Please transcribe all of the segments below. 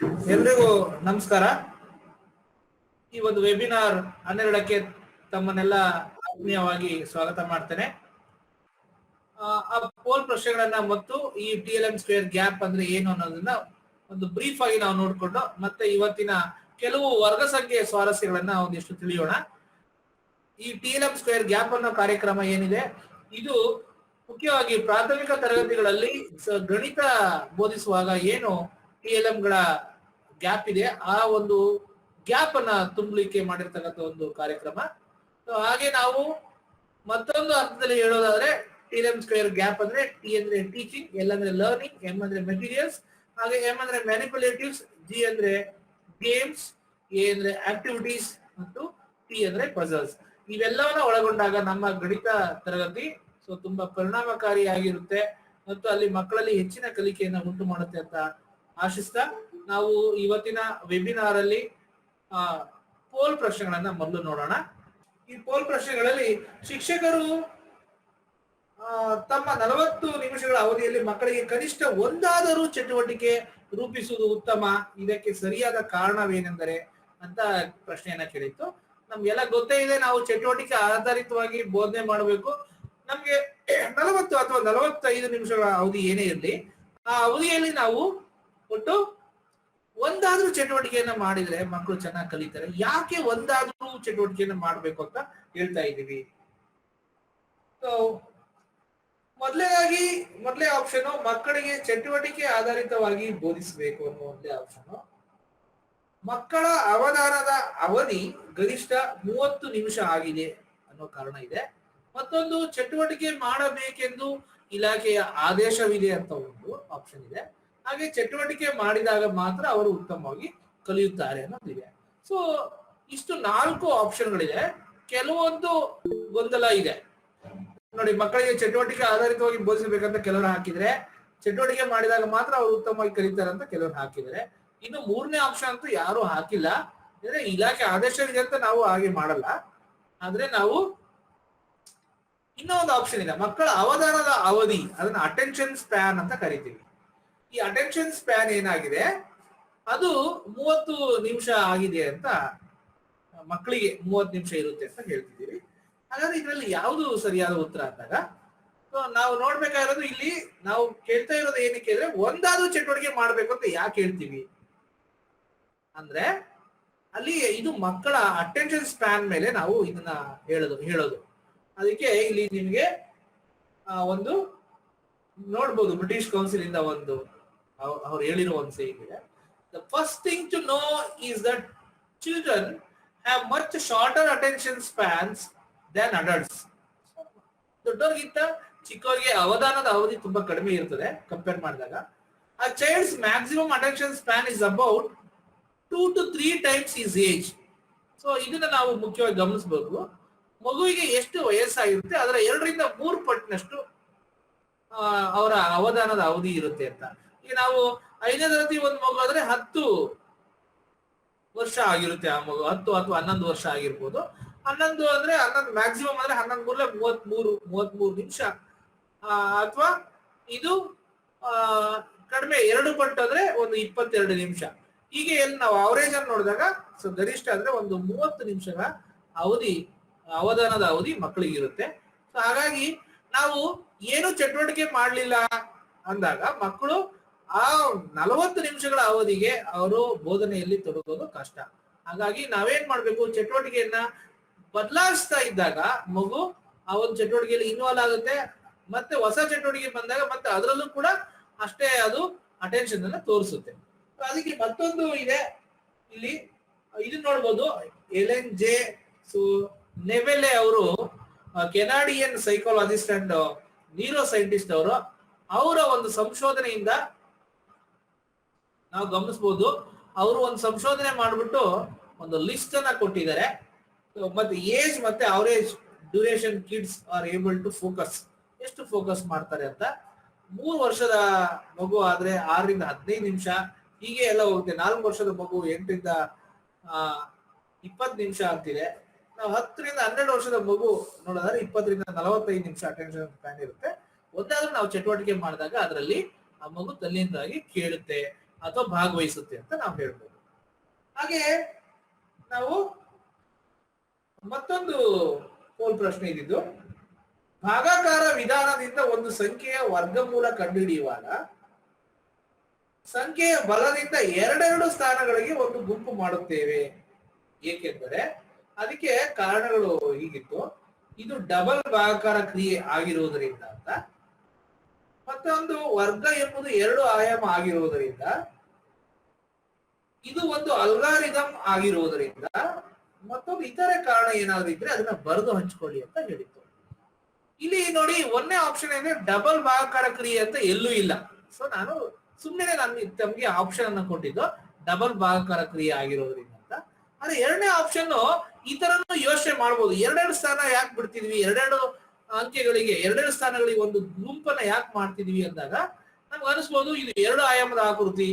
ಎಲ್ರಿಗೂ ನಮಸ್ಕಾರ. ಈ ಒಂದು ವೆಬಿನಾರ್ 12ಕ್ಕೆ ತಮ್ಮನ್ನೆಲ್ಲ ಆತ್ಮೀಯವಾಗಿ ಸ್ವಾಗತ ಮಾಡ್ತೇನೆ. ಆ ಪೋಲ್ ಪ್ರಶ್ನೆಗಳನ್ನ ಮತ್ತು ಈ TLM² ಗ್ಯಾಪ್ ಅಂದ್ರೆ ಏನು ಅನ್ನೋದನ್ನ ಒಂದು ಬ್ರೀಫ್ ಆಗಿ ನಾವು ನೋಡ್ಕೊಂಡು ಮತ್ತೆ ಇವತ್ತಿನ ಕೆಲವು ವರ್ಗ ಸಂಖ್ಯೆಯ ಸ್ವಾರಸ್ಯಗಳನ್ನ ಒಂದಿಷ್ಟು ತಿಳಿಯೋಣ. ಈ TLM² ಗ್ಯಾಪ್ ಅನ್ನೋ ಕಾರ್ಯಕ್ರಮ ಏನಿದೆ, ಇದು ಮುಖ್ಯವಾಗಿ ಪ್ರಾಥಮಿಕ ತರಗತಿಗಳಲ್ಲಿ ಗಣಿತ ಬೋಧಿಸುವಾಗ ಏನು TLMಗಳ ಗ್ಯಾಪ್ ಇದೆ, ಆ ಒಂದು ಗ್ಯಾಪ್ ಅನ್ನ ತುಂಬಲಿಕ್ಕೆ ಮಾಡಿರ್ತಕ್ಕಂಥ ಒಂದು ಕಾರ್ಯಕ್ರಮ. ಹಾಗೆ ನಾವು ಮತ್ತೊಂದು ಅರ್ಥದಲ್ಲಿ ಹೇಳೋದಾದ್ರೆ TLM² ಗ್ಯಾಪ್ ಅಂದ್ರೆ ಟಿ ಅಂದ್ರೆ ಟೀಚಿಂಗ್, ಎಲ್ ಅಂದ್ರೆ ಲರ್ನಿಂಗ್, ಎಂ ಅಂದ್ರೆ ಮೆಟೀರಿಯಲ್ಸ್, ಹಾಗೆ ಎಂ ಅಂದ್ರೆ ಮ್ಯಾನಿಪುಲೇಟಿವ್ಸ್, ಜಿ ಅಂದ್ರೆ ಗೇಮ್ಸ್, ಎ ಅಂದ್ರೆ ಆಕ್ಟಿವಿಟೀಸ್ ಮತ್ತು ಟಿ ಅಂದ್ರೆ ಪಜಲ್ಸ್. ಇವೆಲ್ಲವನ್ನ ಒಳಗೊಂಡಾಗ ನಮ್ಮ ಗಣಿತ ತರಗತಿ ತುಂಬಾ ಪರಿಣಾಮಕಾರಿಯಾಗಿರುತ್ತೆ ಮತ್ತು ಅಲ್ಲಿ ಮಕ್ಕಳಲ್ಲಿ ಹೆಚ್ಚಿನ ಕಲಿಕೆಯನ್ನು ಉಂಟು ಮಾಡುತ್ತೆ ಅಂತ ಆಶಿಸ್ತಾ ನಾವು ಇವತ್ತಿನ ವೆಬಿನಾರ್ ಅಲ್ಲಿ ಪೋಲ್ ಪ್ರಶ್ನೆಗಳನ್ನ ಮೊದಲು ನೋಡೋಣ. ಈ ಪೋಲ್ ಪ್ರಶ್ನೆಗಳಲ್ಲಿ ಶಿಕ್ಷಕರು ತಮ್ಮ 40 ನಿಮಿಷಗಳ ಅವಧಿಯಲ್ಲಿ ಮಕ್ಕಳಿಗೆ ಕನಿಷ್ಠ ಒಂದಾದರೂ ಚಟುವಟಿಕೆ ರೂಪಿಸುವುದು ಉತ್ತಮ, ಇದಕ್ಕೆ ಸರಿಯಾದ ಕಾರಣವೇನೆಂದರೆ ಅಂತ ಪ್ರಶ್ನೆಯನ್ನ ಕೇಳಿತ್ತು. ನಮ್ಗೆಲ್ಲ ಗೊತ್ತೇ ಇದೆ, ನಾವು ಚಟುವಟಿಕೆ ಆಧಾರಿತವಾಗಿ ಬೋಧನೆ ಮಾಡಬೇಕು. ನಮ್ಗೆ 40 ಅಥವಾ 45 ನಿಮಿಷಗಳ ಅವಧಿ ಏನೇ ಇರಲಿ, ಆ ಅವಧಿಯಲ್ಲಿ ನಾವು ಒಟ್ಟು ಒಂದಾದ್ರೂ ಚಟುವಟಿಕೆಯನ್ನ ಮಾಡಿದ್ರೆ ಮಕ್ಕಳು ಚೆನ್ನಾಗಿ ಕಲಿತಾರೆ. ಯಾಕೆ ಒಂದಾದ್ರೂ ಚಟುವಟಿಕೆಯನ್ನ ಮಾಡ್ಬೇಕು ಅಂತ ಹೇಳ್ತಾ ಇದ್ದೀವಿ. ಮೊದಲೇ ಆಪ್ಷನ್ ಮಕ್ಕಳಿಗೆ ಚಟುವಟಿಕೆ ಆಧಾರಿತವಾಗಿ ಬೋಧಿಸಬೇಕು ಅನ್ನೋ ಒಂದೇ ಆಪ್ಷನ್. ಮಕ್ಕಳ ಅವಧಾನದ ಅವಧಿ ಗರಿಷ್ಠ 30 ನಿಮಿಷ ಆಗಿದೆ ಅನ್ನೋ ಕಾರಣ ಇದೆ. ಮತ್ತೊಂದು, ಚಟುವಟಿಕೆ ಮಾಡಬೇಕೆಂದು ಇಲಾಖೆಯ ಆದೇಶವಿದೆ ಅಂತ ಒಂದು ಆಪ್ಷನ್ ಇದೆ. ಹಾಗೆ ಚಟುವಟಿಕೆ ಮಾಡಿದಾಗ ಮಾತ್ರ ಅವರು ಉತ್ತಮವಾಗಿ ಕಲಿಯುತ್ತಾರೆ ಅನ್ನೋದಿದೆ. ಸೊ ಇಷ್ಟು 4 ಆಪ್ಷನ್ಗಳಿದೆ. ಕೆಲವೊಂದು ಗೊಂದಲ ಇದೆ ನೋಡಿ. ಮಕ್ಕಳಿಗೆ ಚಟುವಟಿಕೆ ಆಧಾರಿತವಾಗಿ ಬೋಧಿಸಬೇಕಂತ ಕೆಲವರು ಹಾಕಿದ್ರೆ, ಚಟುವಟಿಕೆ ಮಾಡಿದಾಗ ಮಾತ್ರ ಅವರು ಉತ್ತಮವಾಗಿ ಕಲಿತಾರೆ ಅಂತ ಕೆಲವರು ಹಾಕಿದ್ದಾರೆ. ಇನ್ನು 3ನೇ ಆಪ್ಷನ್ ಅಂತೂ ಯಾರು ಹಾಕಿಲ್ಲ. ಅಂದ್ರೆ ಇಲಾಖೆ ಆದೇಶವಿದೆ ಅಂತ ನಾವು ಹಾಗೆ ಮಾಡಲ್ಲ. ಆದ್ರೆ ನಾವು ಇನ್ನೂ ಒಂದು ಆಪ್ಷನ್ ಇದೆ, ಮಕ್ಕಳ ಅವಧಾನದ ಅವಧಿ, ಅದನ್ನ ಅಟೆನ್ಷನ್ ಸ್ಪ್ಯಾನ್ ಅಂತ ಕರಿತೀವಿ. ಈ ಅಟೆನ್ಷನ್ ಸ್ಪ್ಯಾನ್ ಏನಾಗಿದೆ, ಅದು 30 ನಿಮಿಷ ಆಗಿದೆ ಅಂತ, ಮಕ್ಕಳಿಗೆ 30 ನಿಮಿಷ ಇರುತ್ತೆ ಅಂತ ಹೇಳ್ತಿದ್ದೀವಿ. ಹಾಗಾದ್ರೆ ಇದರಲ್ಲಿ ಯಾವುದು ಸರಿಯಾದ ಉತ್ತರ ಅಂದಾಗ ನಾವು ನೋಡ್ಬೇಕಾಗಿರೋದು, ಇಲ್ಲಿ ನಾವು ಕೇಳ್ತಾ ಇರೋದು ಏನಕ್ಕೆ ಅಂದ್ರೆ ಒಂದಾದ್ರೂ ಚಟುವಟಿಕೆ ಮಾಡ್ಬೇಕು ಅಂತ ಯಾಕೆ ಹೇಳ್ತೀವಿ ಅಂದ್ರೆ, ಅಲ್ಲಿ ಇದು ಮಕ್ಕಳ ಅಟೆನ್ಷನ್ ಸ್ಪ್ಯಾನ್ ಮೇಲೆ ನಾವು ಇದನ್ನ ಹೇಳೋದು. ಅದಕ್ಕೆ ಇಲ್ಲಿ ನಿಮ್ಗೆ ಒಂದು ನೋಡ್ಬೋದು, ಬ್ರಿಟಿಷ್ ಕೌನ್ಸಿಲ್ ಇಂದ ಒಂದು ಅವ್ರು ಹೇಳಿರೋ ಒಂದು ಸೇಮ್ ಇದೆ. The first thing to know is that children have much shorter attention spans than adults. ದೊಡ್ಡವ್ರಿಗಿಂತ ಚಿಕ್ಕವರಿಗೆ ಅವಧಾನದ ಅವಧಿ ತುಂಬಾ ಕಡಿಮೆ ಇರ್ತದೆ ಕಂಪೇರ್ ಮಾಡಿದಾಗ. ಆ child's maximum attention span is about 2 to 3 times his age. So ಇದನ್ನ ನಾವು ಮುಖ್ಯವಾಗಿ ಗಮನಿಸಬೇಕು. ಮಗುವಿಗೆ ಎಷ್ಟು ವಯಸ್ಸಾಗಿರುತ್ತೆ ಅದರ 2 ರಿಂದ 3 ಪಟ್ಟಿನಷ್ಟು ಅವರ ಅವಧಾನದ ಅವಧಿ ಇರುತ್ತೆ ಅಂತ. ಈಗ ನಾವು 5ನೇ ತರಗತಿ ಒಂದು ಮಗು ಆದ್ರೆ 10 ವರ್ಷ ಆಗಿರುತ್ತೆ ಆ ಮಗು, 10 ಅಥವಾ 11 ವರ್ಷ ಆಗಿರ್ಬೋದು. 11 ಅಂದ್ರೆ 11 ಮ್ಯಾಕ್ಸಿಮಮ್ ಅಂದ್ರೆ 11 33 ನಿಮಿಷ, ಅಥವಾ ಇದು ಕಡಿಮೆ 2 ಪಟ್ಟು ಅಂದ್ರೆ ಒಂದು 22 ನಿಮಿಷ. ಹೀಗೆ ಎಲ್ಲಿ ನಾವು ಅವರೇಜ್ ಅನ್ನು ನೋಡಿದಾಗ ಗರಿಷ್ಠ ಅಂದ್ರೆ ಒಂದು 30 ನಿಮಿಷಗಳ ಅವಧಾನದ ಅವಧಿ ಮಕ್ಕಳಿಗೆ ಇರುತ್ತೆ. ಸೊ ಹಾಗಾಗಿ ನಾವು ಏನು ಚಟುವಟಿಕೆ ಮಾಡ್ಲಿಲ್ಲ ಅಂದಾಗ ಮಕ್ಕಳು ಆ 40 ನಿಮಿಷಗಳ ಅವಧಿಗೆ ಅವರು ಬೋಧನೆಯಲ್ಲಿ ತೊಡಗೋದು ಕಷ್ಟ. ಹಾಗಾಗಿ ನಾವೇನ್ ಮಾಡ್ಬೇಕು, ಚಟುವಟಿಕೆಯನ್ನ ಬದಲಾಯಿಸ್ತಾ ಇದ್ದಾಗ ಮಗು ಆ ಒಂದು ಚಟುವಟಿಕೆಯಲ್ಲಿ ಇನ್ವಾಲ್ವ್ ಆಗುತ್ತೆ. ಮತ್ತೆ ಹೊಸ ಚಟುವಟಿಕೆ ಬಂದಾಗ ಮತ್ತೆ ಅದರಲ್ಲೂ ಕೂಡ ಅಷ್ಟೇ ಅದು ಅಟೆನ್ಷನ್ ಅನ್ನ ತೋರಿಸುತ್ತೆ. ಅದಕ್ಕೆ ಮತ್ತೊಂದು ಇದೆ, ಇಲ್ಲಿ ಇದನ್ನ ನೋಡ್ಬೋದು. ಎಲೆನ್ ಜೆ ನೆವೆಲೆ ಅವರು ಕೆನಾಡಿಯನ್ ಸೈಕಾಲಜಿಸ್ಟ್ ಅಂಡ್ ನ್ಯೂರೋ ಸೈಂಟಿಸ್ಟ್ ಅವರು, ಅವರ ಒಂದು ಸಂಶೋಧನೆಯಿಂದ ನಾವು ಗಮನಿಸಬಹುದು. ಅವರು ಒಂದು ಸಂಶೋಧನೆ ಮಾಡಿಬಿಟ್ಟು ಒಂದು ಲಿಸ್ಟ್ ಅನ್ನ ಕೊಟ್ಟಿದ್ದಾರೆ. ಮತ್ತೆ ಏಜ್ ಮತ್ತೆ average duration kids are able to focus, ಎಷ್ಟು ಫೋಕಸ್ ಮಾಡ್ತಾರೆ ಅಂತ. 3 ವರ್ಷದ ಮಗು ಆದ್ರೆ 6 ರಿಂದ 15 ನಿಮಿಷ, ಹೀಗೆ ಎಲ್ಲ ಹೋಗುತ್ತೆ. 4 ವರ್ಷದ ಮಗು 8 ರಿಂದ 20 ನಿಮಿಷ ಅಂತಿದೆ. ನಾವು 10 ರಿಂದ 12 ವರ್ಷದ ಮಗು ನೋಡಿದ್ರೆ 20 ರಿಂದ 45 ನಿಮಿಷ ಅಟೆನ್ಷನ್ ಸ್ಪ್ಯಾನ್ ಇರುತ್ತೆ. ಒಂದಾದ್ರೂ ನಾವು ಚಟುವಟಿಕೆ ಮಾಡಿದಾಗ ಅದರಲ್ಲಿ ಆ ಮಗು ತಲ್ಲಿಂದಾಗಿ ಕೇಳುತ್ತೆ. ಅಥವಾ ಭಾಗವಹಿಸುತ್ತೆ ಅಂತ ನಾವು ಹೇಳ್ಬೋದು. ಹಾಗೆ ನಾವು ಮತ್ತೊಂದು ಪೋಲ್ ಪ್ರಶ್ನೆ ಇದ್ದಿದ್ದು, ಭಾಗಾಕಾರ ವಿಧಾನದಿಂದ ಒಂದು ಸಂಖ್ಯೆಯ ವರ್ಗಮೂಲ ಕಂಡುಹಿಡಿಯುವಾಗ ಸಂಖ್ಯೆಯ ಬಲದಿಂದ ಎರಡೆರಡು ಸ್ಥಾನಗಳಿಗೆ ಒಂದು ಗುಂಪು ಮಾಡುತ್ತೇವೆ, ಏಕೆಂದರೆ ಅದಕ್ಕೆ ಕಾರಣಗಳು ಹೀಗಿತ್ತು. ಇದು ಡಬಲ್ ಭಾಗಾಕಾರ ಕ್ರಿಯೆ ಆಗಿರುವುದರಿಂದ ಅಂತ, ಮತ್ತೊಂದು ವರ್ಗ ಎಂಬುದು ಎರಡು ಆಯಾಮ ಆಗಿರುವುದರಿಂದ, ಇದು ಒಂದು ಅಲ್ಗಾರಿದಮ್ ಆಗಿರುವುದರಿಂದ, ಮತ್ತೊಂದು ಇತರೆ ಕಾರಣ ಏನಾದ್ರು ಇದ್ರೆ ಅದನ್ನ ಬರೆದು ಹಂಚ್ಕೊಳ್ಳಿ ಅಂತ ಹೇಳಿತ್ತು. ಇಲ್ಲಿ ನೋಡಿ, ಒಂದೇ ಆಪ್ಷನ್ ಅಂದ್ರೆ ಡಬಲ್ ಭಾಗಾಕಾರ ಕ್ರಿಯೆ ಅಂತ ಎಲ್ಲೂ ಇಲ್ಲ. ಸೊ ನಾನು ಸುಮ್ಮನೆ ತಮ್ಗೆ ಆಪ್ಷನ್ ಅನ್ನ ಕೊಟ್ಟಿದ್ದು ಡಬಲ್ ಭಾಗಾಕಾರ ಕ್ರಿಯೆ ಆಗಿರೋದ್ರಿಂದ ಅಂತ. ಆದ್ರೆ ಎರಡನೇ ಆಪ್ಷನ್ ಈ ತರನು ಯೋಚನೆ ಮಾಡ್ಬೋದು, ಎರಡೆರಡು ಸ್ಥಾನ ಯಾಕೆ ಬಿಡ್ತಿದ್ವಿ, ಎರಡೆರಡು ಅಂಕೆಗಳಿಗೆ ಎರಡೆರಡು ಸ್ಥಾನಗಳಿಗೆ ಒಂದು ಗುಂಪನ್ನ ಯಾಕೆ ಮಾಡ್ತಿದ್ವಿ ಅಂದಾಗ ನಮ್ಗೆ ಅನಿಸ್ಬೋದು ಇದು ಎರಡು ಆಯಾಮದ ಆಕೃತಿ,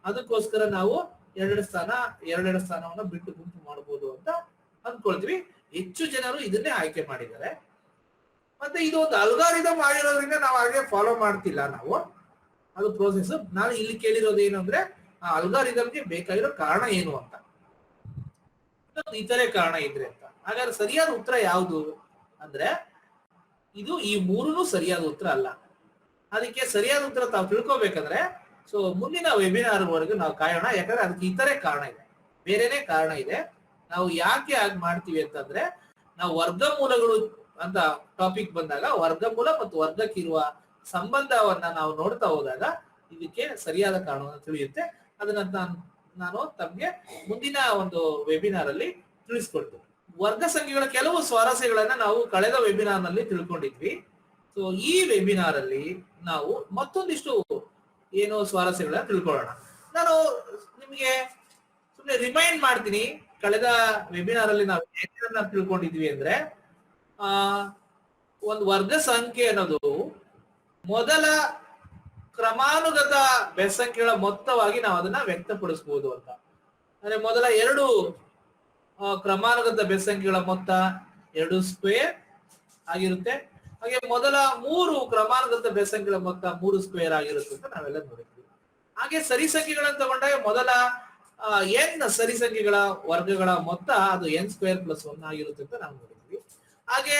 ಅದಕ್ಕೋಸ್ಕರ ನಾವು ಎರಡೆರಡು ಸ್ಥಾನವನ್ನ ಬಿಟ್ಟು ಗುಂಪು ಮಾಡಬಹುದು ಅಂತ ಅಂದ್ಕೊಳ್ತೀವಿ. ಹೆಚ್ಚು ಜನರು ಇದನ್ನೇ ಆಯ್ಕೆ ಮಾಡಿದ್ದಾರೆ. ಮತ್ತೆ ಇದು ಒಂದು ಅಲ್ಗಾರಿದಮ್ ಆಗಿರೋದ್ರಿಂದ ನಾವು ಹಾಗೆ ಫಾಲೋ ಮಾಡ್ತಿಲ್ಲ ನಾವು, ಅದು ಪ್ರೋಸೆಸ್. ನಾನು ಇಲ್ಲಿ ಕೇಳಿರೋದು ಏನು ಅಂದ್ರೆ ಆ ಅಲ್ಗಾರಿದಮ್ಗೆ ಬೇಕಾಗಿರೋ ಕಾರಣ ಏನು ಅಂತ, ಇತರೆ ಕಾರಣ ಇದ್ರೆ ಅಂತ. ಹಾಗಾದ್ರೆ ಸರಿಯಾದ ಉತ್ತರ ಯಾವುದು ಅಂದ್ರೆ ಇದು ಈ ಮೂರೂ ಸರಿಯಾದ ಉತ್ತರ ಅಲ್ಲ. ಅದಕ್ಕೆ ಸರಿಯಾದ ಉತ್ತರ ತಾವು ತಿಳ್ಕೊಬೇಕಂದ್ರೆ ಸೊ ಮುಂದಿನ ವೆಬಿನಾರ್ ವರೆಗೂ ನಾವು ಕಾಯೋಣ. ಯಾಕಂದ್ರೆ ಅದಕ್ಕೆ ಇತರೆ ಕಾರಣ ಇದೆ, ಬೇರೆನೆ ಕಾರಣ ಇದೆ. ನಾವು ಯಾಕೆ ಹಾಗೆ ಮಾಡ್ತೀವಿ ಅಂತಂದ್ರೆ, ನಾವು ವರ್ಗಮೂಲಗಳು ಅಂತ ಟಾಪಿಕ್ ಬಂದಾಗ ವರ್ಗಮೂಲ ಮತ್ತು ವರ್ಗಕ್ಕಿರುವ ಸಂಬಂಧವನ್ನ ನಾವು ನೋಡ್ತಾ ಹೋದಾಗ ಇದಕ್ಕೆ ಸರಿಯಾದ ಕಾರಣವನ್ನು ತಿಳಿಯುತ್ತೆ. ಅದನ್ನ ನಾನು ತಮ್ಗೆ ಮುಂದಿನ ಒಂದು ವೆಬಿನಾರ್ ಅಲ್ಲಿ ತಿಳಿಸ್ಕೊಡ್ತೀನಿ. ವರ್ಗ ಸಂಖ್ಯೆಗಳ ಕೆಲವು ಸ್ವಾರಸ್ಯಗಳನ್ನ ನಾವು ಕಳೆದ ವೆಬಿನಾರ್ ನಲ್ಲಿ ತಿಳ್ಕೊಂಡಿದ್ವಿ. ಸೊ ಈ ವೆಬಿನಾರ್ ಅಲ್ಲಿ ನಾವು ಮತ್ತೊಂದಿಷ್ಟು ಏನು ಸ್ವಾರಸ್ಯಗಳನ್ನ ತಿಳ್ಕೊಳ್ಳೋಣ. ನಾನು ನಿಮ್ಗೆ ಸುಮ್ಮನೆ ರಿಮೈಂಡ್ ಮಾಡ್ತೀನಿ, ಕಳೆದ ವೆಬಿನಾರ್ ಅಲ್ಲಿ ನಾವು ಏನನ್ನ ತಿಳ್ಕೊಂಡಿದ್ವಿ ಅಂದ್ರೆ ಒಂದು ವರ್ಗ ಸಂಖ್ಯೆ ಅನ್ನೋದು ಮೊದಲ ಕ್ರಮಾನುಗತ ಬೆಸಂಖ್ಯೆಗಳ ಮೊತ್ತವಾಗಿ ನಾವು ಅದನ್ನ ವ್ಯಕ್ತಪಡಿಸಬಹುದು ಅಂತ. ಅಂದ್ರೆ ಮೊದಲ ಎರಡು ಕ್ರಮಾನುಗತ ಬೆಸಂಖ್ಯೆಗಳ ಮೊತ್ತ 2 ಸ್ಕ್ವೇರ್ ಆಗಿರುತ್ತೆ. ಹಾಗೆ ಮೊದಲ 3 ಕ್ರಮಾನುಗತ ಬೆಸಂಖ್ಯೆಗಳ ಮೊತ್ತ 3 ಸ್ಕ್ವೇರ್ ಆಗಿರುತ್ತೆ ಅಂತ ನಾವೆಲ್ಲ ನೋಡಿದ್ವಿ. ಹಾಗೆ ಸರಿ ಸಂಖ್ಯೆಗಳನ್ನು ತಗೊಂಡಾಗ ಮೊದಲ n ಸರಿ ಸಂಖ್ಯೆಗಳ ವರ್ಗಗಳ ಮೊತ್ತ ಅದು n ಸ್ಕ್ವೇರ್ ಪ್ಲಸ್ 1 ಆಗಿರುತ್ತೆ ಅಂತ ನಾವು ನೋಡಿದ್ವಿ. ಹಾಗೆ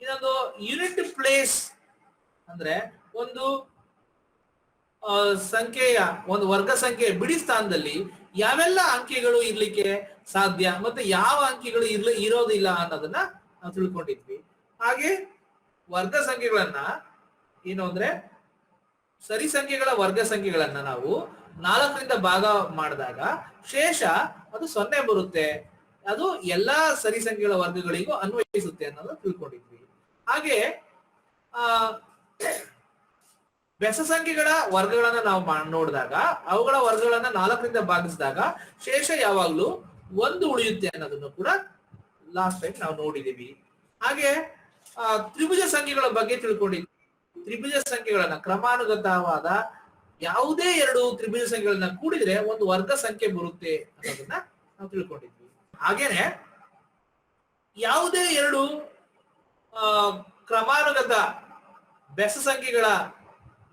ಇನ್ನೊಂದು ಯೂನಿಟ್ ಪ್ಲೇಸ್ ಅಂದ್ರೆ ಒಂದು ಒಂದು ವರ್ಗ ಸಂಖ್ಯೆ ಬಿಡಿ ಸ್ಥಾನದಲ್ಲಿ ಯಾವೆಲ್ಲ ಅಂಕೆಗಳು ಇರ್ಲಿಕ್ಕೆ ಸಾಧ್ಯ ಮತ್ತೆ ಯಾವ ಅಂಕೆಗಳು ಇರೋದಿಲ್ಲ ಅನ್ನೋದನ್ನ ನಾವು ತಿಳ್ಕೊಂಡಿದ್ವಿ. ಹಾಗೆ ವರ್ಗ ಸಂಖ್ಯೆಗಳನ್ನ ಏನು ಅಂದ್ರೆ ಸರಿ ಸಂಖ್ಯೆಗಳ ವರ್ಗ ಸಂಖ್ಯೆಗಳನ್ನ ನಾವು 4ರಿಂದ ಭಾಗ ಮಾಡಿದಾಗ ಶೇಷ ಅದು 0 ಬರುತ್ತೆ, ಅದು ಎಲ್ಲಾ ಸರಿ ಸಂಖ್ಯೆಗಳ ವರ್ಗಗಳಿಗೂ ಅನ್ವಯಿಸುತ್ತೆ ಅನ್ನೋದು ತಿಳ್ಕೊಂಡಿದ್ವಿ. ಹಾಗೆ ಬೆಸ ಸಂಖ್ಯೆಗಳ ವರ್ಗಗಳನ್ನ ನಾವು ನೋಡಿದಾಗ ಅವುಗಳ ವರ್ಗಗಳನ್ನ 4ರಿಂದ ಭಾಗಿಸಿದಾಗ ಶೇಷ ಯಾವಾಗ್ಲೂ 1 ಉಳಿಯುತ್ತೆ ಅನ್ನೋದನ್ನು ಕೂಡ ಲಾಸ್ಟ್ ಟೈಮ್ ನಾವು ನೋಡಿದೀವಿ. ಹಾಗೆ ತ್ರಿಭುಜ ಸಂಖ್ಯೆಗಳ ಬಗ್ಗೆ ತಿಳ್ಕೊಂಡಿದ್ವಿ. ತ್ರಿಭುಜ ಸಂಖ್ಯೆಗಳನ್ನ ಕ್ರಮಾನುಗತವಾದ ಯಾವುದೇ ಎರಡು ತ್ರಿಭುಜ ಸಂಖ್ಯೆಗಳನ್ನ ಕೂಡಿದ್ರೆ ಒಂದು ವರ್ಗ ಸಂಖ್ಯೆ ಬರುತ್ತೆ ಅನ್ನೋದನ್ನ ನಾವು ತಿಳ್ಕೊಂಡಿದ್ವಿ. ಹಾಗೇನೆ ಯಾವುದೇ ಎರಡು ಕ್ರಮಾನುಗತ ಬೆಸ ಸಂಖ್ಯೆಗಳ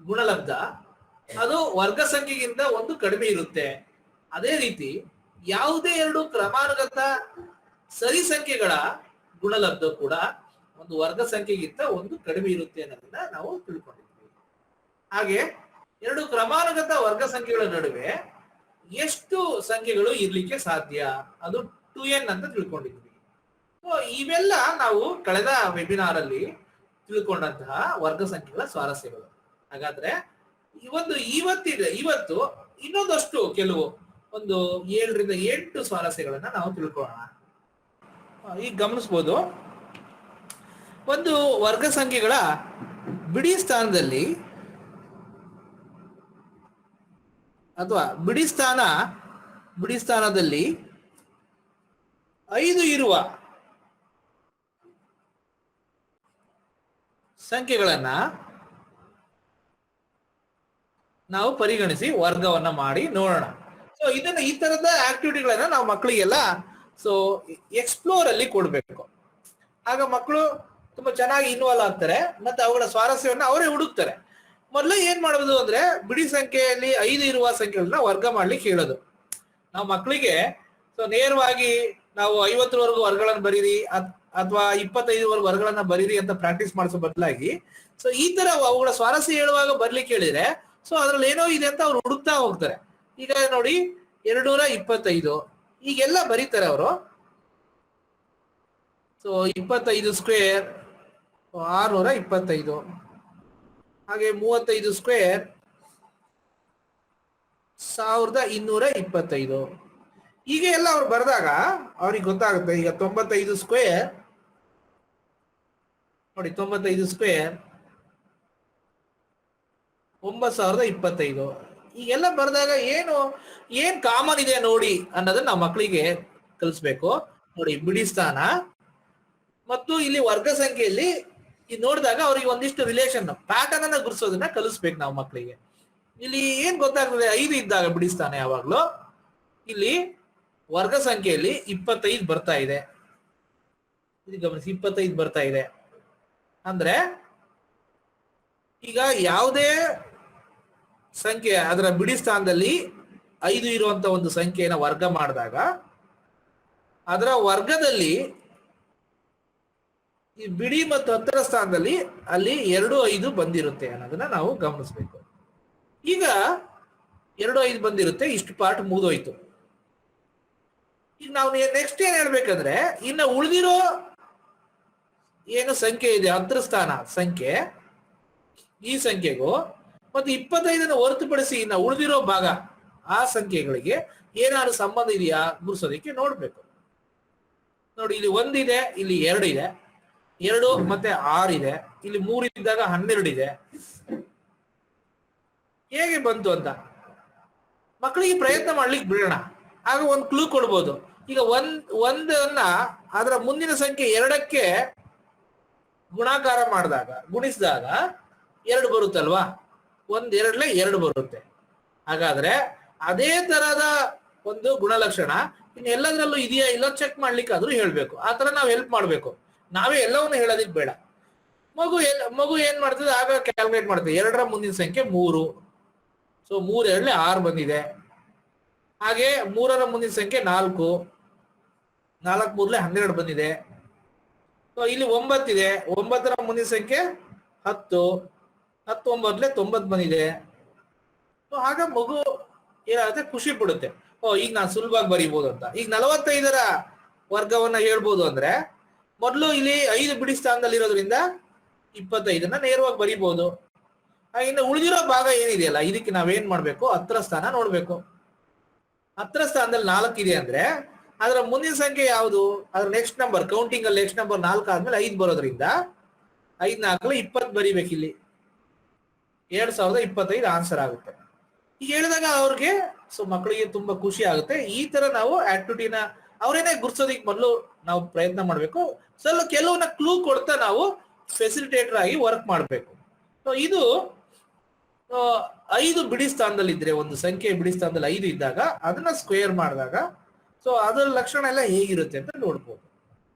ಗುಣಲಬ್ಧ ಅದು ವರ್ಗ ಸಂಖ್ಯೆಗಿಂತ 1 ಕಡಿಮೆ ಇರುತ್ತೆ. ಅದೇ ರೀತಿ ಯಾವುದೇ ಎರಡು ಕ್ರಮಾನುಗತ ಸರಿ ಸಂಖ್ಯೆಗಳ ಗುಣಲಬ್ಧ ಕೂಡ ಒಂದು ವರ್ಗ ಸಂಖ್ಯೆಗಿಂತ 1 ಕಡಿಮೆ ಇರುತ್ತೆ ಅನ್ನೋದನ್ನ ನಾವು ತಿಳ್ಕೊಂಡಿದ್ವಿ. ಹಾಗೆ ಎರಡು ಕ್ರಮಾನುಗತ ವರ್ಗ ಸಂಖ್ಯೆಗಳ ನಡುವೆ ಎಷ್ಟು ಸಂಖ್ಯೆಗಳು ಇರ್ಲಿಕ್ಕೆ ಸಾಧ್ಯ, ಅದು 2n ಅಂತ ತಿಳ್ಕೊಂಡಿದ್ವಿ. ಇವೆಲ್ಲ ನಾವು ಕಳೆದ ವೆಬಿನಾರ್ ಅಲ್ಲಿ ತಿಳ್ಕೊಂಡಂತಹ ವರ್ಗ ಸಂಖ್ಯೆಗಳ ಸ್ವಾರಸ್ಯಗಳು. ಹಾಗಾದ್ರೆ ಇವತ್ತು ಇನ್ನೊಂದಷ್ಟು ಕೆಲವು ಒಂದು 7ರಿಂದ 8 ಸ್ವಾರಸ್ಯಗಳನ್ನ ನಾವು ತಿಳ್ಕೊಳ್ಳೋಣ. ಈಗ ಗಮನಿಸಬಹುದು, ಒಂದು ವರ್ಗ ಸಂಖ್ಯೆಗಳ ಬಿಡಿ ಸ್ಥಾನದಲ್ಲಿ ಅಥವಾ ಬಿಡಿ ಸ್ಥಾನದಲ್ಲಿ 5 ಇರುವ ಸಂಖ್ಯೆಗಳನ್ನ ನಾವು ಪರಿಗಣಿಸಿ ವರ್ಗವನ್ನ ಮಾಡಿ ನೋಡೋಣ. ಸೊ ಈ ತರದ ಆಕ್ಟಿವಿಟಿಗಳನ್ನ ನಾವು ಮಕ್ಕಳಿಗೆಲ್ಲ ಎಕ್ಸ್ಪ್ಲೋರ್ ಅಲ್ಲಿ ಕೊಡ್ಬೇಕು. ಆಗ ಮಕ್ಕಳು ತುಂಬಾ ಚೆನ್ನಾಗಿ ಇನ್ವಾಲ್ವ್ ಆಗ್ತಾರೆ ಮತ್ತೆ ಅವುಗಳ ಸ್ವಾರಸ್ಯವನ್ನ ಅವರೇ ಹುಡುಕ್ತಾರೆ. ಮೊದಲು ಏನ್ ಮಾಡೋದು ಅಂದ್ರೆ ಬಿಡಿ ಸಂಖ್ಯೆಯಲ್ಲಿ 5 ಇರುವ ಸಂಖ್ಯೆಗಳನ್ನ ವರ್ಗ ಮಾಡ್ಲಿಕ್ಕೆ ಹೇಳೋದು ನಾವು ಮಕ್ಕಳಿಗೆ. ಸೊ ನೇರವಾಗಿ ನಾವು 50ವರೆಗೂ ವರ್ಗಗಳನ್ನು ಬರೀರಿ ಅಥವಾ 25ವರೆಗೂ ವರ್ಗಗಳನ್ನ ಬರೀರಿ ಅಂತ ಪ್ರಾಕ್ಟೀಸ್ ಮಾಡಿಸೋ ಬದಲಾಗಿ ಸೊ ಈ ತರ ಅವುಗಳ ಸ್ವಾರಸ್ಯ ಹೇಳುವಾಗ ಬರ್ಲಿಕ್ಕೆ ಹೇಳಿದ್ರೆ ಸೊ ಅದ್ರಲ್ಲಿ ಏನೋ ಇದೆ ಅಂತ ಅವ್ರು ಹುಡುಕ್ತಾ ಹೋಗ್ತಾರೆ. ಈಗ ನೋಡಿ 225 ಈಗೆಲ್ಲ ಬರೀತಾರೆ ಅವರು. ಸೊ 25 ಸ್ಕ್ವೇರ್ 625, ಹಾಗೆ 35 ಸ್ಕ್ವೇರ್ 1225. ಈಗ ಎಲ್ಲ ಅವ್ರು ಬರೆದಾಗ ಅವ್ರಿಗೆ ಗೊತ್ತಾಗುತ್ತೆ. ಈಗ 95 ಸ್ಕ್ವೇರ್ ನೋಡಿ, 95 ಸ್ಕ್ವೇರ್ 9025. ಈಗೆಲ್ಲ ಬರೆದಾಗ ಏನ್ ಕಾಮನ್ ಇದೆ ನೋಡಿ ಅನ್ನೋದನ್ನ ನಾವು ಮಕ್ಕಳಿಗೆ ಕಲಿಸ್ಬೇಕು. ನೋಡಿ ಬಿಡಿ ಸ್ಥಾನ ಮತ್ತು ಇಲ್ಲಿ ವರ್ಗ ಸಂಖ್ಯೆಯಲ್ಲಿ ನೋಡಿದಾಗ ಅವ್ರಿಗೆ ಒಂದಿಷ್ಟು ರಿಲೇಷನ್ ಪ್ಯಾಟರ್ನ್ ಅನ್ನ ಗುರುಸೋದನ್ನ ಕಲಿಸ್ಬೇಕು ನಾವು ಮಕ್ಕಳಿಗೆ. ಇಲ್ಲಿ ಏನ್ ಗೊತ್ತಾಗ್ತದೆ, 5 ಇದ್ದಾಗ ಬಿಡಿ ಸ್ಥಾನ ಯಾವಾಗ್ಲೂ ಇಲ್ಲಿ ವರ್ಗ ಸಂಖ್ಯೆಯಲ್ಲಿ 25 ಬರ್ತಾ ಇದೆ. ಇದು ಗಮನಿಸಿ, 25 ಬರ್ತಾ ಇದೆ ಅಂದ್ರೆ ಈಗ ಯಾವುದೇ ಸಂಖ್ಯೆ ಅದರ ಬಿಡಿ ಸ್ಥಾನದಲ್ಲಿ 5 ಇರುವಂತ ಒಂದು ಸಂಖ್ಯೆಯನ್ನು ವರ್ಗ ಮಾಡಿದಾಗ ಅದರ ವರ್ಗದಲ್ಲಿ ಈ ಬಿಡಿ ಮತ್ತು ಹತ್ತರ ಸ್ಥಾನದಲ್ಲಿ ಅಲ್ಲಿ 2 5 ಬಂದಿರುತ್ತೆ ಅನ್ನೋದನ್ನ ನಾವು ಗಮನಿಸ್ಬೇಕು. ಈಗ 2 5 ಬಂದಿರುತ್ತೆ, ಇಷ್ಟು ಪಾರ್ಟ್ ಮುಗಿದೋಯ್ತು. ಈಗ ನಾವು ನೆಕ್ಸ್ಟ್ ಏನ್ ಹೇಳ್ಬೇಕಂದ್ರೆ ಇನ್ನು ಉಳಿದಿರೋ ಏನು ಸಂಖ್ಯೆ ಇದೆ ಹತ್ತರ ಸ್ಥಾನ ಸಂಖ್ಯೆ, ಈ ಸಂಖ್ಯೆಗೂ ಮತ್ತು 25 ಹೊರತುಪಡಿಸಿ ಇನ್ನು ಉಳಿದಿರೋ ಭಾಗ ಆ ಸಂಖ್ಯೆಗಳಿಗೆ ಏನಾದ್ರು ಸಂಬಂಧ ಇದೆಯಾ ಗುರುಸೋದಕ್ಕೆ ನೋಡ್ಬೇಕು. ನೋಡಿ ಇಲ್ಲಿ 1 ಇದೆ, ಇಲ್ಲಿ 2 ಇದೆ, 2 ಮತ್ತೆ 6 ಇದೆ, ಇಲ್ಲಿ 3 ಇದ್ದಾಗ 12 ಇದೆ. ಹೇಗೆ ಬಂತು ಅಂತ ಮಕ್ಕಳಿಗೆ ಪ್ರಯತ್ನ ಮಾಡ್ಲಿಕ್ಕೆ ಬಿಡೋಣ, ಆಗ ಒಂದು ಕ್ಲೂ ಕೊಡ್ಬೋದು. ಈಗ ಒಂದನ್ನ ಅದರ ಮುಂದಿನ ಸಂಖ್ಯೆ 2ಕ್ಕೆ ಗುಣಾಕಾರ ಮಾಡಿದಾಗ ಗುಣಿಸಿದಾಗ 2 ಬರುತ್ತಲ್ವಾ, 1 2 2 ಬರುತ್ತೆ. ಹಾಗಾದ್ರೆ ಅದೇ ತರಹದ ಒಂದು ಗುಣಲಕ್ಷಣ ಇನ್ನು ಎಲ್ಲದರಲ್ಲೂ ಇದೆಯಾ ಇಲ್ಲ ಚೆಕ್ ಮಾಡ್ಲಿಕ್ಕೆ ಆದ್ರೂ ಹೇಳ್ಬೇಕು. ಆ ತರ ನಾವು ಹೆಲ್ಪ್ ಮಾಡ್ಬೇಕು, ನಾವೇ ಎಲ್ಲವನ್ನು ಹೇಳೋದಿಕ್ ಬೇಡ. ಮಗು ಏನ್ ಮಾಡ್ತದೆ ಆಗ ಕ್ಯಾಲ್ಕುಲೇಟ್ ಮಾಡ್ತದೆ. 2ರ ಮುಂದಿನ ಸಂಖ್ಯೆ 3, ಸೊ 3 2 6 ಬಂದಿದೆ. ಹಾಗೆ 3ರ ಮುಂದಿನ ಸಂಖ್ಯೆ 4, 4 3 12 ಬಂದಿದೆ. ಸೊ ಇಲ್ಲಿ 9 ಇದೆ, 9ರ ಮುಂದಿನ ಸಂಖ್ಯೆ 10, 10 9 90 ಬಂದಿದೆ. ಸೊ ಆಗ ಮಗು ಏನಾಗುತ್ತೆ, ಖುಷಿ ಪಡುತ್ತೆ. ಈಗ ನಾನು ಸುಲಭವಾಗಿ ಬರೀಬಹುದು ಅಂತ. ಈಗ 45ರ ವರ್ಗವನ್ನ ಹೇಳ್ಬೋದು ಅಂದ್ರೆ ಮೊದಲು ಇಲ್ಲಿ 5 ಬಿಡಿ ಸ್ಥಾನದಲ್ಲಿ ಇರೋದ್ರಿಂದ 25ನ್ನ ನೇರವಾಗಿ ಬರೀಬಹುದು. ಇನ್ನು ಉಳಿದಿರೋ ಭಾಗ ಏನಿದೆಯಲ್ಲ ಇದಕ್ಕೆ ನಾವೇನ್ ಮಾಡ್ಬೇಕು, ಹತ್ತರ ಸ್ಥಾನ ನೋಡ್ಬೇಕು. ಹತ್ತರ ಸ್ಥಾನದಲ್ಲಿ 4 ಇದೆ ಅಂದ್ರೆ ಅದರ ಮುಂದಿನ ಸಂಖ್ಯೆ ಯಾವುದು, ಅದ್ರ ನೆಕ್ಸ್ಟ್ ನಂಬರ್ ಕೌಂಟಿಂಗ್ ಅಲ್ಲಿ ನೆಕ್ಸ್ಟ್ ನಂಬರ್ 4 ಆದ್ಮೇಲೆ 5 ಬರೋದ್ರಿಂದ 5 4 20 ಬರೀಬೇಕು. ಇಲ್ಲಿ 2025 ಆನ್ಸರ್ ಆಗುತ್ತೆ. ಈಗ ಹೇಳಿದಾಗ ಅವ್ರಿಗೆ ಸೊ ಮಕ್ಕಳಿಗೆ ತುಂಬಾ ಖುಷಿ ಆಗುತ್ತೆ. ಈ ತರ ನಾವು ಆಕ್ಟಿವಿಟಿನ ಅವರೇನೆ ಗುರ್ಸೋದಿಕ್ ಮೊದಲು ನಾವು ಪ್ರಯತ್ನ ಮಾಡ್ಬೇಕು. ಸ್ವಲ್ಪ ಕೆಲವನ್ನ ಕ್ಲೂ ಕೊಡ್ತಾ ನಾವು ಫೆಸಿಲಿಟೇಟರ್ ಆಗಿ ವರ್ಕ್ ಮಾಡ್ಬೇಕು. ಸೊ ಇದು 5 ಬಿಡಿ ಸ್ಥಾನದಲ್ಲಿ ಇದ್ರೆ, ಒಂದು ಸಂಖ್ಯೆ ಬಿಡಿ ಸ್ಥಾನದಲ್ಲಿ 5 ಇದ್ದಾಗ ಅದನ್ನ ಸ್ಕ್ವೇರ್ ಮಾಡಿದಾಗ ಸೊ ಅದರ ಲಕ್ಷಣ ಎಲ್ಲ ಹೇಗಿರುತ್ತೆ ಅಂತ ನೋಡ್ಬೋದು.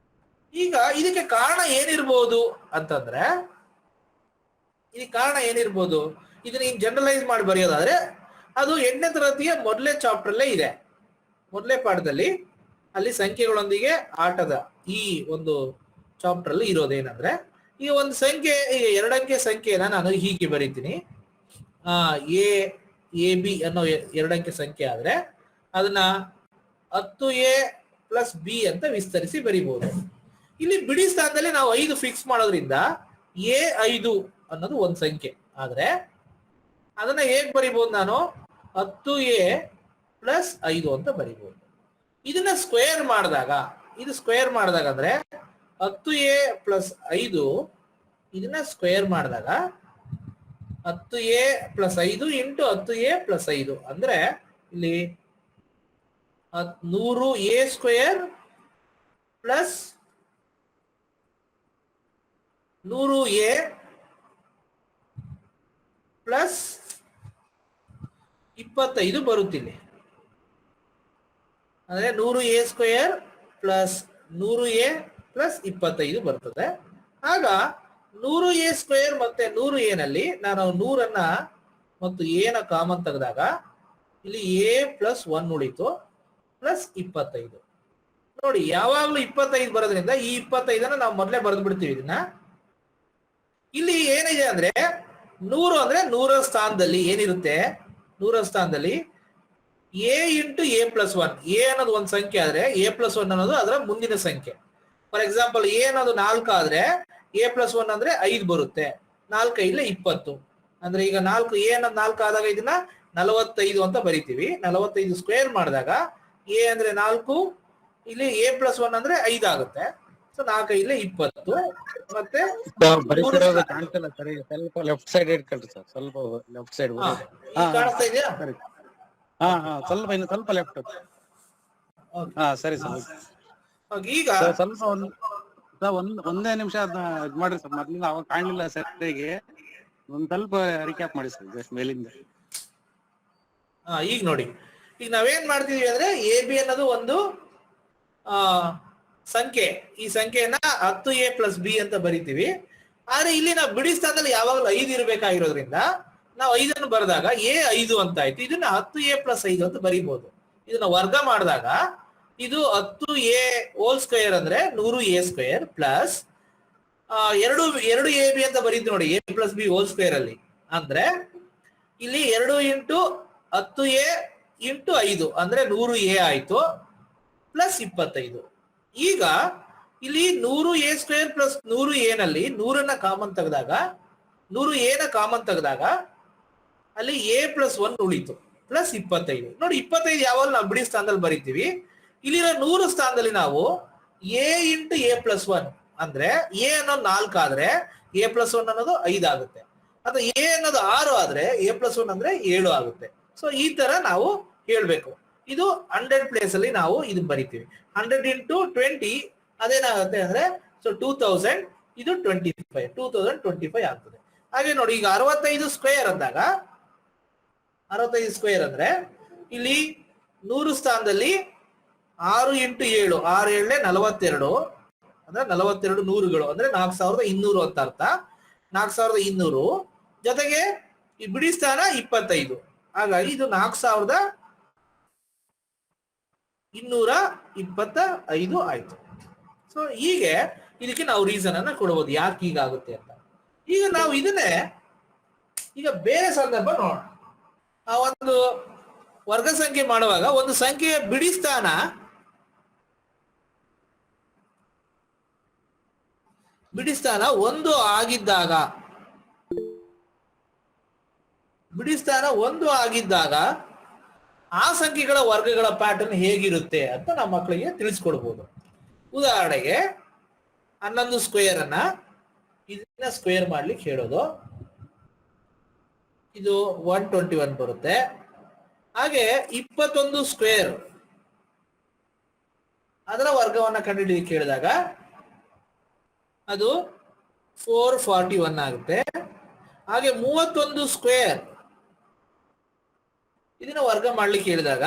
ಈಗ ಇದಕ್ಕೆ ಕಾರಣ ಏನಿರ್ಬೋದು ಅಂತಂದ್ರೆ, ಇದಕ್ಕೆ ಕಾರಣ ಏನಿರ್ಬೋದು, ಇದನ್ನ ಹಿಂಗ್ ಜನರಲೈಸ್ ಮಾಡಿ ಬರೆಯೋದಾದ್ರೆ ಅದು 8ನೇ ತರಗತಿಯ ಮೊದಲೇ ಚಾಪ್ಟರ್ ಅಲ್ಲೇ ಇದೆ. ಮೊದಲೇ ಪಾಠದಲ್ಲಿ ಅಲ್ಲಿ ಸಂಖ್ಯೆಗಳೊಂದಿಗೆ ಆಟದ ಈ ಒಂದು ಚಾಪ್ಟರ್ ಅಲ್ಲಿ ಇರೋದೇನಂದ್ರೆ, ಈಗ ಒಂದು ಸಂಖ್ಯೆ, ಈಗ 2 ಅಂಕೆ ಸಂಖ್ಯೆನ ನಾನು ಹೀಗೆ ಬರೀತೀನಿ. ಎ ಬಿ ಅನ್ನೋ 2 ಅಂಕೆ ಸಂಖ್ಯೆ ಆದ್ರೆ ಅದನ್ನ 10a + b ಅಂತ ವಿಸ್ತರಿಸಿ ಬರೀಬಹುದು. ಇಲ್ಲಿ ಬಿಡಿ ಸ್ಥಾನದಲ್ಲಿ ನಾವು 5 ಫಿಕ್ಸ್ ಮಾಡೋದ್ರಿಂದ a5 ಅನ್ನೋದು ಒಂದು ಸಂಖ್ಯೆ ಆದ್ರೆ ಅದನ್ನ ಹೇಗ್ ಬರಿಬಹುದು, ನಾನು 10a + 5 ಅಂತ ಬರಿಬಹುದು. ಇದನ್ನ ಸ್ಕ್ವೇರ್ ಮಾಡಿದಾಗ, ಇದು ಸ್ಕ್ವೇರ್ ಮಾಡಿದಾಗ ಅಂದ್ರೆ 10a + 5, ಇದನ್ನ ಸ್ಕ್ವೇರ್ ಮಾಡಿದಾಗ 10a + 5 × 10a + 5 ಅಂದ್ರೆ ಇಲ್ಲಿ 100a² + 100a + 25 ಬರುತ್ತಿಲ್ಲ. ಅಂದ್ರೆ 100a² + 100a + 25 ಬರ್ತದೆ. ಆಗ 100a² ಮತ್ತೆ 100a ನಲ್ಲಿ ನಾನು 100 ಮತ್ತು a ನ ಕಾಮನ್ ತೆಗೆದಾಗ ಇಲ್ಲಿ a ಪ್ಲಸ್ 1 ಉಳಿತು ಪ್ಲಸ್ 25. ನೋಡಿ, ಯಾವಾಗ್ಲೂ 25 ಬರೋದ್ರಿಂದ ಈ 25 ನಾವು ಮೊದಲೇ ಬರೆದು ಬಿಡ್ತೀವಿ. ಇದನ್ನ ಇಲ್ಲಿ ಏನಿದೆ ಅಂದ್ರೆ 100 ಅಂದ್ರೆ 100ರ ಸ್ಥಾನದಲ್ಲಿ ಏನಿರುತ್ತೆ, 100ರ ಸ್ಥಾನದಲ್ಲಿ a into a plus 1. a ಅನ್ನೋದು ಒಂದು ಸಂಖ್ಯೆ ಆದ್ರೆ a ಪ್ಲಸ್ 1 ಅನ್ನೋದು ಅದರ ಮುಂದಿನ ಸಂಖ್ಯೆ. ಫಾರ್ ಎಕ್ಸಾಂಪಲ್ a ಅನ್ನೋದು 4 ಆದ್ರೆ a ಪ್ಲಸ್ 1 ಅಂದ್ರೆ 5 ಬರುತ್ತೆ. 4 5 20. ಅಂದ್ರೆ ಈಗ 4 a ಅನ್ನೋದು 4 ಆದಾಗ ಇದನ್ನ 45 ಅಂತ ಬರಿತೀವಿ. 45 ಸ್ಕ್ವೇರ್ ಮಾಡಿದಾಗ a ಅಂದ್ರೆ 4, ಇಲ್ಲಿ a ಪ್ಲಸ್ 1 ಅಂದ್ರೆ 5 ಆಗುತ್ತೆ. ಸೊ 4 5 20 ಮತ್ತೆ ಕಾಣ್ತಿಲ್ಲ ಸರಿ. ಸ್ವಲ್ಪ ಲೆಫ್ಟ್ ಸೈಡ್ ಇಟ್ಕೊಳ್ರಿ ಸರ್, ಸ್ವಲ್ಪ ಲೆಫ್ಟ್ ಸೈಡ್ ಕಾಣಿಸ್ತಾ ಇದೆಯಾ? ಸ್ವಲ್ಪ ಇನ್ನು ಸ್ವಲ್ಪ ಲೆಫ್ಟ್. ಸರಿ ಸರ್. ಈಗ ಸ್ವಲ್ಪ ಒಂದೇ ನಿಮಿಷ ಅದನ್ನ ಇದ್ ಮಾಡ್ರಿ ಸರ್. ಮೊದ್ಲಿಂದ ಅವಾಗ ಕಾಣ್ಲಿಲ್ಲ ಸರಿಗೆ, ಒಂದ್ ಸ್ವಲ್ಪ ರಿಕ್ಯಾಪ್ ಮಾಡಿ ಸರ್ ಜಸ್ಟ್ ಮೇಲಿಂದ. ಈಗ ನೋಡಿ, ಈಗ ನಾವೇನ್ ಮಾಡ್ತಿದೀವಿ ಅಂದ್ರೆ ಎ ಬಿ ಅನ್ನೋದು ಒಂದು ಸಂಖ್ಯೆ. ಈ ಸಂಖ್ಯೆಯನ್ನ 10a ಪ್ಲಸ್ ಬಿ ಅಂತ ಬರಿತೀವಿ. ಆದ್ರೆ ಇಲ್ಲಿ ನಾವು ಬಿಡಿ ಸ್ಥಾನದಲ್ಲಿ ಯಾವಾಗಲೂ 5 ಇರಬೇಕಾಗಿರೋದ್ರಿಂದ ನಾವು 5 ಬರೆದಾಗ a 5 ಅಂತ ಆಯ್ತು. ಇದನ್ನ 10a ಪ್ಲಸ್ 5 ಅಂತ ಬರಿಬಹುದು. ಇದನ್ನ ವರ್ಗ ಮಾಡಿದಾಗ ಇದು 10a ಹೋಲ್ ಸ್ಕ್ವೇರ್ ಅಂದ್ರೆ 100a² ಪ್ಲಸ್ 2 ಎ ಬಿ ಅಂತ ಬರೀತೀವಿ ನೋಡಿ, a plus B whole square ಅಲ್ಲಿ. ಅಂದ್ರೆ ಇಲ್ಲಿ 2 ಇಂಟು 10a ಇಂಟು 5 ಅಂದ್ರೆ 100a ಆಯ್ತು ಪ್ಲಸ್ 25. ಈಗ ಇಲ್ಲಿ 100a² ಪ್ಲಸ್ 100a ನಲ್ಲಿ 100ನ್ನ ಕಾಮನ್ ತೆಗೆದಾಗ 100a ನ ಕಾಮನ್ ತೆಗೆದಾಗ ಅಲ್ಲಿ a ಪ್ಲಸ್ 1 ಉಳಿತು ಪ್ಲಸ್ 25. ನೋಡಿ, 25 ಯಾವಾಗ ನಾವು ಬಿಡಿ ಸ್ಥಾನದಲ್ಲಿ ಬರಿತೀವಿ. ಇಲ್ಲಿರೋ 100 ಸ್ಥಾನದಲ್ಲಿ ನಾವು a ಇಂಟು a ಪ್ಲಸ್ 1 ಅಂದ್ರೆ a ಅನ್ನೋದು 4 ಆದ್ರೆ a ಪ್ಲಸ್ 1 ಅನ್ನೋದು 5 ಆಗುತ್ತೆ. ಅಥವಾ a ಅನ್ನೋದು 6 ಆದ್ರೆ a ಪ್ಲಸ್ 1 ಅಂದ್ರೆ 7 ಆಗುತ್ತೆ. ಸೊ ಈ ತರ ನಾವು ಹೇಳ್ಬೇಕು. ಇದು 100 ಪ್ಲೇಸ್ ಅಲ್ಲಿ ನಾವು ಇದು ಬರಿತೀವಿ. 100 ಇಂಟು 20 ಅದೇನಾಗುತ್ತೆ ಅಂದ್ರೆ ಸೊ 2000, ಇದು 25, 2025 ಆಗ್ತದೆ. ಹಾಗೆ ನೋಡಿ, ಈಗ 65 ಸ್ಕ್ವೇರ್ ಅಂದಾಗ 65 ಸ್ಕ್ವೇರ್ ಅಂದ್ರೆ ಇಲ್ಲಿ 100 ಸ್ಥಾನದಲ್ಲಿ 6 ಇಂಟು 7, 6 7 42 ಅಂದ್ರೆ 42 ನೂರುಗಳು ಅಂದ್ರೆ 4200 ಅಂತ ಅರ್ಥ. 4200 ಜೊತೆಗೆ ಈ ಬಿಡಿ ಸ್ಥಾನ 25, ಹಾಗಾಗಿ ಇದು 4225 ಆಯ್ತು. ಸೊ ಹೀಗೆ ಇದಕ್ಕೆ ನಾವು ರೀಸನ್ ಅನ್ನ ಕೊಡಬಹುದು ಯಾಕೆ ಹೀಗಾಗುತ್ತೆ ಅಂತ. ಈಗ ನಾವು ಇದನ್ನೇ ಈಗ ಬೇರೆ ಸಂದರ್ಭ ನೋಡೋಣ. ಆ ಒಂದು ವರ್ಗ ಸಂಖ್ಯೆ ಮಾಡುವಾಗ ಒಂದು ಸಂಖ್ಯೆಯ ಬಿಡಿ ಸ್ಥಾನ ಒಂದು ಆಗಿದ್ದಾಗ, ಬಿಡಿ ಸ್ಥಾನ 1 ಆಗಿದ್ದಾಗ ಆ ಸಂಖ್ಯೆಗಳ ವರ್ಗಗಳ ಪ್ಯಾಟರ್ನ್ ಹೇಗಿರುತ್ತೆ ಅಂತ ನಮ್ಮ ಮಕ್ಕಳಿಗೆ ತಿಳಿಸ್ಕೊಡ್ಬೋದು. ಉದಾಹರಣೆಗೆ 11 ಸ್ಕ್ವೇರ್ ಅನ್ನ ಇದನ್ನ ಸ್ಕ್ವೇರ್ ಮಾಡ್ಲಿಕ್ಕೆ ಹೇಳೋದು, ಇದು 121 ಬರುತ್ತೆ. ಹಾಗೆ 21 ಸ್ಕ್ವೇರ್ ಅದರ ವರ್ಗವನ್ನ ಕಂಡುಹಿಡಿಯಲಿಕ್ಕೆ ಹೇಳಿದಾಗ ಅದು 441 ಆಗುತ್ತೆ. ಹಾಗೆ 31 ಸ್ಕ್ವೇರ್ ಇದನ್ನ ವರ್ಗ ಮಾಡ್ಲಿಕ್ಕೆ ಹೇಳಿದಾಗ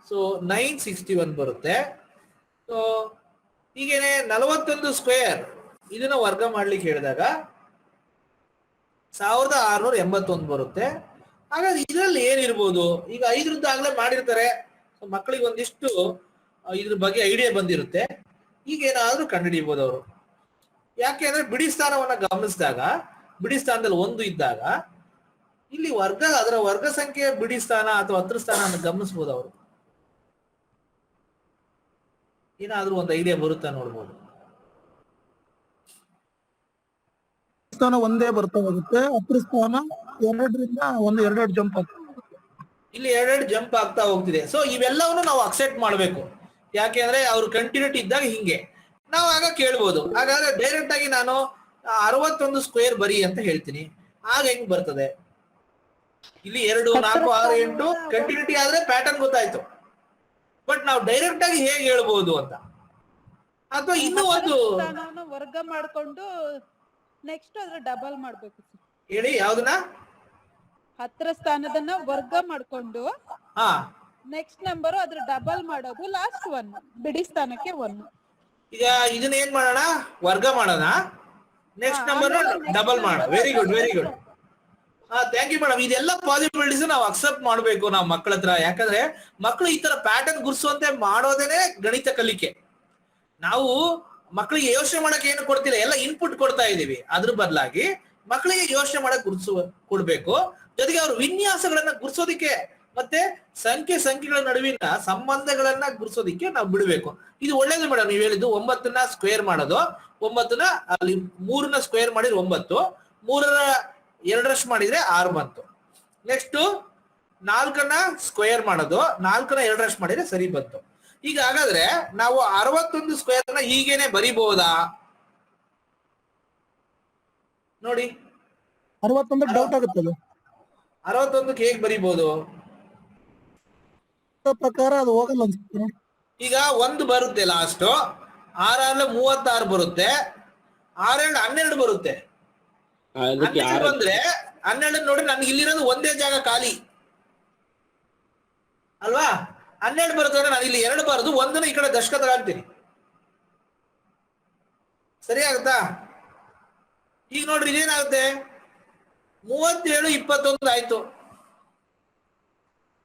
ಸೊ 961 ಬರುತ್ತೆ. ಸೊ ಹೀಗೇನೆ 41 ಸ್ಕ್ವೇರ್ ಇದನ್ನ ವರ್ಗ ಮಾಡ್ಲಿಕ್ಕೆ ಹೇಳಿದಾಗ 1681 ಬರುತ್ತೆ. ಹಾಗಾದ್ರೆ ಇದರಲ್ಲಿ ಏನಿರ್ಬೋದು? ಈಗ 5ರಿಂದ ಆಗ್ಲೇ ಮಾಡಿರ್ತಾರೆ, ಮಕ್ಕಳಿಗೆ ಒಂದಿಷ್ಟು ಇದ್ರ ಬಗ್ಗೆ ಐಡಿಯಾ ಬಂದಿರುತ್ತೆ. ಈಗ ಏನಾದ್ರೂ ಕಂಡುಹಿಡಿಯಬಹುದು ಅವರು. ಯಾಕೆ ಅಂದ್ರೆ ಬಿಡಿ ಸ್ಥಾನವನ್ನ ಗಮನಿಸಿದಾಗ, ಬಿಡಿ ಸ್ಥಾನದಲ್ಲಿ 1 ಇದ್ದಾಗ ಇಲ್ಲಿ ಅದರ ವರ್ಗ ಸಂಖ್ಯೆ ಬಿಡಿ ಸ್ಥಾನ ಅಥವಾ ಹತ್ರ ಸ್ಥಾನ ಗಮನಿಸಬಹುದು ಅವರು. ಏನಾದ್ರೂ ಒಂದು ಐಡಿಯಾ ಬರುತ್ತಾ ನೋಡ್ಬೋದು. ಸ್ಥಾನ ಒಂದೇ ಬರ್ತಾ ಹೋಗುತ್ತೆ, ಹತ್ರ ಸ್ಥಾನ 2ರಿಂದ 2 ಜಂಪ್ ಆಗ್ತದೆ. ಇಲ್ಲಿ 2 ಜಂಪ್ ಆಗ್ತಾ ಹೋಗ್ತಿದೆ. ಸೊ ಇವೆಲ್ಲವನ್ನು ನಾವು ಅಕ್ಸೆಪ್ಟ್ ಮಾಡಬೇಕು. ಯಾಕೆ ಅಂದ್ರೆ ಅವ್ರು ಕಂಟಿನ್ಯೂಟಿ ಇದ್ದಾಗ ಹಿಂಗೆ ನಾವು ಆಗ ಕೇಳ್ಬೋದು. ಹಾಗಾದ್ರೆ ಡೈರೆಕ್ಟ್ ಆಗಿ ನಾನು 61 ಸ್ಕ್ವೇರ್ ಬರಿ ಅಂತ ಹೇಳ್ತೀನಿ, ಆಗ ಹೆಂಗ್ ಬರ್ತದೆ? ಇಲ್ಲಿ 2 4 6 8 ಕಂಟಿನ್ಯೂಟಿ ಆದ್ರೆ ಪ್ಯಾಟರ್ನ್ ಗೊತ್ತಾಯ್ತು. ಬಟ್ ನಾವು ಡೈರೆಕ್ಟ್ ಆಗಿ ಹೇಗೆ ಹೇಳ್ಬೋದು ಅಂತ, ಅಥವಾ ಇನ್ನೂ ಒಂದು ವರ್ಗ ಮಾಡ್ಕೊಂಡು ನೆಕ್ಸ್ಟ್ ಅದ್ರ ಡಬಲ್ ಮಾಡ್ಬೇಕು. ಹೇಳಿ, ಯಾವ್ದನ್ನ? ಹತ್ರ ಸ್ಥಾನದನ್ನ ವರ್ಗ ಮಾಡ್ಕೊಂಡು ನೆಕ್ಸ್ಟ್ ನಂಬರ್ ಅದ್ರ ಡಬಲ್ ಮಾಡೋದು, ಲಾಸ್ಟ್ 1 ಬಿಡಿ ಸ್ಥಾನಕ್ಕೆ 1. ಈಗ ಇದನ್ನ ಏನ್ ಮಾಡೋಣ? ವರ್ಗ ಮಾಡೋಣ. ನೆಕ್ಸ್ಟ್ ನಂಬರ್ ಡಬಲ್ ಮಾಡ. Very good, very good. Thank you madam. ಇದೆಲ್ಲ ಪಾಸಿಬಿಲಿಟೀಸ್ ನಾವು ಅಕ್ಸೆಪ್ಟ್ ಮಾಡಬೇಕು ನಾವು ಮಕ್ಕಳ ಹತ್ರ. ಯಾಕಂದ್ರೆ ಮಕ್ಕಳು ಈ ತರ ಪ್ಯಾಟರ್ನ್ ಗುರ್ಸುವಂತೆ ಮಾಡೋದೇನೆ ಗಣಿತ ಕಲಿಕೆ. ನಾವು ಮಕ್ಕಳಿಗೆ ಯೋಚನೆ ಮಾಡಕ್ ಏನು ಕೊಡ್ತಿಲ್ಲ, ಎಲ್ಲ ಇನ್ಪುಟ್ ಕೊಡ್ತಾ ಇದೀವಿ. ಅದ್ರ ಬದಲಾಗಿ ಮಕ್ಕಳಿಗೆ ಯೋಚನೆ ಮಾಡಕ್ ಕೊಡ್ಬೇಕು. ಜೊತೆಗೆ ಅವ್ರ ವಿನ್ಯಾಸಗಳನ್ನ ಗುರ್ಸೋದಿಕ್ಕೆ ಮತ್ತೆ ಸಂಖ್ಯೆಗಳ ನಡುವಿನ ಸಂಬಂಧಗಳನ್ನ ಗುರ್ಸೋದಿಕ್ಕೆ ನಾವು ಬಿಡ್ಬೇಕು. ಇದು ಒಳ್ಳೇದು ಮೇಡಮ್. ನೀವು ಹೇಳಿದ್ದು 9ನ್ನ ಸ್ಕ್ವೇರ್ ಮಾಡೋದು, 9ನ್ನ ಅಲ್ಲಿ 3ನ್ನ ಸ್ಕ್ವೇರ್ ಮಾಡಿದ್ರೆ 9, 3ರ 2ರಷ್ಟು ಮಾಡಿದ್ರೆ 6 ಬಂತು. ನೆಕ್ಸ್ಟ್ 4ನ್ನ ಸ್ಕ್ವೇರ್ ಮಾಡೋದು, 4ನ 2ರಷ್ಟು ಮಾಡಿದ್ರೆ ಸರಿ ಬಂತು. ಈಗ ಹಾಗಾದ್ರೆ ನಾವು 61 ಸ್ಕ್ವೇರ್ನ ಹೀಗೇನೆ ಬರಿಬಹುದಾ ನೋಡಿ? 61 ಡೌಟ್ ಆಗುತ್ತದೆ. 61ಕ್ಕೆ ಹೇಗೆ ಬರಿಬಹುದು? ಪ್ರಕಾರ ಅದು ಹೋಗಲ್ಲ ಅನ್ಸುತ್ತೆ. ಈಗ 1 ಬರುತ್ತೆ ಲಾಸ್ಟ್, 6 36 ಬರುತ್ತೆ, 6 12 ಬರುತ್ತೆ. 12 ಬಂದ್ರೆ 12 ನೋಡಿ, ನನ್ಗೆ ಇಲ್ಲಿರೋದು ಒಂದೇ ಜಾಗ ಖಾಲಿ ಅಲ್ವಾ? 12 ಬರುತ್ತೆ ಅಂದ್ರೆ ನಾನು ಇಲ್ಲಿ 2 ಬಾರದು, 1ನ್ನ ಈ ಕಡೆ ದಶಕ ತಗೊಂತೀನಿ. ಸರಿ ಆಗುತ್ತಾ? ಈಗ ನೋಡ್ರಿ ಇದೇನಾಗುತ್ತೆ, 37 21 ಆಯ್ತು,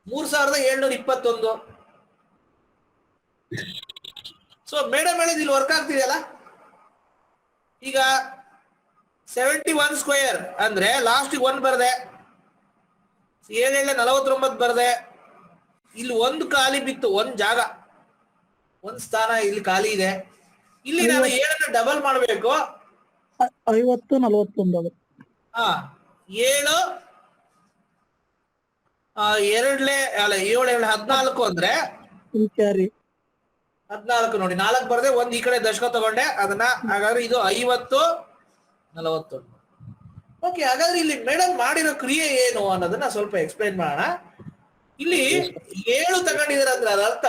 3721. ಸೊ ಮೇಡಮ್ ಹೇಳಿದ್ ಇಲ್ಲಿ ವರ್ಕ್ ಆಗ್ತಿದೆಯಲ್ಲ. ಈಗ 71 ಸ್ಕ್ವೇರ್ ಅಂದ್ರೆ ಲಾಸ್ಟ್ 1 ಬರ್ದೆ, 7 49 ಬರ್ದೆ. ಇಲ್ಲಿ 1 ಖಾಲಿ ಬಿತ್ತು, 1 ಜಾಗ, 1 ಸ್ಥಾನ ಇಲ್ಲಿ ಖಾಲಿ ಇದೆ. ಇಲ್ಲಿ ನಾನು 7ನ್ನ ಡಬಲ್ ಮಾಡಬೇಕು. 50 41 ಅದು. 7 7 14 ಅಂದ್ರೆ ಕ್ಯಾರಿ 14 ನೋಡಿ, 4 ಬರ್ದೆ, 1 ಈ ಕಡೆ ದಶಕ ತಗೊಂಡೆ ಅದನ್ನ. ಹಾಗಾದ್ರೆ ಇದು 50 41. ಓಕೆ, ಹಾಗಾದ್ರೆ ಇಲ್ಲಿ ಮೇಡಮ್ ಮಾಡಿರೋ ಕ್ರಿಯೆ ಏನು ಅನ್ನೋದನ್ನ ಸ್ವಲ್ಪ ಎಕ್ಸ್ಪ್ಲೈನ್ ಮಾಡೋಣ. ಇಲ್ಲಿ 7 ತಗೊಂಡಿದ್ದಾರೆ ಅಂದ್ರೆ ಅದರ ಅರ್ಥ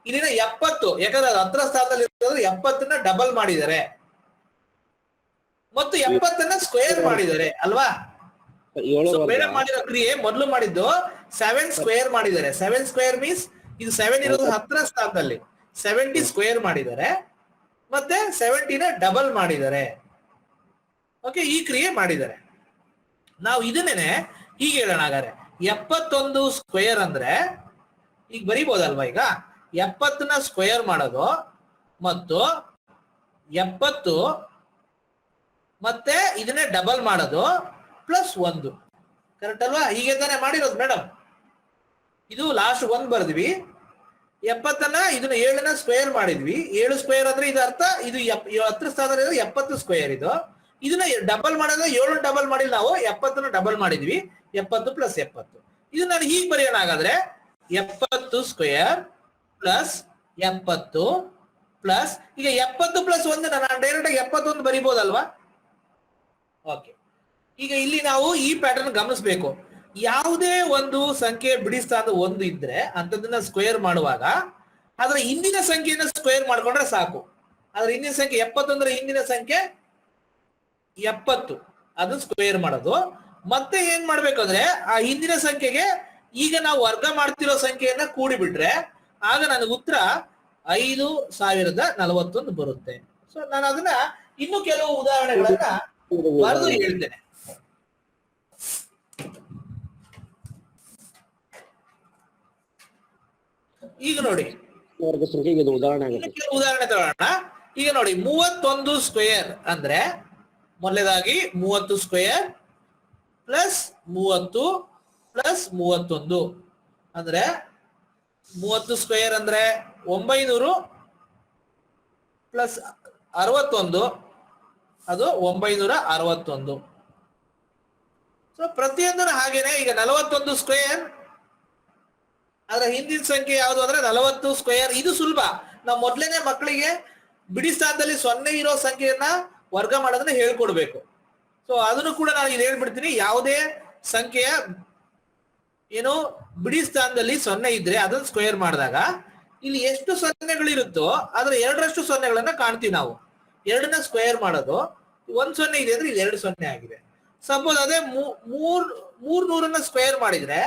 ಇಲ್ಲಿನ 70, ಯಾಕಂದ್ರೆ ಅದು ಹತ್ರ ಸ್ಥಾನದಲ್ಲಿ 70ನ್ನ ಡಬಲ್ ಮಾಡಿದ್ದಾರೆ ಮತ್ತು 70ನ್ನ ಸ್ಕ್ವೇರ್ ಮಾಡಿದ್ದಾರೆ ಅಲ್ವಾ? ಮೇಡಮ್ ಮಾಡಿರೋ ಕ್ರಿಯೆ ಮೊದಲು ಮಾಡಿದ್ದು 7 ಸ್ಕ್ವೇರ್ ಮಾಡಿದ್ದಾರೆ. 7 ಸ್ಕ್ವೇರ್ ಮೀನ್ಸ್ ಇದು 7 ಇರೋದು ಹತ್ರ ಸ್ಥಾನದಲ್ಲಿ 70 ಸ್ಕ್ವೇರ್ ಮಾಡಿದ್ದಾರೆ, ಮತ್ತೆ 70ನ ಡಬಲ್ ಮಾಡಿದ್ದಾರೆ. ಓಕೆ, ಈ ಕ್ರಿಯೆ ಮಾಡಿದ್ದಾರೆ. ನಾವು ಇದನ್ನೇನೆ ಹೀಗೆ ಹೇಳೋಣ. ಹಾಗಾದ್ರೆ 71 ಸ್ಕ್ವೇರ್ ಅಂದ್ರೆ ಈಗ ಬರಿಬೋದಲ್ವಾ? ಈಗ 70ನ ಸ್ಕ್ವೇರ್ ಮಾಡೋದು ಮತ್ತು 70 ಮತ್ತೆ ಇದನ್ನೇ ಡಬಲ್ ಮಾಡೋದು ಪ್ಲಸ್ 1, ಕರೆಕ್ಟ್ ಅಲ್ವಾ? ಹೀಗೆ ತಾನೇ ಮಾಡಿರೋದು ಮೇಡಮ್. ಇದು ಲಾಸ್ಟ್ 1 ಬರ್ದ್ವಿ, 70ನ್ನ ಇದನ್ನ 7ನ ಸ್ಕ್ವೇರ್ ಮಾಡಿದ್ವಿ. 7 ಸ್ಕ್ವೇರ್ ಅಂದ್ರೆ ಇದು ಅರ್ಥ ಇದು ಹತ್ರ ಸ್ಥಾನದಲ್ಲಿ 70 ಸ್ಕ್ವೇರ್. ಇದನ್ನ ಡಬಲ್ ಮಾಡಿದ್ರೆ 7 ಡಬಲ್ ಮಾಡಿಲ್ಲ ನಾವು, 70ನ ಡಬಲ್ ಮಾಡಿದ್ವಿ, 70 ಪ್ಲಸ್ 70. ಇದು ನಾನು ಹೀಗೆ ಬರೆಯೋಣ. ಹಾಗಾದ್ರೆ 70 ಸ್ಕ್ವೇರ್ ಪ್ಲಸ್ 70 ಪ್ಲಸ್ ಈಗ 70 ಪ್ಲಸ್ 1 ನಾನು ಡೈರೆಕ್ಟ್ ಆಗಿ 71 ಬರಿಬಹುದಲ್ವಾ? ಓಕೆ, ಈಗ ಇಲ್ಲಿ ನಾವು ಈ ಪ್ಯಾಟರ್ನ್ ಗಮನಿಸಬೇಕು. ಯಾವುದೇ ಒಂದು ಸಂಖ್ಯೆ ಬಿಡಿ ಸ್ಥಾನದ 1 ಇದ್ರೆ ಅಂತದನ್ನ ಸ್ಕ್ವೇರ್ ಮಾಡುವಾಗ ಅದರ ಹಿಂದಿನ ಸಂಖ್ಯೆಯನ್ನು ಸ್ಕ್ವೇರ್ ಮಾಡ್ಕೊಂಡ್ರೆ ಸಾಕು. ಅದ್ರ ಹಿಂದಿನ ಸಂಖ್ಯೆ 70 ಅಂದ್ರೆ ಹಿಂದಿನ ಸಂಖ್ಯೆ 70, ಅದು ಸ್ಕ್ವೇರ್ ಮಾಡೋದು. ಮತ್ತೆ ಏನ್ ಮಾಡ್ಬೇಕಂದ್ರೆ ಆ ಹಿಂದಿನ ಸಂಖ್ಯೆಗೆ ಈಗ ನಾವು ವರ್ಗ ಮಾಡ್ತಿರೋ ಸಂಖ್ಯೆಯನ್ನ ಕೂಡಿ ಬಿಟ್ರೆ ಆಗ ನನಗೆ ಉತ್ತರ 5041 ಬರುತ್ತೆ. ಸೊ ನಾನು ಅದನ್ನ ಇನ್ನು ಕೆಲವು ಉದಾಹರಣೆಗಳನ್ನ ಬರೆದು ಹೇಳ್ತೇನೆ. ಈಗ ನೋಡಿ ಉದಾಹರಣೆ ತಗೊಳ್ಳೋಣ. ಈಗ ನೋಡಿ 31 ಸ್ಕ್ವೇರ್ ಅಂದ್ರೆ ಮೊದಲನೇದಾಗಿ 30 ಸ್ಕ್ವೇರ್ ಪ್ಲಸ್ 30 ಪ್ಲಸ್ 31 ಅಂದ್ರೆ 30 ಸ್ಕ್ವೇರ್ ಅಂದ್ರೆ 900 ಪ್ಲಸ್ 61 ಅದು 961. ಸೊ ಪ್ರತಿಯೊಂದನ್ನು ಹಾಗೇನೆ. ಈಗ 41 ಸ್ಕ್ವೇರ್ ಅದರ ಹಿಂದಿನ ಸಂಖ್ಯೆ ಯಾವುದು ಅಂದ್ರೆ 40 ಸ್ಕ್ವೇರ್. ಇದು ಸುಲಭ. ನಾವು ಮೊದಲೇನೆ ಮಕ್ಕಳಿಗೆ ಬಿಡಿ ಸ್ಥಾನದಲ್ಲಿ 0 ಇರೋ ಸಂಖ್ಯೆಯನ್ನ ವರ್ಗ ಮಾಡೋದನ್ನ ಹೇಳ್ಕೊಡ್ಬೇಕು. ಸೊ ಅದನ್ನು ಕೂಡ ನಾನು ಇಲ್ಲಿ ಹೇಳ್ಬಿಡ್ತೀನಿ. ಯಾವುದೇ ಸಂಖ್ಯೆಯ ಏನು ಬಿಡಿ ಸ್ಥಾನದಲ್ಲಿ 0 ಇದ್ರೆ ಅದನ್ನ ಸ್ಕ್ವೇರ್ ಮಾಡಿದಾಗ ಇಲ್ಲಿ ಎಷ್ಟು ಸೊನ್ನೆಗಳಿರುತ್ತೋ ಅದರ 2ರಷ್ಟು ಸೊನ್ನೆಗಳನ್ನ ಕಾಣ್ತೀವಿ ನಾವು. 2ನ್ನ ಸ್ಕ್ವೇರ್ ಮಾಡೋದು, 1 0 ಇದೆ ಅಂದ್ರೆ ಇಲ್ಲಿ 2 0 ಆಗಿದೆ. ಸಪೋಸ್ ಅದೇ 300ನ್ನ ಸ್ಕ್ವೇರ್ ಮಾಡಿದ್ರೆ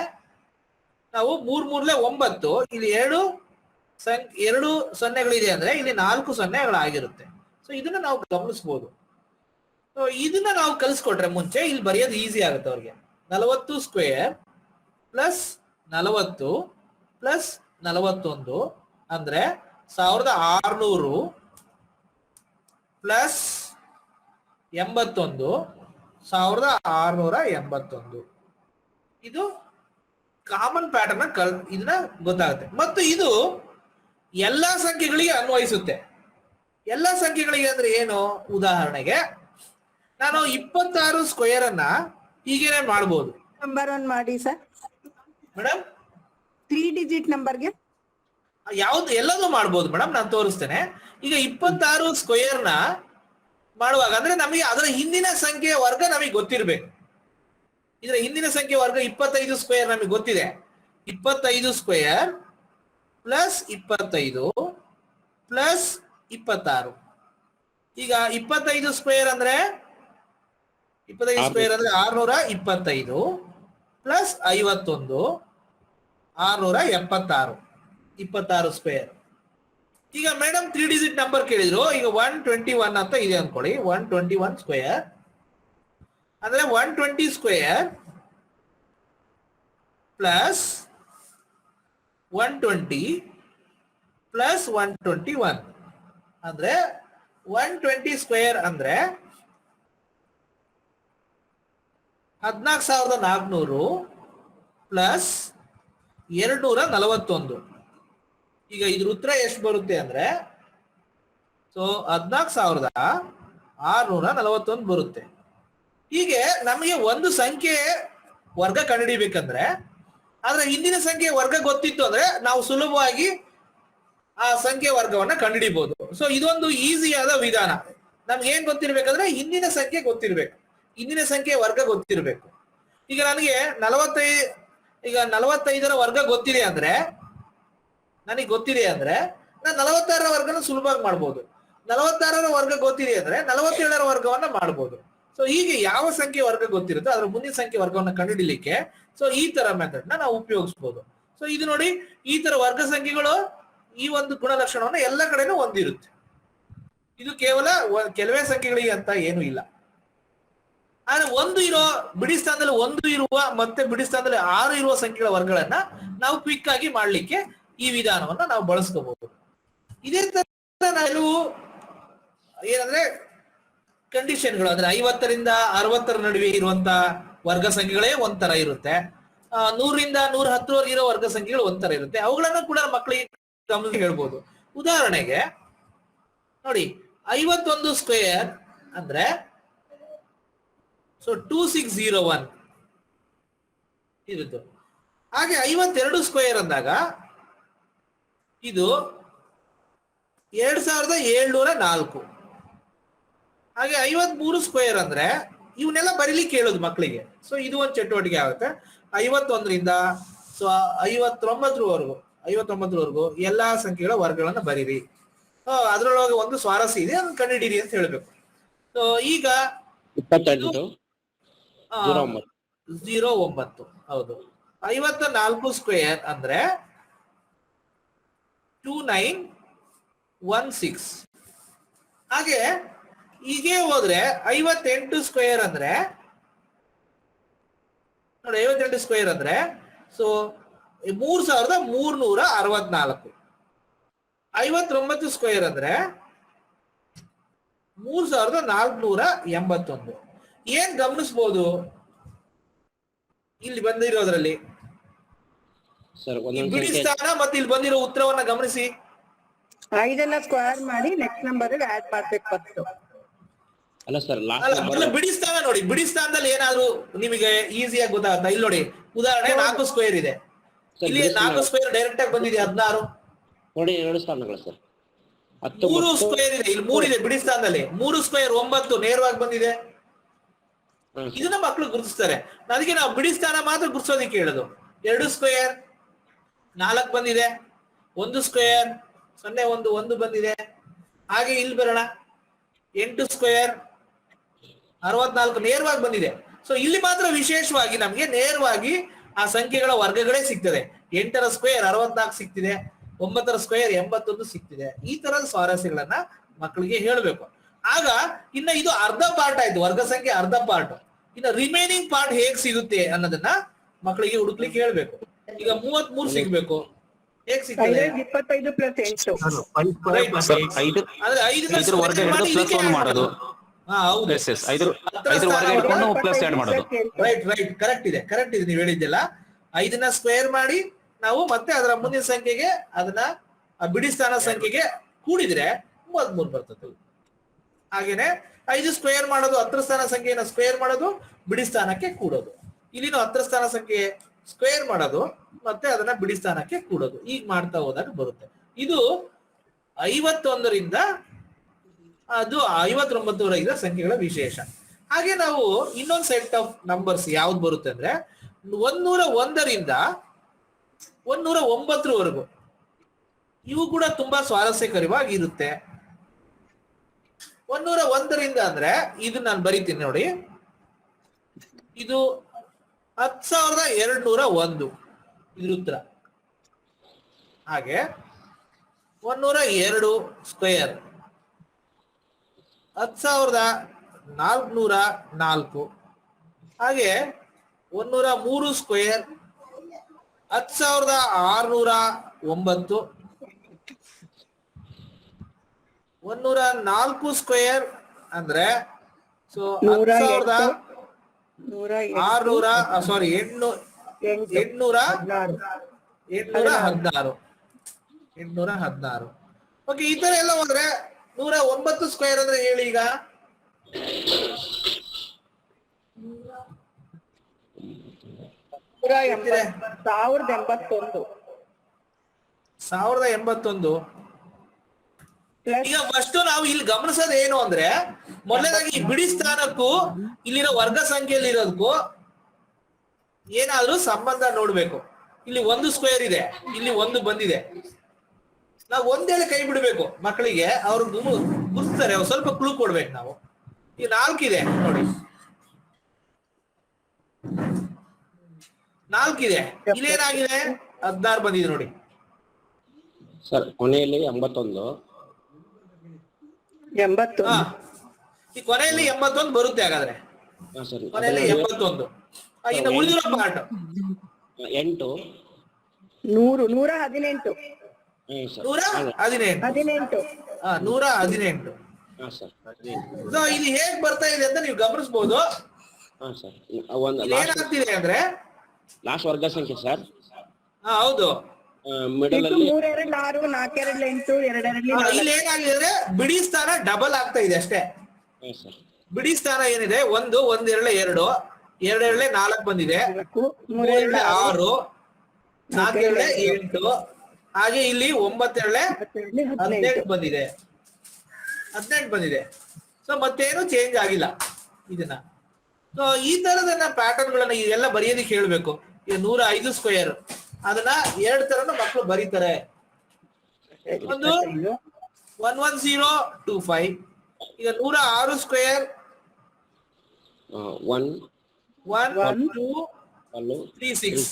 ನಾವು 3 3 9, ಇಲ್ಲಿ 2 ಸೊನ್ನೆಗಳಿದೆ ಅಂದ್ರೆ ಇಲ್ಲಿ 4 ಸೊನ್ನೆಗಳಾಗಿರುತ್ತೆ. ಸೊ ಇದನ್ನ ನಾವು ಗಮನಿಸಬಹುದು. ಇದನ್ನ ನಾವು ಕಲಿಸ್ಕೊಟ್ರೆ ಮುಂಚೆ ಇಲ್ಲಿ ಬರೆಯೋದು ಈಸಿ ಆಗುತ್ತೆ ಅವ್ರಿಗೆ. 40 ಸ್ಕ್ವೇರ್ ಪ್ಲಸ್ 40 ಪ್ಲಸ್ 41 ಅಂದ್ರೆ 1600 ಪ್ಲಸ್ 81 1681. ಇದು ಕಾಮನ್ ಪ್ಯಾಟರ್ನ್ ಇದನ್ನ ಗೊತ್ತಾಗುತ್ತೆ. ಮತ್ತು ಇದು ಎಲ್ಲಾ ಸಂಖ್ಯೆಗಳಿಗೆ ಅನ್ವಯಿಸುತ್ತೆ. ಎಲ್ಲಾ ಸಂಖ್ಯೆಗಳಿಗೆ ಅಂದ್ರೆ ಏನು? ಉದಾಹರಣೆಗೆ ನಾನು 26 ಸ್ಕ್ವೇರ್ ಅನ್ನ ಹೀಗೇನೆ ಮಾಡಬಹುದು. ನಂಬರ್ 1 ಮಾಡಿ ಸರ್. ಮೇಡಮ್ 3 ಡಿಜಿಟ್ ನಂಬರ್ಗೆ ಯಾವ್ದು ಎಲ್ಲದೂ ಮಾಡ್ಬೋದು ಮೇಡಮ್, ನಾನು ತೋರಿಸ್ತೇನೆ. ಈಗ 26 ಸ್ಕ್ವೇರ್ ನ ಮಾಡುವಾಗ ಅಂದ್ರೆ ನಮಗೆ ಅದರ ಹಿಂದಿನ ಸಂಖ್ಯೆಯ ವರ್ಗ ನಮಗೆ ಗೊತ್ತಿರ್ಬೇಕು. ಇದರ ಹಿಂದಿನ ಸಂಖ್ಯೆ ವರ್ಗ 25 ಸ್ಕ್ವೇರ್ ನಮಗೆ ಗೊತ್ತಿದೆ. 25 ಸ್ಕ್ವೇರ್ ಪ್ಲಸ್ 25 ಪ್ಲಸ್ 26. ಈಗ 25 ಸ್ಕ್ವೇರ್ ಅಂದ್ರೆ 625 ಪ್ಲಸ್ 51 676 26 ಸ್ಕ್ವೇರ್. ಈಗ ಮೇಡಮ್ 3 ಡಿಜಿಟ್ ನಂಬರ್ ಕೇಳಿದ್ರು. ಈಗ 121 ಅಂತ ಇದೆ ಅನ್ಕೊಳ್ಳಿ. 121 ಸ್ಕ್ವೇರ್ ಅಂದ್ರೆ 120 ಸ್ಕ್ವೇರ್ ಪ್ಲಸ್ 120 ಪ್ಲಸ್ 121 ಅಂದ್ರೆ 120 ಸ್ಕ್ವೇರ್ ಅಂದ್ರೆ 14400 ಪ್ಲಸ್ 241. ಈಗ ಇದ್ರ ಉತ್ತರ ಎಷ್ಟು ಬರುತ್ತೆ ಅಂದ್ರೆ 14641 ಬರುತ್ತೆ. ಹೀಗೆ ನಮಗೆ ಒಂದು ಸಂಖ್ಯೆ ವರ್ಗ ಕಂಡುಹಿಡಿಬೇಕಂದ್ರೆ ಆದ್ರೆ ಹಿಂದಿನ ಸಂಖ್ಯೆ ವರ್ಗ ಗೊತ್ತಿತ್ತು ಅಂದ್ರೆ ನಾವು ಸುಲಭವಾಗಿ ಆ ಸಂಖ್ಯೆ ವರ್ಗವನ್ನ ಕಂಡುಹಿಡಿಬಹುದು. ಸೊ ಇದೊಂದು ಈಸಿಯಾದ ವಿಧಾನ. ನಮ್ಗೆ ಏನ್ ಗೊತ್ತಿರ್ಬೇಕಂದ್ರೆ ಹಿಂದಿನ ಸಂಖ್ಯೆ ಗೊತ್ತಿರ್ಬೇಕು, ಹಿಂದಿನ ಸಂಖ್ಯೆ ವರ್ಗ ಗೊತ್ತಿರ್ಬೇಕು. ಈಗ ನನಗೆ 45ರ ವರ್ಗ ಗೊತ್ತಿದೆ ಅಂದ್ರೆ ನನಗೆ ಗೊತ್ತಿದೆ ಅಂದ್ರೆ ನಾನು 46ರ ವರ್ಗನ ಸುಲಭವಾಗಿ ಮಾಡ್ಬೋದು. 46ರ ವರ್ಗ ಗೊತ್ತಿದೆ ಅಂದ್ರೆ 47ರ ವರ್ಗವನ್ನ ಮಾಡ್ಬೋದು. ಸೊ ಹೀಗೆ ಯಾವ ಸಂಖ್ಯೆ ವರ್ಗ ಗೊತ್ತಿರುತ್ತೋ ಅದರ ಮುಂದಿನ ಸಂಖ್ಯೆ ವರ್ಗವನ್ನ ಕಂಡುಹಿಡಿಲಿಕ್ಕೆ ಸೊ ಈ ತರ ಮೆಥಡ್ ನ ನಾವು ಉಪಯೋಗಿಸಬಹುದು. ಸೊ ಇದು ನೋಡಿ, ಈ ತರ ವರ್ಗ ಸಂಖ್ಯೆಗಳು ಈ ಒಂದು ಗುಣಲಕ್ಷಣವನ್ನು ಎಲ್ಲ ಕಡೆನೂ ಹೊಂದಿರುತ್ತೆ. ಇದು ಕೇವಲ ಕೆಲವೇ ಸಂಖ್ಯೆಗಳಿಗೆ ಅಂತ ಏನು ಇಲ್ಲ. ಆದ್ರೆ ಬಿಡಿ ಸ್ಥಾನದಲ್ಲಿ 1 ಇರುವ ಮತ್ತೆ ಬಿಡಿ ಸ್ಥಾನದಲ್ಲಿ 6 ಇರುವ ಸಂಖ್ಯೆಗಳ ವರ್ಗಗಳನ್ನ ನಾವು ಕ್ವಿಕ್ ಆಗಿ ಮಾಡ್ಲಿಕ್ಕೆ ಈ ವಿಧಾನವನ್ನ ನಾವು ಬಳಸ್ಕೋಬಹುದು. ಇದೇ ತರ ನಾವು ಏನಂದ್ರೆ ಕಂಡೀಷನ್ಗಳು ಅಂದ್ರೆ 50ರಿಂದ 60ರ ನಡುವೆ ಇರುವಂತ ವರ್ಗ ಸಂಖ್ಯೆಗಳೇ ಒಂಥರ ಇರುತ್ತೆ. 100ರಿಂದ 110 ಇರೋ ವರ್ಗ ಸಂಖ್ಯೆಗಳು ಒಂಥರ ಇರುತ್ತೆ. ಅವುಗಳನ್ನ ಕೂಡ ಮಕ್ಕಳಿಗೆ ಗಮನಿಸಿ ಹೇಳ್ಬೋದು. ಉದಾಹರಣೆಗೆ ನೋಡಿ, 51 ಸ್ಕ್ವೇರ್ ಅಂದ್ರೆ 2601 ಇರುತ್ತೆ. ಹಾಗೆ 52 ಸ್ಕ್ವೇರ್ ಅಂದಾಗ ಇದು 2704. ಹಾಗೆ 53 ಸ್ಕ್ವೇರ್ ಅಂದ್ರೆ ಇವನ್ನೆಲ್ಲ ಬರೀಲಿಕ್ಕೆ ಹೇಳೋದು ಮಕ್ಕಳಿಗೆ. ಸೊ ಇದು ಒಂದು ಚಟುವಟಿಕೆ ಆಗುತ್ತೆ. 51ರಿಂದ 59ರವರೆಗೂ ಎಲ್ಲಾ ಸಂಖ್ಯೆಗಳ ವರ್ಗಗಳನ್ನ ಬರೀರಿ. ಅದ್ರೊಳಗೆ ಒಂದು ಸ್ವಾರಸ್ಯ ಇದೆ, ಅದನ್ನ ಕಂಡುಹಿಡಿಯಿರಿ ಅಂತ ಹೇಳ್ಬೇಕು. ಸೊ ಈಗ 09. ಹೌದು, 54 ಸ್ಕ್ವೇರ್ ಅಂದ್ರೆ 2916. ಹಾಗೆ ಹೀಗೆ ಹೋದ್ರೆ 58 ಸ್ಕ್ವೇರ್ ಅಂದ್ರೆ ನೋಡಿ, 58 ಸ್ಕ್ವೇರ್ ಅಂದ್ರೆ ಸೊ 3364. 59 ಸ್ಕ್ವೇರ್ ಅಂದ್ರೆ 3481. ಏನ್ ಗಮನಿಸಬಹುದು ಇಲ್ಲಿ ಬಂದಿರೋದ್ರಲ್ಲಿ? ಬಿಡಿ ಸ್ಥಾನ ಮತ್ತೆ ಇಲ್ಲಿ ಬಂದಿರೋ ಉತ್ತರವನ್ನ ಗಮನಿಸಿ. 5 ಸ್ಕ್ವೇರ್ ಮಾಡಿ ನೆಕ್ಸ್ಟ್ ನಂಬರ್ ಆಡ್ ಮಾಡ್ಬೇಕು ಫಸ್ಟ್. ಅಲ್ಲ ಸರ್, ಮೊದಲು ಬಿಡಿ ಸ್ಥಾನ ನೋಡಿ. ಬಿಡಿ ಸ್ಥಾನದಲ್ಲಿ ಏನಾದ್ರು ನಿಮಗೆ ಈಸಿಯಾಗಿ ಗೊತ್ತಾಗುತ್ತಾ? ಇಲ್ಲಿ ನೋಡಿ, ಉದಾಹರಣೆ 4 ಸ್ಕ್ವೇರ್ ಇದೆ. ಇಲ್ಲಿ 4 ಸ್ಕ್ವೇರ್ ಡೈರೆಕ್ಟ್ ಆಗಿ ಬಂದಿದೆ 16 ನೋಡಿ. 2 ಸ್ಥಾನಗಳು ಸರ್. 3 ಸ್ಕ್ವೇರ್ ಇದೆ, ಇಲ್ಲಿ 3 ಇದೆ ಬಿಡಿ ಸ್ಥಾನದಲ್ಲಿ. 3 ಸ್ಕ್ವೇರ್ 9 ನೇರವಾಗಿ ಬಂದಿದೆ. ಇದನ್ನ ಮಕ್ಕಳು ಗುರುತಿಸ್ತಾರೆ. ಅದಕ್ಕೆ ನಾವು ಬಿಡಿ ಸ್ಥಾನ ಮಾತ್ರ ಗುರುತಿಸೋದಕ್ಕೆ ಹೇಳೋದು. 2 ಸ್ಕ್ವೇರ್ 4 ಬಂದಿದೆ. 1 ಸ್ಕ್ವೇರ್ 0 ಬಂದಿದೆ. ಹಾಗೆ ಇಲ್ಲಿ ಬರೋಣ, 8 ಸ್ಕ್ವೇರ್ 64 ನೇರವಾಗಿ ಬಂದಿದೆ. ಸೊ ಇಲ್ಲಿ ಮಾತ್ರ ವಿಶೇಷವಾಗಿ ನಮ್ಗೆ ನೇರವಾಗಿ ಆ ಸಂಖ್ಯೆಗಳ ವರ್ಗಗಳೇ ಸಿಗ್ತದೆ. 8ರ ಸ್ಕ್ವೇರ್ 64 ಸಿಗ್ತಿದೆ, 9ರ ಸ್ಕ್ವೇರ್ 81 ಸಿಗ್ತಿದೆ. ಈ ತರದ ಸ್ವಾರಸ್ಯಗಳನ್ನ ಮಕ್ಕಳಿಗೆ ಹೇಳಬೇಕು. ಆಗ ಇನ್ನ ಇದು ಅರ್ಧ ಪಾರ್ಟ್ ಆಯ್ತು, ವರ್ಗ ಸಂಖ್ಯೆ ಅರ್ಧ ಪಾರ್ಟ್. ಇನ್ನು ರಿಮೈನಿಂಗ್ ಪಾರ್ಟ್ ಹೇಗ್ ಸಿಗುತ್ತೆ ಅನ್ನೋದನ್ನ ಮಕ್ಕಳಿಗೆ ಹುಡುಕ್ಲಿಕ್ಕೆ ಹೇಳ್ಬೇಕು. ಈಗ 33 ಸಿಗ್ಬೇಕು, ಹೇಗ್ ಸಿಗ್ತದೆ? 25 ಪ್ಲಸ್ 8. ಅಂದ್ರೆ 5 ವರ್ಗ ಹಿಡಿದು ಪ್ಲಸ್ 1 ಮಾಡೋದು. ಹಾ ಹೌದು, ಐದ್ರ ವರ್ಗ ಹಿಡ್ಕೊಂಡು ಪ್ಲಸ್ ಆಡ್ ಮಾಡೋದು. ರೈಟ್ ಕರೆಕ್ಟ್ ಇದೆ ನೀವು ಹೇಳಿದ್ದೆಲ್ಲ. 5ನ ಸ್ಕ್ವೇರ್ ಮಾಡಿ ನಾವು ಮತ್ತೆ ಅದರ ಮುಂದಿನ ಸಂಖ್ಯೆಗೆ ಅದನ್ನ ಬಿಡಿ ಸ್ಥಾನ ಸಂಖ್ಯೆಗೆ ಕೂಡಿದ್ರೆ 33 ಬರ್ತದೆ. ಹಾಗೇನೆ 5 ಸ್ಕ್ವೇರ್ ಮಾಡೋದು, 10ರ ಸ್ಥಾನ ಸಂಖ್ಯೆಯನ್ನು ಸ್ಕ್ವೇರ್ ಮಾಡೋದು, ಬಿಡಿ ಸ್ಥಾನಕ್ಕೆ ಕೂಡೋದು. ಇಲ್ಲಿನೂ 10ರ ಸ್ಥಾನ ಸಂಖ್ಯೆ ಸ್ಕ್ವೇರ್ ಮಾಡೋದು ಮತ್ತೆ ಅದನ್ನ ಬಿಡಿ ಸ್ಥಾನಕ್ಕೆ ಕೂಡೋದು. ಈಗ ಮಾಡ್ತಾ ಹೋದಾಗ ಬರುತ್ತೆ. ಇದು 51ರಿಂದ ಅದು 59ವರೆಗಿನ ಸಂಖ್ಯೆಗಳ ವಿಶೇಷ. ಹಾಗೆ ನಾವು ಇನ್ನೊಂದು ಸೆಟ್ ಆಫ್ ನಂಬರ್ಸ್ ಯಾವ್ದು ಬರುತ್ತೆ ಅಂದ್ರೆ 101ರಿಂದ 109ವರೆಗೂ. ಇವು ಕೂಡ ತುಂಬಾ ಸ್ವಾರಸ್ಯಕರವಾಗಿರುತ್ತೆ. 101ರಿಂದ ಅಂದ್ರೆ ಇದು ನಾನು ಬರೀತೀನಿ ನೋಡಿ, ಇದು 10,201 ಇದ್ರ ಉತ್ತರ. ಹಾಗೆ 102 ಸ್ಕ್ವೇರ್ 10,404. ಹಾಗೆ 103 ಸ್ಕ್ವೇರ್ 10,609. 104 ಸ್ಕ್ವೇರ್ ಅಂದ್ರೆ ಸೊ 816. ಓಕೆ, ಈ ತರ ಎಲ್ಲ ಹೋದ್ರೆ 109 ಸ್ಕ್ವೇರ್ ಅಂದ್ರೆ ಹೇಳಿ ಈಗ. 1081. ಈಗ ಫಸ್ಟ್ ನಾವು ಇಲ್ಲಿ ಗಮನಿಸೋದು ಏನು ಅಂದ್ರೆ, ಮೊದಲನೇದಾಗಿ ಬಿಡಿ ಸ್ಥಾನಕ್ಕೂ ಇಲ್ಲಿರೋ ವರ್ಗ ಸಂಖ್ಯೆಯಲ್ಲಿ ಇರೋದಕ್ಕೂ ಏನಾದ್ರೂ ಸಂಬಂಧ ನೋಡ್ಬೇಕು. ಇಲ್ಲಿ 1 ಸ್ಕ್ವೇರ್ ಇದೆ, ಇಲ್ಲಿ 1 ಬಂದಿದೆ, ನಾವು ಒಂದೇಳಿ ಕೈ ಬಿಡ್ಬೇಕು ಮಕ್ಕಳಿಗೆ, ಅವ್ರು ಗುರ್ತಾರೆ, ಸ್ವಲ್ಪ ಕ್ಲೂ ಕೊಡ್ಬೇಕು ನಾವು. ಈ 4 ಇದೆ ನೋಡಿ, 4 ಇದೆ, ಇಲ್ಲೇನಾಗಿದೆ 16 ಬಂದಿದೆ ನೋಡಿ ಸರ್. ಕೊನೆಯಲ್ಲಿ 81. ಈ ಕೊನೆಯಲ್ಲಿ 81 ಬರುತ್ತೆ. ಹಾಗಾದ್ರೆ ಕೊನೆಯಲ್ಲಿ 81. ಇನ್ನು ಉಳಿದಿರೋ ಪಾರ್ಟ್ 8 118. 118. ಇದು ಹೇಗ್ ಬರ್ತಾ ಇದೆ ಅಂತ ನೀವು ಗಮನಿಸಬಹುದು. ಏನಾಗ್ತಿದೆ ಅಂದ್ರೆ ಲಾಸ್ಟ್ ವರ್ಗ ಸಂಖ್ಯೆ ಸರ್. ಹೌದು, ಮಿಡಲ್ ಅಲ್ಲಿ 3 2 6 4 2 8 2 2 ಇಲ್ಲಿ ಏನಾಗಿದೆ ಅಂದ್ರೆ ಬಿಡಿ ಸ್ಥಾನ ಡಬಲ್ ಆಗ್ತಾ ಇದೆ ಅಷ್ಟೇ. ಬಿಡಿ ಸ್ಥಾನ ಏನಿದೆ 1 1 2 2 2 2 4 ಬಂದಿದೆ, 3 2 6 4 2 8, ಹಾಗೆ ಇಲ್ಲಿ 9 2 18 ಬಂದಿದೆ. 18 ಬಂದಿದೆ. ಸೊ ಮತ್ತೇನು ಚೇಂಜ್ ಆಗಿಲ್ಲ ಇದನ್ನ. ಸೊ ಈ ತರದನ್ನ ಪ್ಯಾಟರ್ನ್ ಗಳನ್ನ ಇದೆಲ್ಲ ಬರೆಯೋದಕ್ಕೆ ಹೇಳ್ಬೇಕು. ಈಗ 105 ಸ್ಕ್ವೇರ್ ಅದನ್ನ 2 ತರನು ಮಕ್ಕಳು ಬರೀತಾರೆ. ಒಂದು 11025. ಈಗ 106 ಸ್ಕ್ವೇರ್ 1236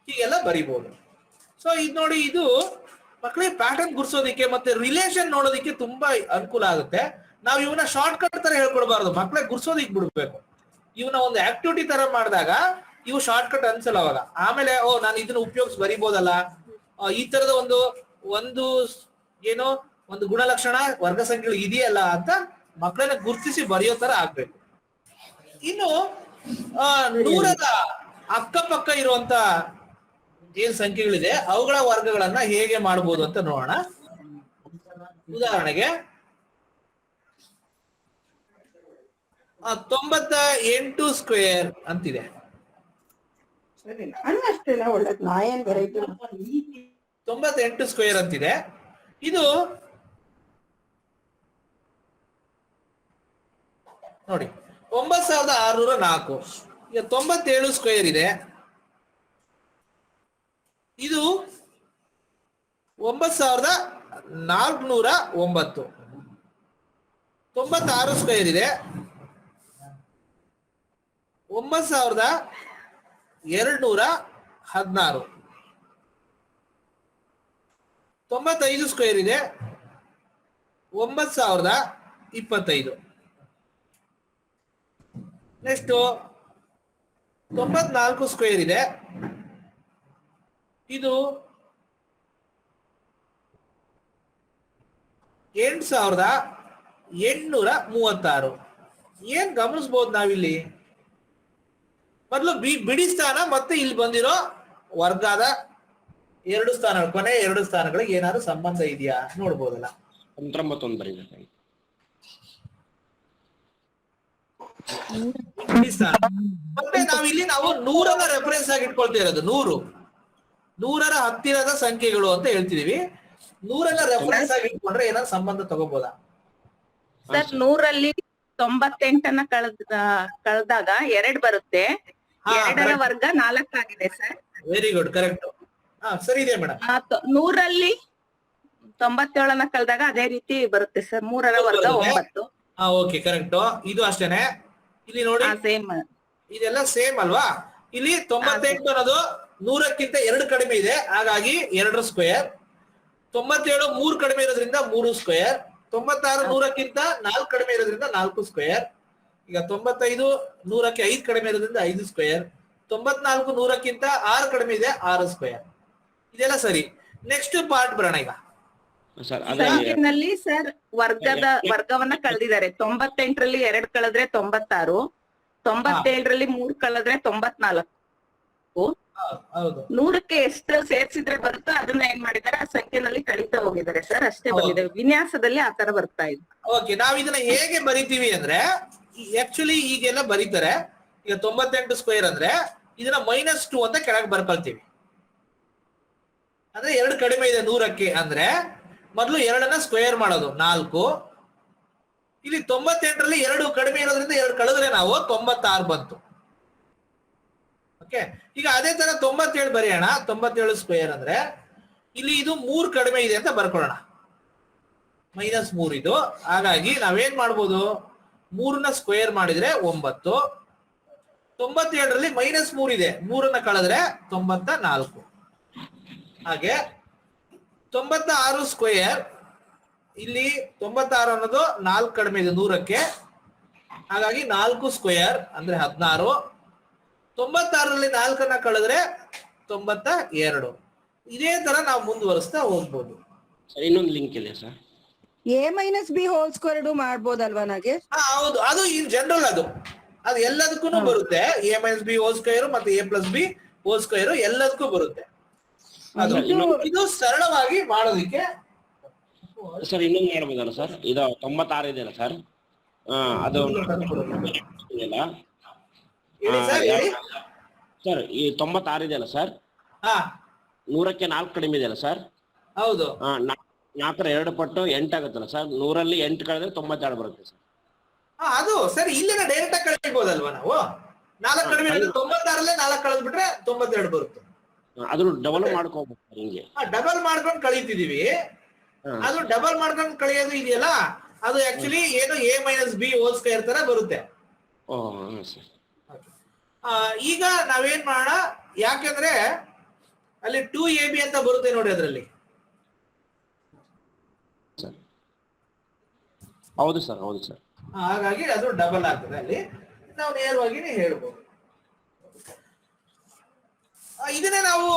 ಹೀಗೆಲ್ಲ ಬರಿಬಹುದು. ಸೊ ಇದು ನೋಡಿ, ಇದು ಮಕ್ಕಳಿಗೆ ಪ್ಯಾಟರ್ನ್ ಗುರ್ಸೋದಿಕ್ಕೆ ಮತ್ತೆ ರಿಲೇಷನ್ ನೋಡೋದಿಕ್ಕೆ ತುಂಬಾ ಅನುಕೂಲ ಆಗುತ್ತೆ. ನಾವು ಇವನ್ನ ಶಾರ್ಟ್ ಕಟ್ ತರ ಹೇಳ್ಕೊಡ್ಬಾರ್ದು, ಮಕ್ಕಳಿಗೆ ಗುರ್ಸೋದಿಕ್ ಬಿಡ್ಬೇಕು. ಇವನ್ನ ಒಂದು ಆಕ್ಟಿವಿಟಿ ತರ ಮಾಡಿದಾಗ ಇವು ಶಾರ್ಟ್ ಕಟ್ ಅನ್ಸಲ್ಲ. ಅವಾಗ ಆಮೇಲೆ ನಾನು ಇದನ್ನ ಉಪಯೋಗಿಸಿ ಬರಿಬೋದಲ್ಲ, ಈ ತರದ ಒಂದು ಏನೋ ಒಂದು ಗುಣಲಕ್ಷಣ ವರ್ಗ ಸಂಖ್ಯೆಗಳು ಇದೆಯಲ್ಲ ಅಂತ ಮಕ್ಕಳನ್ನ ಗುರುತಿಸಿ ಬರೆಯೋ ತರ ಆಗ್ಬೇಕು. ಇನ್ನು 100ರ ಅಕ್ಕಪಕ್ಕ ಇರುವಂತ ಏನ್ ಸಂಖ್ಯೆಗಳಿದೆ ಅವುಗಳ ವರ್ಗಗಳನ್ನ ಹೇಗೆ ಮಾಡಬಹುದು ಅಂತ ನೋಡೋಣ. ಉದಾಹರಣೆಗೆ 98 ಸ್ಕ್ವೇರ್ ಅಂತಿದೆ. 98 ಸ್ಕ್ವೇರ್ ಅಂತಿದೆ. ಇದು ನೋಡಿ 9604. ಈಗ 97 ಸ್ಕ್ವೇರ್ ಇದೆ. ಇದು 9409. 96 ಸ್ಕ್ವೇರ್ ಇದೆ. 9216. 95 ಸ್ಕ್ವೇರ್ ಇದೆ. 9416. 25. ನೆಕ್ಸ್ಟ್ 94 ಸ್ಕ್ವೇರ್ ಇದೆ. ಇದು 8836. ಏನ್ ಗಮನಿಸಬಹುದು ನಾವಿಲ್ಲಿ? ಮೊದಲು ಬಿಡಿ ಸ್ಥಾನ ಮತ್ತೆ ಇಲ್ಲಿ ಬಂದಿರೋ ವರ್ಗದ 2 ಸ್ಥಾನಗಳು, ಕೊನೆ 2 ಸ್ಥಾನಗಳಿಗೆ ಏನಾದ್ರು ಸಂಬಂಧ ಇದೆಯಾ ನೋಡ್ಬೋದಲ್ಲ. 91 ಬರೀಬೇಕಾಗಿ ಬಿಡಿ ಸ್ಥಾನ. ಮತ್ತೆ ನಾವಿಲ್ಲಿ ನಾವು 100ನ ರೆಫರೆನ್ಸ್ ಆಗಿ ಇಟ್ಕೊಳ್ತಾ ಇರೋದು. 100ರ ಹತ್ತಿರದ ಸಂಖ್ಯೆಗಳು ಅಂತ ಹೇಳ್ತಿದೀವಿ. 100ನ ರೆಫರೆನ್ಸ್ ಆಗಿ ಇಟ್ಕೊಂಡ್ರೆ ಏನಾದ್ರು ಸಂಬಂಧ ತಗೋಬೋದಾ? ಸರ್ 100ರಲ್ಲಿ 98 ಕಳೆದಾಗ 2 ಬರುತ್ತೆ. 2ರ ವರ್ಗ 4 ಆಗಿದೆ ಸರ್. Very good, correct. ಸರಿ ಇದೆ ಮೇಡಮ್. 100ರಲ್ಲಿ 97 ಕಳೆದಾಗ ಅದೇ ರೀತಿ ಬರುತ್ತೆ ಸರ್. 3ರ ವರ್ಗ 9. Okay, correct. ಇದು ಅಷ್ಟೇನೆ. ಇಲ್ಲಿ ನೋಡಿ, ಸೇಮ್. ಇದೆಲ್ಲ ಸೇಮ್ ಅಲ್ವಾ? ಇಲ್ಲಿ 98 ಅನ್ನೋದು 100ಕ್ಕಿಂತ 2 ಕಡಿಮೆ ಇದೆ, ಹಾಗಾಗಿ 2 ಸ್ಕ್ವೇರ್. 97 3 ಕಡಿಮೆ ಇರೋದ್ರಿಂದ 3 ಸ್ಕ್ವೇರ್. 96 100ಕ್ಕಿಂತ 4 ಕಡಿಮೆ ಇರೋದ್ರಿಂದ 4 ಸ್ಕ್ವೇರ್. ಈಗ 95 100ಕ್ಕೆ 5 ಕಡಿಮೆ ಇರೋದ್ರಿಂದ 5 ಸ್ಕ್ವೇರ್. 94 100ಕ್ಕಿಂತ 6 ಕಡಿಮೆ ಇದೆ, 6 ಸ್ಕ್ವೇರ್. ಇದೆಲ್ಲ ಸರಿ. ನೆಕ್ಸ್ಟ್ ಪಾರ್ಟ್ ಬರೋಣ ಈಗ. Sir ಸಂಖ್ಯೆನಲ್ಲಿ sir ವರ್ಗವನ್ನ ಕಳೆದಿದ್ದಾರೆ. 98ರಲ್ಲಿ 2 ಕಳೆದ್ರೆ 96, 97ರಲ್ಲಿ 3 ಕಳೆದ್ರೆ 94. ಹೌದು. 100ಕ್ಕೆ ಎಷ್ಟು ಸೇರ್ಸಿದ್ರೆ ಬರುತ್ತೋ ಅದನ್ನ ಏನ್ ಮಾಡಿದ್ದಾರೆ, ಆ ಸಂಖ್ಯೆನಲ್ಲಿ ಕಳೀತಾ ಹೋಗಿದ್ದಾರೆ ಸರ್. ಅಷ್ಟೇ ಬಂದಿದೆ. ವಿನ್ಯಾಸದಲ್ಲಿ ಆತರ ಬರ್ತಾ ಇದೆ. ಓಕೆ, ನಾವ್ ಇದನ್ನ ಹೇಗೆ ಬರಿತೀವಿ ಅಂದ್ರೆ, ಆಕ್ಚುಲಿ ಈಗೆಲ್ಲ ಬರೀತಾರೆ. ಈಗ 98 ಸ್ಕ್ವೇರ್ ಅಂದ್ರೆ ಇದನ್ನ -2 ಅಂತ ಕೆಳಗೆ ಬರ್ಕೊಳ್ತೀವಿ. ಅಂದ್ರೆ 2 ಕಡಿಮೆ ಇದೆ 100ಕ್ಕೆ ಅಂದ್ರೆ ಮೊದಲು 2ನ್ನ ಸ್ಕ್ವೇರ್ ಮಾಡೋದು 4. ಇಲ್ಲಿ 98ರಲ್ಲಿ 2 ಕಡಿಮೆ ಇರೋದ್ರಿಂದ 2 ಕಳೆದ್ರೆ ನಾವು 96 ಬಂತು. ಓಕೆ, ಈಗ ಅದೇ ತರ 97 ಬರೆಯೋಣ. 97 ಸ್ಕ್ವೇರ್ ಅಂದ್ರೆ ಇಲ್ಲಿ ಇದು 3 ಕಡಿಮೆ ಇದೆ ಅಂತ ಬರ್ಕೊಳ್ಳೋಣ. -3 ಇದು. ಹಾಗಾಗಿ ನಾವೇನ್ ಮಾಡ್ಬೋದು, 3ನ ಸ್ಕ್ವೇರ್ ಮಾಡಿದ್ರೆ 9. 97ರಲ್ಲಿ -3 ಇದೆ, 3ನ್ನ ಕಳೆದ್ರೆ 94. ಹಾಗೆ 96 ಸ್ಕ್ವೇರ್, ಇಲ್ಲಿ 96 ಅನ್ನೋದು 4 ಕಡಿಮೆ ಇದೆ 100ಕ್ಕೆ, ಹಾಗಾಗಿ 4 ಸ್ಕ್ವೇರ್ ಅಂದ್ರೆ 16. 96ರಲ್ಲಿ 4ನ್ನ ಕಳೆದ್ರೆ 92. ಇದೇ ತರ ನಾವು ಮುಂದುವರಿಸ್ತಾ ಹೋಗ್ಬೋದು. ಸರ್ ಇನ್ನೊಂದು ಲಿಂಕ್ ಇದೆ sir. A minus B whole square ಮಾಡ್ಬೋದಲ್ವಾ ನನಗೆ? ಹೌದು, ಅದು ಇನ್ ಜನರಲ್ ಅದು ಎಲ್ಲದಕ್ಕೂ ಬರುತ್ತೆ. A minus B whole square ಮತ್ತೆ A plus B whole square ಎಲ್ಲದಕ್ಕೂ ಬರುತ್ತೆ. ಅದು ಇದು ಸರಳವಾಗಿ ಮಾಡೋದಿಕ್ಕೆ. ಸರ್ ಇನ್ನೊಂದು ಮಾಡ್ಬೋದಲ್ಲ ಸರ್? ಇದು 96 ಇದೆಯಲ್ಲ ಸರ್, ಅದು ಇದೆಯಲ್ಲ ಸರ್, ಈ 96 ಇದೆಯಲ್ಲ ಸರ್, 100ಕ್ಕೆ 4 ಕಡಿಮೆ ಇದೆಯಲ್ಲ ಸರ್? ಹೌದು. 4ರ 2 ಪಟ್ಟು 8 ಆಗುತ್ತಲ್ಲ ಸರ್. 100ರಲ್ಲಿ 8 ಕಳೆದ್ರೆ 92 ಬರುತ್ತೆ ಸರ್. ಅದು ಸರಿ. ಇಲ್ಲಿನ ಡೈರೆಕ್ಟ್ ಆಗಿ ಕಳಿಬಹುದಲ್ವಾ ನಾವು? 4 ಕಡಿಮೆ 96ರಲ್ಲೇ 4 ಕಳೆದ್ಬಿಟ್ರೆ 92 ಬರುತ್ತೆ. ಅದು ಡಬಲ್ ಮಾಡ್ಕೋಬೇಕು ಸರ್. ಹಿಂಗೆ ಡಬಲ್ ಮಾಡ್ಕೊಂಡು ಕಳೀತಿದೀವಿ. ಅದು ಡಬಲ್ ಮಾಡ್ಕೊಂಡು ಕಳಿಯೋದು ಇದೆಯಲ್ಲ, ಅದು ಆಕ್ಚುಲಿ ಏನು A minus B whole square ತರ ಬರುತ್ತೆ. ಸರ್ ಈಗ ನಾವೇನ್ ಮಾಡೋಣ, ಯಾಕೆಂದ್ರೆ ಅಲ್ಲಿ 2AB ಅಂತ ಬರುತ್ತೆ ನೋಡಿ ಅದರಲ್ಲಿ. ಹೌದು ಸರ್, ಹೌದು ಸರ್. ಹಾಗಾಗಿ ಅದು ಡಬಲ್ ಆಗ್ತದೆ. ಅಲ್ಲಿ ನಾವು ನೇರವಾಗಿನೇ ಹೇಳ್ಬೋದು. ಇದನ್ನೇ ನಾವು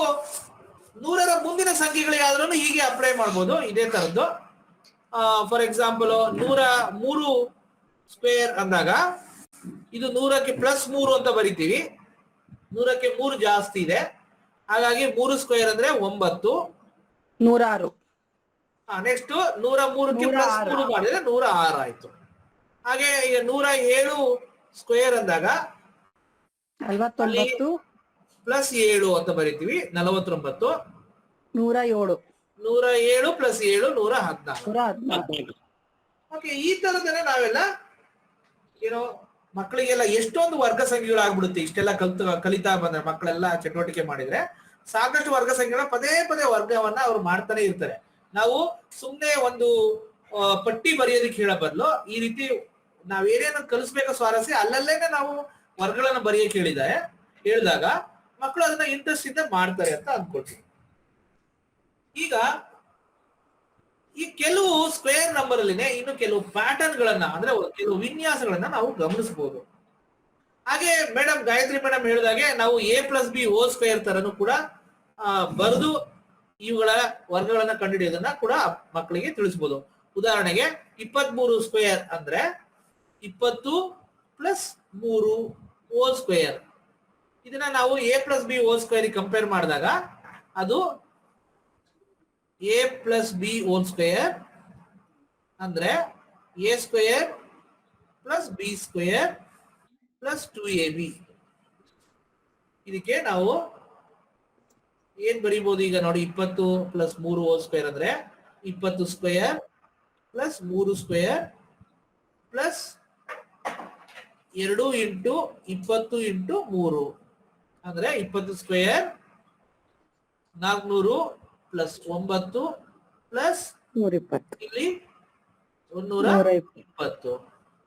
100ರ ಮುಂದಿನ ಸಂಖ್ಯೆಗಳಿಗಾದ್ರೂ ಹೀಗೆ ಅಪ್ಲೈ ಮಾಡ್ಬೋದು, ಇದೇ ತರದ್ದು. ಫಾರ್ ಎಕ್ಸಾಂಪಲ್ 103 ಸ್ಕ್ವೇರ್ ಅಂದಾಗ ಇದು 100ಕ್ಕೆ +3 ಅಂತ ಬರಿತೀವಿ. 100ಕ್ಕೆ 3 ಜಾಸ್ತಿ ಇದೆ, ಹಾಗಾಗಿ 3 ಸ್ಕ್ವೇರ್ ಅಂದ್ರೆ 9. 106. ನೆಕ್ಸ್ಟ್ 103ಕ್ಕೆ +3 ಮಾಡಿದ್ರೆ 106 ಆಯ್ತು. ಹಾಗೆ ಈಗ 107 ಸ್ಕ್ವೇರ್ ಅಂದಾಗ 49 +7 ಅಂತ ಬರಿತೀವಿ, 49. 107 107 + 7 114. ಓಕೆ, ಈ ತರದನ್ನ ನಾವೆಲ್ಲ ಏನೋ ಮಕ್ಕಳಿಗೆಲ್ಲ ಎಷ್ಟೊಂದು ವರ್ಗ ಸಂಖ್ಯೆಗಳು ಆಗ್ಬಿಡುತ್ತೆ. ಇಷ್ಟೆಲ್ಲ ಕಲಿತಾ ಬಂದ್ರೆ ಮಕ್ಕಳೆಲ್ಲ ಚಟುವಟಿಕೆ ಮಾಡಿದ್ರೆ ಸಾಕಷ್ಟು ವರ್ಗ ಸಂಖ್ಯೆಗಳ ಪದೇ ಪದೇ ವರ್ಗವನ್ನ ಅವ್ರು ಮಾಡ್ತಾನೆ ಇರ್ತಾರೆ. ನಾವು ಸುಮ್ನೆ ಒಂದು ಪಟ್ಟಿ ಬರೆಯೋದಕ್ಕೆ ಹೇಳೋ ಬದಲು ಈ ರೀತಿ ನಾವೇನೇನು ಕಲಿಸ್ಬೇಕೋ ಸ್ವಾರಸ್ಯ ಅಲ್ಲಲ್ಲೇನೆ ನಾವು ವರ್ಗಗಳನ್ನ ಬರೆಯಕ್ಕೆ ಹೇಳಿದಾಗ ಮಕ್ಕಳು ಅದನ್ನ ಇಂಟ್ರೆಸ್ಟ್ ಇಂದ ಮಾಡ್ತಾರೆ ಅಂತ ಅನ್ಕೊಳ್ತೀವಿ. ಈಗ ಈ ಕೆಲವು ಸ್ಕ್ವೇರ್ ನಂಬರ್ ಅಲ್ಲಿನೇ ಇನ್ನು ಕೆಲವು ಪ್ಯಾಟರ್ನ್ ಗಳನ್ನ ಅಂದ್ರೆ ಕೆಲವು ವಿನ್ಯಾಸಗಳನ್ನ ನಾವು ಗಮನಿಸಬಹುದು. ಹಾಗೆ ಮೇಡಮ್ ಗಾಯತ್ರಿ ಮೇಡಮ್ ಹೇಳಿದಾಗೆ ನಾವು a+b² ತರನು ಕೂಡ ಬರೆದು ಇವುಗಳ ವರ್ಗಗಳನ್ನ ಕಂಡುಹಿಡಿಯೋದನ್ನ ಕೂಡ ಮಕ್ಕಳಿಗೆ ತಿಳಿಸಬಹುದು. ಉದಾಹರಣೆಗೆ 23 ಸ್ಕ್ವೇರ್ ಅಂದ್ರೆ 20 + 3 ಇದನ್ನ ನಾವು a+b² ಕಂಪೇರ್ ಮಾಡಿದಾಗ ಅದು a+b² ಅಂದ್ರೆ a² + b² + 2ab. ಇದಕ್ಕೆ ನಾವು ಏನ್ ಬರೀಬಹುದು ಈಗ ನೋಡಿ, 20 + 3² ಅಂದ್ರೆ 20² + 3² + 2 × 20 × 3 ಅಂದ್ರೆ 20² 400 + 9 + 120 ಇಲ್ಲಿ 120.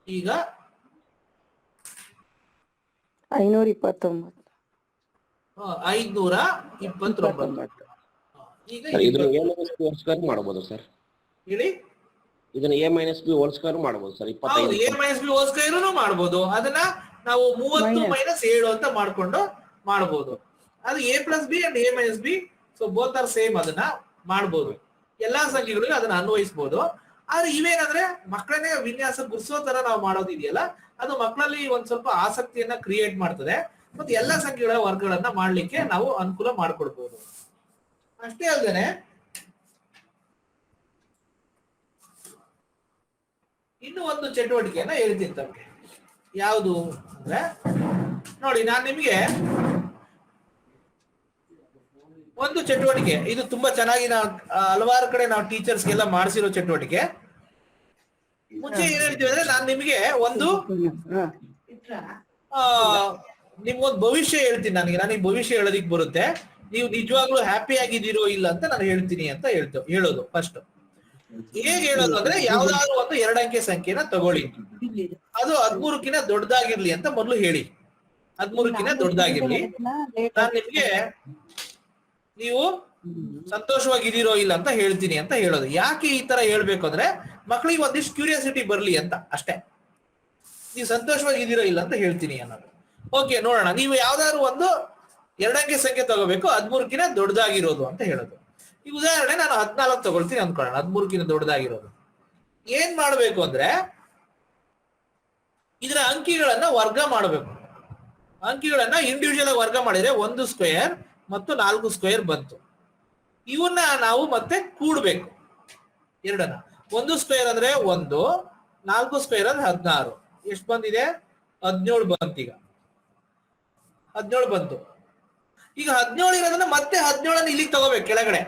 ಈಗ 529 529. ಈಗ ಇದನ್ನ a-b² ಮಾಡಬಹುದು ಸರ್. ಹೇಳಿ, ಇದನ್ನ a-b² ಮಾಡಬಹುದು ಸರ್. 25 a-b² ಮಾಡಬಹುದು. ಅದನ್ನ ನಾವು 30 - 7 ಅಂತ ಮಾಡ್ಕೊಂಡು ಮಾಡಬಹುದು. ಅದು a+b and a-b, so both are same. ಅದನ್ನ ಮಾಡಬಹುದು, ಎಲ್ಲಾ ಸಂಖ್ಯೆಗಳಿಗೂ ಅದನ್ನ ಅನ್ವಯಿಸಬಹುದು. ಆದ್ರೆ ಇವೇನಂದ್ರೆ ಮಕ್ಕಳನ್ನೇ ವಿನ್ಯಾಸ ಗುರ್ಸೋ ತರ ನಾವು ಮಾಡೋದಿದೆಯಲ್ಲ, ಅದು ಮಕ್ಕಳಲ್ಲಿ ಒಂದ್ ಸ್ವಲ್ಪ ಆಸಕ್ತಿಯನ್ನ ಕ್ರಿಯೇಟ್ ಮಾಡ್ತದೆ. ಮತ್ತೆ ಎಲ್ಲಾ ಸಂಖ್ಯೆಗಳ ವರ್ಗಗಳನ್ನ ಮಾಡ್ಲಿಕ್ಕೆ ನಾವು ಅನುಕೂಲ ಮಾಡ್ಕೊಡ್ಬಹುದು. ಅಷ್ಟೇ ಅಲ್ಲದೆ ಇನ್ನು ಒಂದು ಚಟುವಟಿಕೆಯನ್ನ ಹೇಳ್ತೀನಿ ತಮಗೆ. ಯಾವುದು ಅಂದ್ರೆ ನೋಡಿ, ನಾನು ನಿಮ್ಗೆ ಒಂದು ಚಟುವಟಿಕೆ, ಇದು ತುಂಬಾ ಚೆನ್ನಾಗಿ ನಾವು ಹಲವಾರು ಕಡೆ ನಾವು ಟೀಚರ್ಸ್ಗೆಲ್ಲ ಮಾಡಿಸಿರೋ ಚಟುವಟಿಕೆ. ಮುಂಚೆ ಏನ್ ಹೇಳ್ತೀವಿ ಅಂದ್ರೆ, ನಾನು ನಿಮ್ಗೆ ಒಂದು ನಿಮ್ಗೊಂದು ಭವಿಷ್ಯ ಹೇಳ್ತೀನಿ. ನನಗೆ ಭವಿಷ್ಯ ಹೇಳೋದಿಕ್ ಬರುತ್ತೆ. ನೀವು ನಿಜವಾಗ್ಲೂ ಹ್ಯಾಪಿ ಆಗಿದ್ದೀರೋ ಇಲ್ಲ ಅಂತ ನಾನು ಹೇಳ್ತೀನಿ ಅಂತ ಹೇಳೋದು ಫಸ್ಟ್. ಹೇಗೆ ಹೇಳೋದು ಅಂದ್ರೆ, ಯಾವ್ದಾದ್ರು ಒಂದು 2 ಅಂಕೆ ಸಂಖ್ಯೆನ ತಗೊಳ್ಳಿ, ಅದು 13ಕ್ಕಿಂತ ದೊಡ್ಡದಾಗಿರ್ಲಿ ಅಂತ ಮೊದಲು ಹೇಳಿ. 13ಕ್ಕಿಂತ ದೊಡ್ಡದಾಗಿರ್ಲಿ. ನಾನು ನಿಮ್ಗೆ ನೀವು ಸಂತೋಷವಾಗಿದ್ದೀರೋ ಇಲ್ಲ ಅಂತ ಹೇಳ್ತೀನಿ ಅಂತ ಹೇಳೋದು. ಯಾಕೆ ಈ ತರ ಹೇಳ್ಬೇಕು ಅಂದ್ರೆ, ಮಕ್ಕಳಿಗೆ ಒಂದಿಷ್ಟು ಕ್ಯೂರಿಯಾಸಿಟಿ ಬರ್ಲಿ ಅಂತ ಅಷ್ಟೇ. ನೀವು ಸಂತೋಷವಾಗಿದ್ದೀರೋ ಇಲ್ಲ ಅಂತ ಹೇಳ್ತೀನಿ ಅನ್ನೋದು. ಓಕೆ, ನೋಡೋಣ. ನೀವು ಯಾವ್ದಾದ್ರು ಒಂದು 2 ಅಂಕೆ ಸಂಖ್ಯೆ ತಗೋಬೇಕು, 13ಕ್ಕಿಂತ ದೊಡ್ಡದಾಗಿರೋದು ಅಂತ ಹೇಳೋದು. ಈ ಉದಾಹರಣೆ ನಾನು 14 ತಗೊಳ್ತೀನಿ ಅನ್ಕೊಳ್ಳೋಣ, 13ಕ್ಕಿಂತ ದೊಡ್ಡದಾಗಿರೋದು. ಏನ್ ಮಾಡ್ಬೇಕು ಅಂದ್ರೆ, ಇದರ ಅಂಕಿಗಳನ್ನ ವರ್ಗ ಮಾಡಬೇಕು. ಅಂಕಿಗಳನ್ನ ಇಂಡಿವಿಜುವಲ್ ಆಗಿ ವರ್ಗ ಮಾಡಿದ್ರೆ 1² ಮತ್ತು 4² ಬಂತು. ಇವನ್ನ ನಾವು ಮತ್ತೆ ಕೂಡ್ಬೇಕು ಎರಡನ್ನ. 1² ಅಂದ್ರೆ 1, 4² ಅಂದ್ರೆ 16. ಎಷ್ಟು ಬಂದಿದೆ? 17 ಬಂತು. ಈಗ 17 ಬಂತು. ಈಗ 17 ಇರೋದನ್ನ ಮತ್ತೆ 17 ಇಲ್ಲಿಗೆ ತಗೋಬೇಕು ಕೆಳಗಡೆ.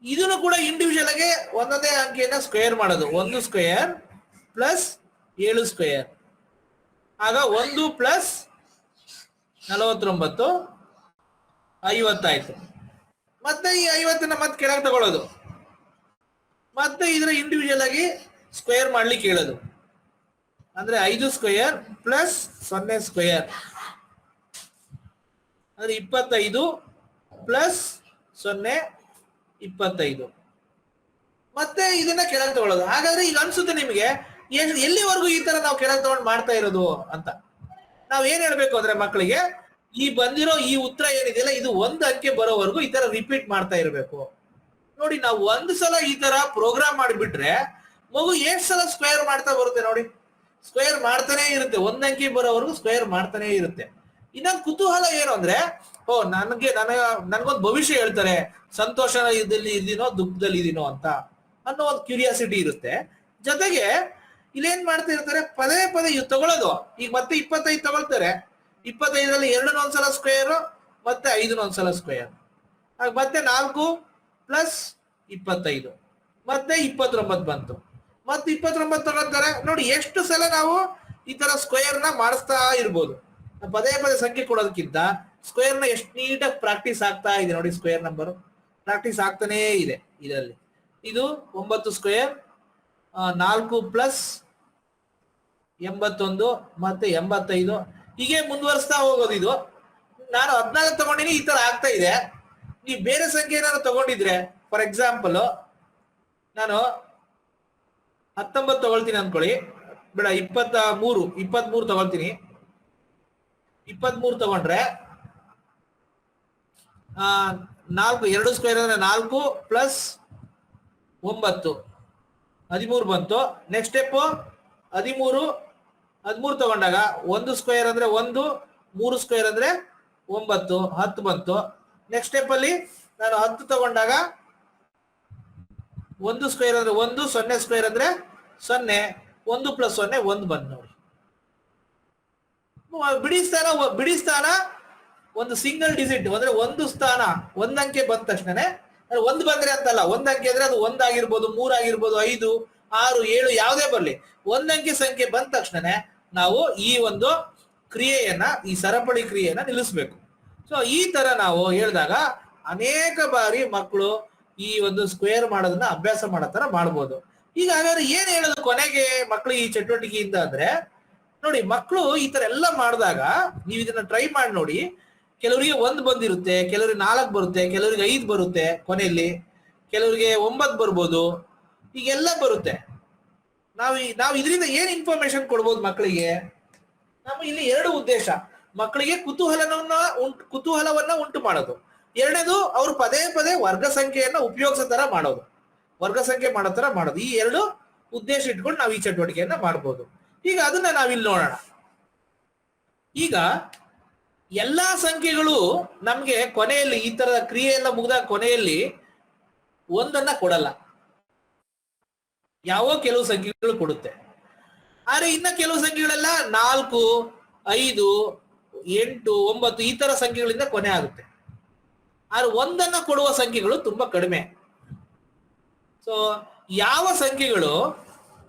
ಇದನ್ನು ಕೂಡ ಇಂಡಿವಿಜುವಲ್ ಆಗಿ ಒಂದೊಂದೇ ಅಂಕಿಯನ್ನ ಸ್ಕ್ವೇರ್ ಮಾಡೋದು. 1² + 7². ಆಗ 1 + 49 50 ಆಯ್ತು. ಮತ್ತೆ ಈ 50ನ್ನ ಮತ್ತೆ ಕೆಳಗೆ ತಗೊಳ್ಳೋದು, ಮತ್ತೆ ಇದರ ಇಂಡಿವಿಜುವಲ್ ಆಗಿ ಸ್ಕ್ವೇರ್ ಮಾಡ್ಲಿಕ್ಕೆ ಹೇಳೋದು. ಅಂದ್ರೆ 5² + 0² ಅಂದ್ರೆ 25 + 0 25. ಮತ್ತೆ ಇದನ್ನ ಕೆಳಗೆ ತಗೊಳ್ಳೋದು. ಹಾಗಾದ್ರೆ ಈಗ ಅನ್ಸುತ್ತೆ ನಿಮಗೆ, ಎಲ್ಲಿವರೆಗೂ ಈ ತರ ನಾವು ಕೆಳಗೆ ತಗೊಂಡು ಮಾಡ್ತಾ ಇರೋದು ಅಂತ. ನಾವ್ ಏನ್ ಹೇಳ್ಬೇಕು ಅಂದ್ರೆ, ಮಕ್ಕಳಿಗೆ ಈ ಬಂದಿರೋ ಈ ಉತ್ತರ ಏನಿದೆಯಲ್ಲ, ಇದು 1 ಅಂಕೆ ಬರೋವರೆಗೂ ಈ ತರ ರಿಪೀಟ್ ಮಾಡ್ತಾ ಇರ್ಬೇಕು. ನೋಡಿ, ನಾವು 1 ಸಲ ಈ ತರ ಪ್ರೋಗ್ರಾಮ್ ಮಾಡಿಬಿಟ್ರೆ ಮಗು ಎಷ್ಟು ಸಲ ಸ್ಕ್ವೇರ್ ಮಾಡ್ತಾ ಬರುತ್ತೆ ನೋಡಿ. ಸ್ಕ್ವೇರ್ ಮಾಡ್ತಾನೆ ಇರುತ್ತೆ, 1 ಅಂಕೆ ಬರೋವರೆಗೂ ಸ್ಕ್ವೇರ್ ಮಾಡ್ತಾನೆ ಇರುತ್ತೆ. ಇನ್ನೊಂದು ಕುತೂಹಲ ಏನು ಅಂದ್ರೆ, ನನ್ಗೊಂದು ಭವಿಷ್ಯ ಹೇಳ್ತಾರೆ, ಸಂತೋಷದಲ್ಲಿ ಇದೀನೋ ದುಃಖದಲ್ಲಿ ಇದೀನೋ ಅಂತ ಅನ್ನೋ ಒಂದು ಕ್ಯೂರಿಯಾಸಿಟಿ ಇರುತ್ತೆ. ಜೊತೆಗೆ ಇಲ್ಲೇನ್ ಮಾಡ್ತಾ ಇರ್ತಾರೆ, ಪದೇ ಪದೇ ಇವ್ ತಗೊಳ್ಳೋದು. ಈಗ ಮತ್ತೆ 25 ತಗೊಳ್ತಾರೆ, 25ರಲ್ಲಿ 2 ಒಂದ್ಸಲ ಸ್ಕ್ವೇರ್, ಮತ್ತೆ 5 ಒಂದ್ಸಲ ಸ್ಕ್ವೇರ್. ಮತ್ತೆ 4 + 25, ಮತ್ತೆ 29 ಬಂತು. ಮತ್ತೆ 29 ತಗೊಳ್ತಾರೆ. ನೋಡಿ ಎಷ್ಟು ಸಲ ನಾವು ಈ ತರ ಸ್ಕ್ವೇರ್ ನ ಮಾಡಿಸ್ತಾ ಇರ್ಬೋದು. ಪದೇ ಪದೇ ಸಂಖ್ಯೆ ಕೊಡೋದಕ್ಕಿಂತ ಸ್ಕ್ವೇರ್ ನ ಎಷ್ಟು ನೀಟಾಗಿ ಪ್ರಾಕ್ಟೀಸ್ ಆಗ್ತಾ ಇದೆ ನೋಡಿ. ಸ್ಕ್ವೇರ್ ನಂಬರ್ ಪ್ರಾಕ್ಟೀಸ್ ಆಗ್ತಾನೇ ಇದೆ ಇದರಲ್ಲಿ. ಇದು 9², 4 + 81 ಮತ್ತೆ 85, ಹೀಗೆ ಮುಂದುವರಿಸ್ತಾ ಹೋಗೋದು. ಇದು ನಾನು 14 ತಗೊಂಡಿನಿ, ಈ ತರ ಆಗ್ತಾ ಇದೆ. ನೀವು ಬೇರೆ ಸಂಖ್ಯೆ ಏನಾದ್ರು ತಗೊಂಡಿದ್ರೆ, ಫಾರ್ ಎಕ್ಸಾಂಪಲ್ ನಾನು 19 ತಗೊಳ್ತೀನಿ ಅನ್ಕೊಳ್ಳಿ, ಬೇಡ 23 ತಗೊಳ್ತೀನಿ. 23 ತಗೊಂಡ್ರೆ 4 2 ಸ್ಕ್ವೇರ್ ಅಂದ್ರೆ 4 ಪ್ಲಸ್ 9 13 ಬಂತು. ನೆಕ್ಸ್ಟ್ ಸ್ಟೆಪ್ 13 ತಗೊಂಡಾಗ 1 ಸ್ಕ್ವೇರ್ ಅಂದ್ರೆ 1, 3 ಸ್ಕ್ವೇರ್ ಅಂದ್ರೆ 9 10 ಬಂತು. ನೆಕ್ಸ್ಟ್ ಸ್ಟೆಪ್ ಅಲ್ಲಿ ನಾನು 10 ತಗೊಂಡಾಗ 1 ಸ್ಕ್ವೇರ್ ಅಂದ್ರೆ 1, 0 ಸ್ಕ್ವೇರ್ ಅಂದ್ರೆ 0, 1 ಪ್ಲಸ್ 0 1 ಬಂತು ನೋಡಿ. ಬಿಡಿ ಸ್ಥಾನ ಒಂದು ಸಿಂಗಲ್ ಡಿಜಿಟ್ ಅಂದ್ರೆ ಒಂದು ಸ್ಥಾನ, ಒಂದ್ ಅಂಕೆ ಬಂದ ತಕ್ಷಣನೇ, ಒಂದ್ ಬಂದ್ರೆ ಅಂತಲ್ಲ, ಒಂದ್ ಅಂಕೆ ಅಂದ್ರೆ ಅದು 1 ಆಗಿರ್ಬೋದು, 3 ಆಗಿರ್ಬೋದು, 5, 6, 7 ಯಾವುದೇ ಬರ್ಲಿ, ಒಂದಂಕೆ ಸಂಖ್ಯೆ ಬಂದ ತಕ್ಷಣನೇ ನಾವು ಈ ಒಂದು ಕ್ರಿಯೆಯನ್ನ, ಈ ಸರಪಳಿ ಕ್ರಿಯೆಯನ್ನ ನಿಲ್ಲಿಸ್ಬೇಕು. ಸೊ ಈ ತರ ನಾವು ಹೇಳಿದಾಗ ಅನೇಕ ಬಾರಿ ಮಕ್ಕಳು ಈ ಒಂದು ಸ್ಕ್ವೇರ್ ಮಾಡೋದನ್ನ ಅಭ್ಯಾಸ ಮಾಡೋ ತರ ಮಾಡ್ಬೋದು. ಈಗ ಹಾಗಾದ್ರೆ ಏನ್ ಹೇಳೋದು ಕೊನೆಗೆ ಮಕ್ಕಳು ಈ ಚಟುವಟಿಕೆಯಿಂದ ಅಂದ್ರೆ, ನೋಡಿ ಮಕ್ಕಳು ಈ ತರ ಎಲ್ಲ ಮಾಡಿದಾಗ ನೀವು ಇದನ್ನ ಟ್ರೈ ಮಾಡಿ ನೋಡಿ. ಕೆಲವರಿಗೆ 1 ಬಂದಿರುತ್ತೆ, ಕೆಲವರಿಗೆ 4 ಬರುತ್ತೆ, ಕೆಲವರಿಗೆ 5 ಬರುತ್ತೆ ಕೊನೆಯಲ್ಲಿ, ಕೆಲವರಿಗೆ 9 ಬರ್ಬೋದು, ಈಗೆಲ್ಲ ಬರುತ್ತೆ. ನಾವು ಇದರಿಂದ ಏನ್ ಇನ್ಫಾರ್ಮೇಶನ್ ಕೊಡ್ಬೋದು ಮಕ್ಕಳಿಗೆ? ನಮ್ಮ ಇಲ್ಲಿ 2 ಉದ್ದೇಶ: ಮಕ್ಕಳಿಗೆ ಕುತೂಹಲವನ್ನ ಉಂಟು ಮಾಡೋದು, ಎರಡನೇದು ಅವ್ರು ಪದೇ ಪದೇ ವರ್ಗ ಸಂಖ್ಯೆಯನ್ನ ಉಪಯೋಗಿಸೋ ತರ ಮಾಡೋದು, ವರ್ಗ ಸಂಖ್ಯೆ ಮಾಡೋ ತರ ಮಾಡೋದು. ಈ 2 ಉದ್ದೇಶ ಇಟ್ಕೊಂಡು ನಾವು ಈ ಚಟುವಟಿಕೆಯನ್ನ ಮಾಡ್ಬೋದು. ಈಗ ಅದನ್ನ ನಾವಿಲ್ಲಿ ನೋಡೋಣ. ಈಗ ಎಲ್ಲಾ ಸಂಖ್ಯೆಗಳು ನಮ್ಗೆ ಕೊನೆಯಲ್ಲಿ ಈ ತರದ ಕ್ರಿಯೆ ಎಲ್ಲ ಮುಗಿದ ಕೊನೆಯಲ್ಲಿ 1 ಕೊಡಲ್ಲ. ಯಾವ ಕೆಲವು ಸಂಖ್ಯೆಗಳು ಕೊಡುತ್ತೆ, ಆದ್ರೆ ಇನ್ನ ಕೆಲವು ಸಂಖ್ಯೆಗಳೆಲ್ಲ 4, 5, 8, 9 ಈ ತರ ಸಂಖ್ಯೆಗಳಿಂದ ಕೊನೆ ಆಗುತ್ತೆ. ಆದ್ರೆ 1 ಕೊಡುವ ಸಂಖ್ಯೆಗಳು ತುಂಬಾ ಕಡಿಮೆ. ಸೊ ಯಾವ ಸಂಖ್ಯೆಗಳು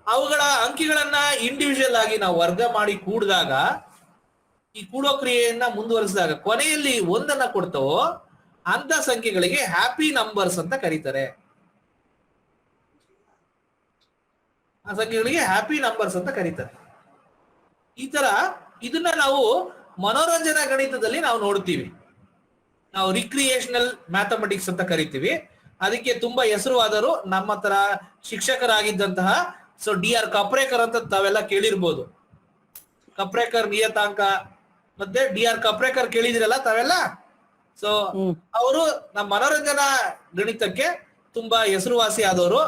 ಅವುಗಳ ಅಂಕಿಗಳನ್ನ ಇಂಡಿವಿಜುವಲ್ ಆಗಿ ನಾವು ವರ್ಗ ಮಾಡಿ ಕೂಡಿದಾಗ, ಈ ಕೂಡೋ ಕ್ರಿಯೆಯನ್ನ ಮುಂದುವರಿಸಿದಾಗ ಕೊನೆಯಲ್ಲಿ 1 ಕೊಡ್ತಾವೋ ಅಂತ ಸಂಖ್ಯೆಗಳಿಗೆ ಹ್ಯಾಪಿ ನಂಬರ್ಸ್ ಅಂತ ಕರೀತಾರೆ. ಆ ಸಂಖ್ಯೆಗಳಿಗೆ ಹ್ಯಾಪಿ ನಂಬರ್ಸ್ ಅಂತ ಕರೀತಾರೆ. ಈ ತರ ಇದನ್ನ ನಾವು ಮನೋರಂಜನಾ ಗಣಿತದಲ್ಲಿ ನಾವು ನೋಡ್ತೀವಿ. ನಾವು ರಿಕ್ರಿಯೇಷನಲ್ ಮ್ಯಾಥಮೆಟಿಕ್ಸ್ ಅಂತ ಕರಿತೀವಿ. ಅದಕ್ಕೆ ತುಂಬಾ ಹೆಸರುವಾದರು ನಮ್ಮ ತರ ಶಿಕ್ಷಕರಾಗಿದ್ದಂತಹ DR ಕಪ್ರೇಕರ್ ಅಂತ ತಾವೆಲ್ಲ ಕೇಳಿರ್ಬೋದು. ಕಪ್ರೇಕರ್ ನಿಯತಾಂಕ ಮತ್ತೆ DR ಕಪ್ರೇಕರ್ ಕೇಳಿದಿರಲ್ಲ ತಾವೆಲ್ಲ. ಸೊ ಅವರು ನಮ್ಮ ಮನೋರಂಜನಾ ಗಣಿತಕ್ಕೆ ತುಂಬಾ ಹೆಸರುವಾಸಿ ಆದವರು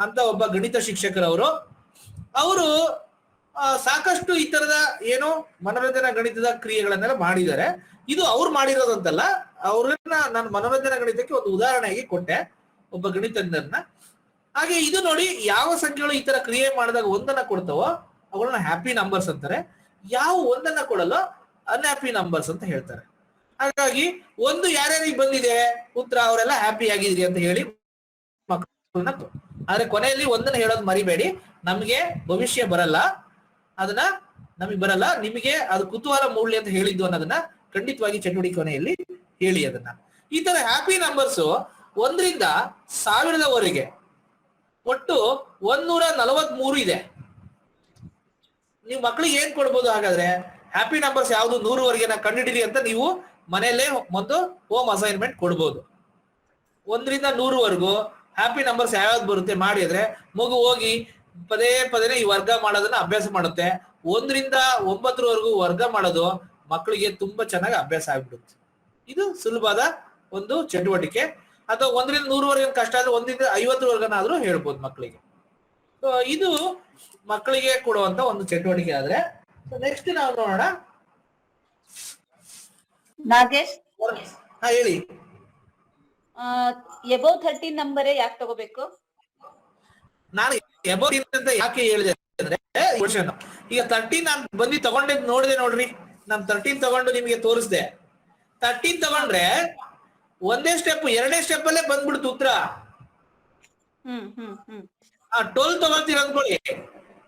ಅಂತ ಒಬ್ಬ ಗಣಿತ ಶಿಕ್ಷಕರವರು. ಅವರು ಸಾಕಷ್ಟು ಈ ತರದ ಏನು ಮನೋರಂಜನಾ ಗಣಿತದ ಕ್ರಿಯೆಗಳನ್ನೆಲ್ಲ ಮಾಡಿದ್ದಾರೆ. ಇದು ಅವ್ರು ಮಾಡಿರೋದಂತಲ್ಲ, ಅವ್ರನ್ನ ನಾನು ಮನೋರಂಜನಾ ಗಣಿತಕ್ಕೆ ಒಂದು ಉದಾಹರಣೆಯಾಗಿ ಕೊಟ್ಟೆ, ಒಬ್ಬ ಗಣಿತಜ್ಞರನ್ನ. ಹಾಗೆ ಇದು ನೋಡಿ, ಯಾವ ಸಂಖ್ಯೆಗಳು ಈ ತರ ಕ್ರಿಯೆ ಮಾಡಿದಾಗ 1 ಕೊಡ್ತಾವೋ ಅವುಗಳನ್ನ ಹ್ಯಾಪಿ ನಂಬರ್ಸ್ ಅಂತಾರೆ. ಯಾವ 1 ಕೊಡಲ್ಲೋ ಅನ್ಹ್ಯಾಪಿ ನಂಬರ್ಸ್ ಅಂತ ಹೇಳ್ತಾರೆ. ಹಾಗಾಗಿ 1 ಯಾರ್ಯಾರಿಗೆ ಬಂದಿದೆ ಉತ್ತರ, ಅವರೆಲ್ಲ ಹ್ಯಾಪಿ ಆಗಿದ್ರಿ ಅಂತ ಹೇಳಿ ಮಕ್ಕಳನ್ನ. ಆದ್ರೆ ಕೊನೆಯಲ್ಲಿ 1 ಹೇಳೋದು ಮರಿಬೇಡಿ. ನಮ್ಗೆ ಭವಿಷ್ಯ ಬರಲ್ಲ, ಅದನ್ನ ನಮಗೆ ಬರಲ್ಲ, ನಿಮಗೆ ಅದು ಕುತೂಹಲ ಮೂಡ್ಲಿ ಅಂತ ಹೇಳಿದ್ದು ಅನ್ನೋದನ್ನ ಖಂಡಿತವಾಗಿ ಚಟುವಟಿಕೆ ಕೊನೆಯಲ್ಲಿ ಹೇಳಿ ಅದನ್ನ. ಈ ತರ ಹ್ಯಾಪಿ ನಂಬರ್ಸ್ 1 ರಿಂದ 1000 ಒಟ್ಟು 143 ಇದೆ. ನೀವು ಮಕ್ಕಳಿಗೆ ಏನ್ ಕೊಡ್ಬೋದು ಹಾಗಾದ್ರೆ? ಹ್ಯಾಪಿ ನಂಬರ್ಸ್ ಯಾವ್ದು 100 ಕಂಡುಹಿಡಿರಿ ಅಂತ ನೀವು ಮನೆಯಲ್ಲೇ ಒಂದು ಹೋಮ್ ಅಸೈನ್ಮೆಂಟ್ ಕೊಡ್ಬೋದು. 1 ರಿಂದ 100 ಹ್ಯಾಪಿ ನಂಬರ್ಸ್ ಯಾವ್ಯಾವ್ದು ಬರುತ್ತೆ ಮಾಡಿ ಅಂದ್ರೆ ಮಗು ಹೋಗಿ ಪದೇ ಪದೇ ಈ ವರ್ಗ ಮಾಡೋದನ್ನ ಅಭ್ಯಾಸ ಮಾಡುತ್ತೆ. 1 ರಿಂದ 9 ವರ್ಗ ಮಾಡೋದು ಮಕ್ಕಳಿಗೆ ತುಂಬಾ ಚೆನ್ನಾಗಿ ಅಭ್ಯಾಸ ಆಗ್ಬಿಡುತ್ತೆ. ಇದು ಸುಲಭವಾದ ಒಂದು ಚಟುವಟಿಕೆ. ಅಥವಾ 1 ರಿಂದ 100 ಕಷ್ಟ ಆದ್ರೆ 1 ರಿಂದ 50 ಹೇಳ್ಬೋದು ಮಕ್ಕಳಿಗೆ. ಸೊ ಇದು ಮಕ್ಕಳಿಗೆ ಕೊಡುವಂತ ಒಂದು ಚಟುವಟಿಕೆ. ಆದ್ರೆ ನೆಕ್ಸ್ಟ್ ನಾವು ನೋಡೋಣ. ನಾಗೇಶ್, ಹೇಳಿ. ಎಬೋ 13 ನಂಬರ್ ಯಾಕೆ ತಗೋಬೇಕು? ನಾನು ಎಬೋ ಅಂತ ಯಾಕೆ ಹೇಳಿದೆ ಅಂದ್ರೆ, ಈಗ 13 ನಾನು ಬಂದು ತಗೊಂಡಿದ್ ನೋಡಿದೆ ನೋಡ್ರಿ. ನಾನು 13 ತಗೊಂಡು ನಿಮಗೆ ತೋರಿಸ್ದೆ. 13 ತಗೊಂಡ್ರೆ ಒಂದೇ ಸ್ಟೆಪ್, 2ನೇ ಸ್ಟೆಪ್ ಅಲ್ಲೇ ಬಂದ್ಬಿಡ್ತು ಉತ್ತರ. 12 ತಗೊಳ್ತೀರ ಅಂದ್ಕೊಳ್ಳಿ.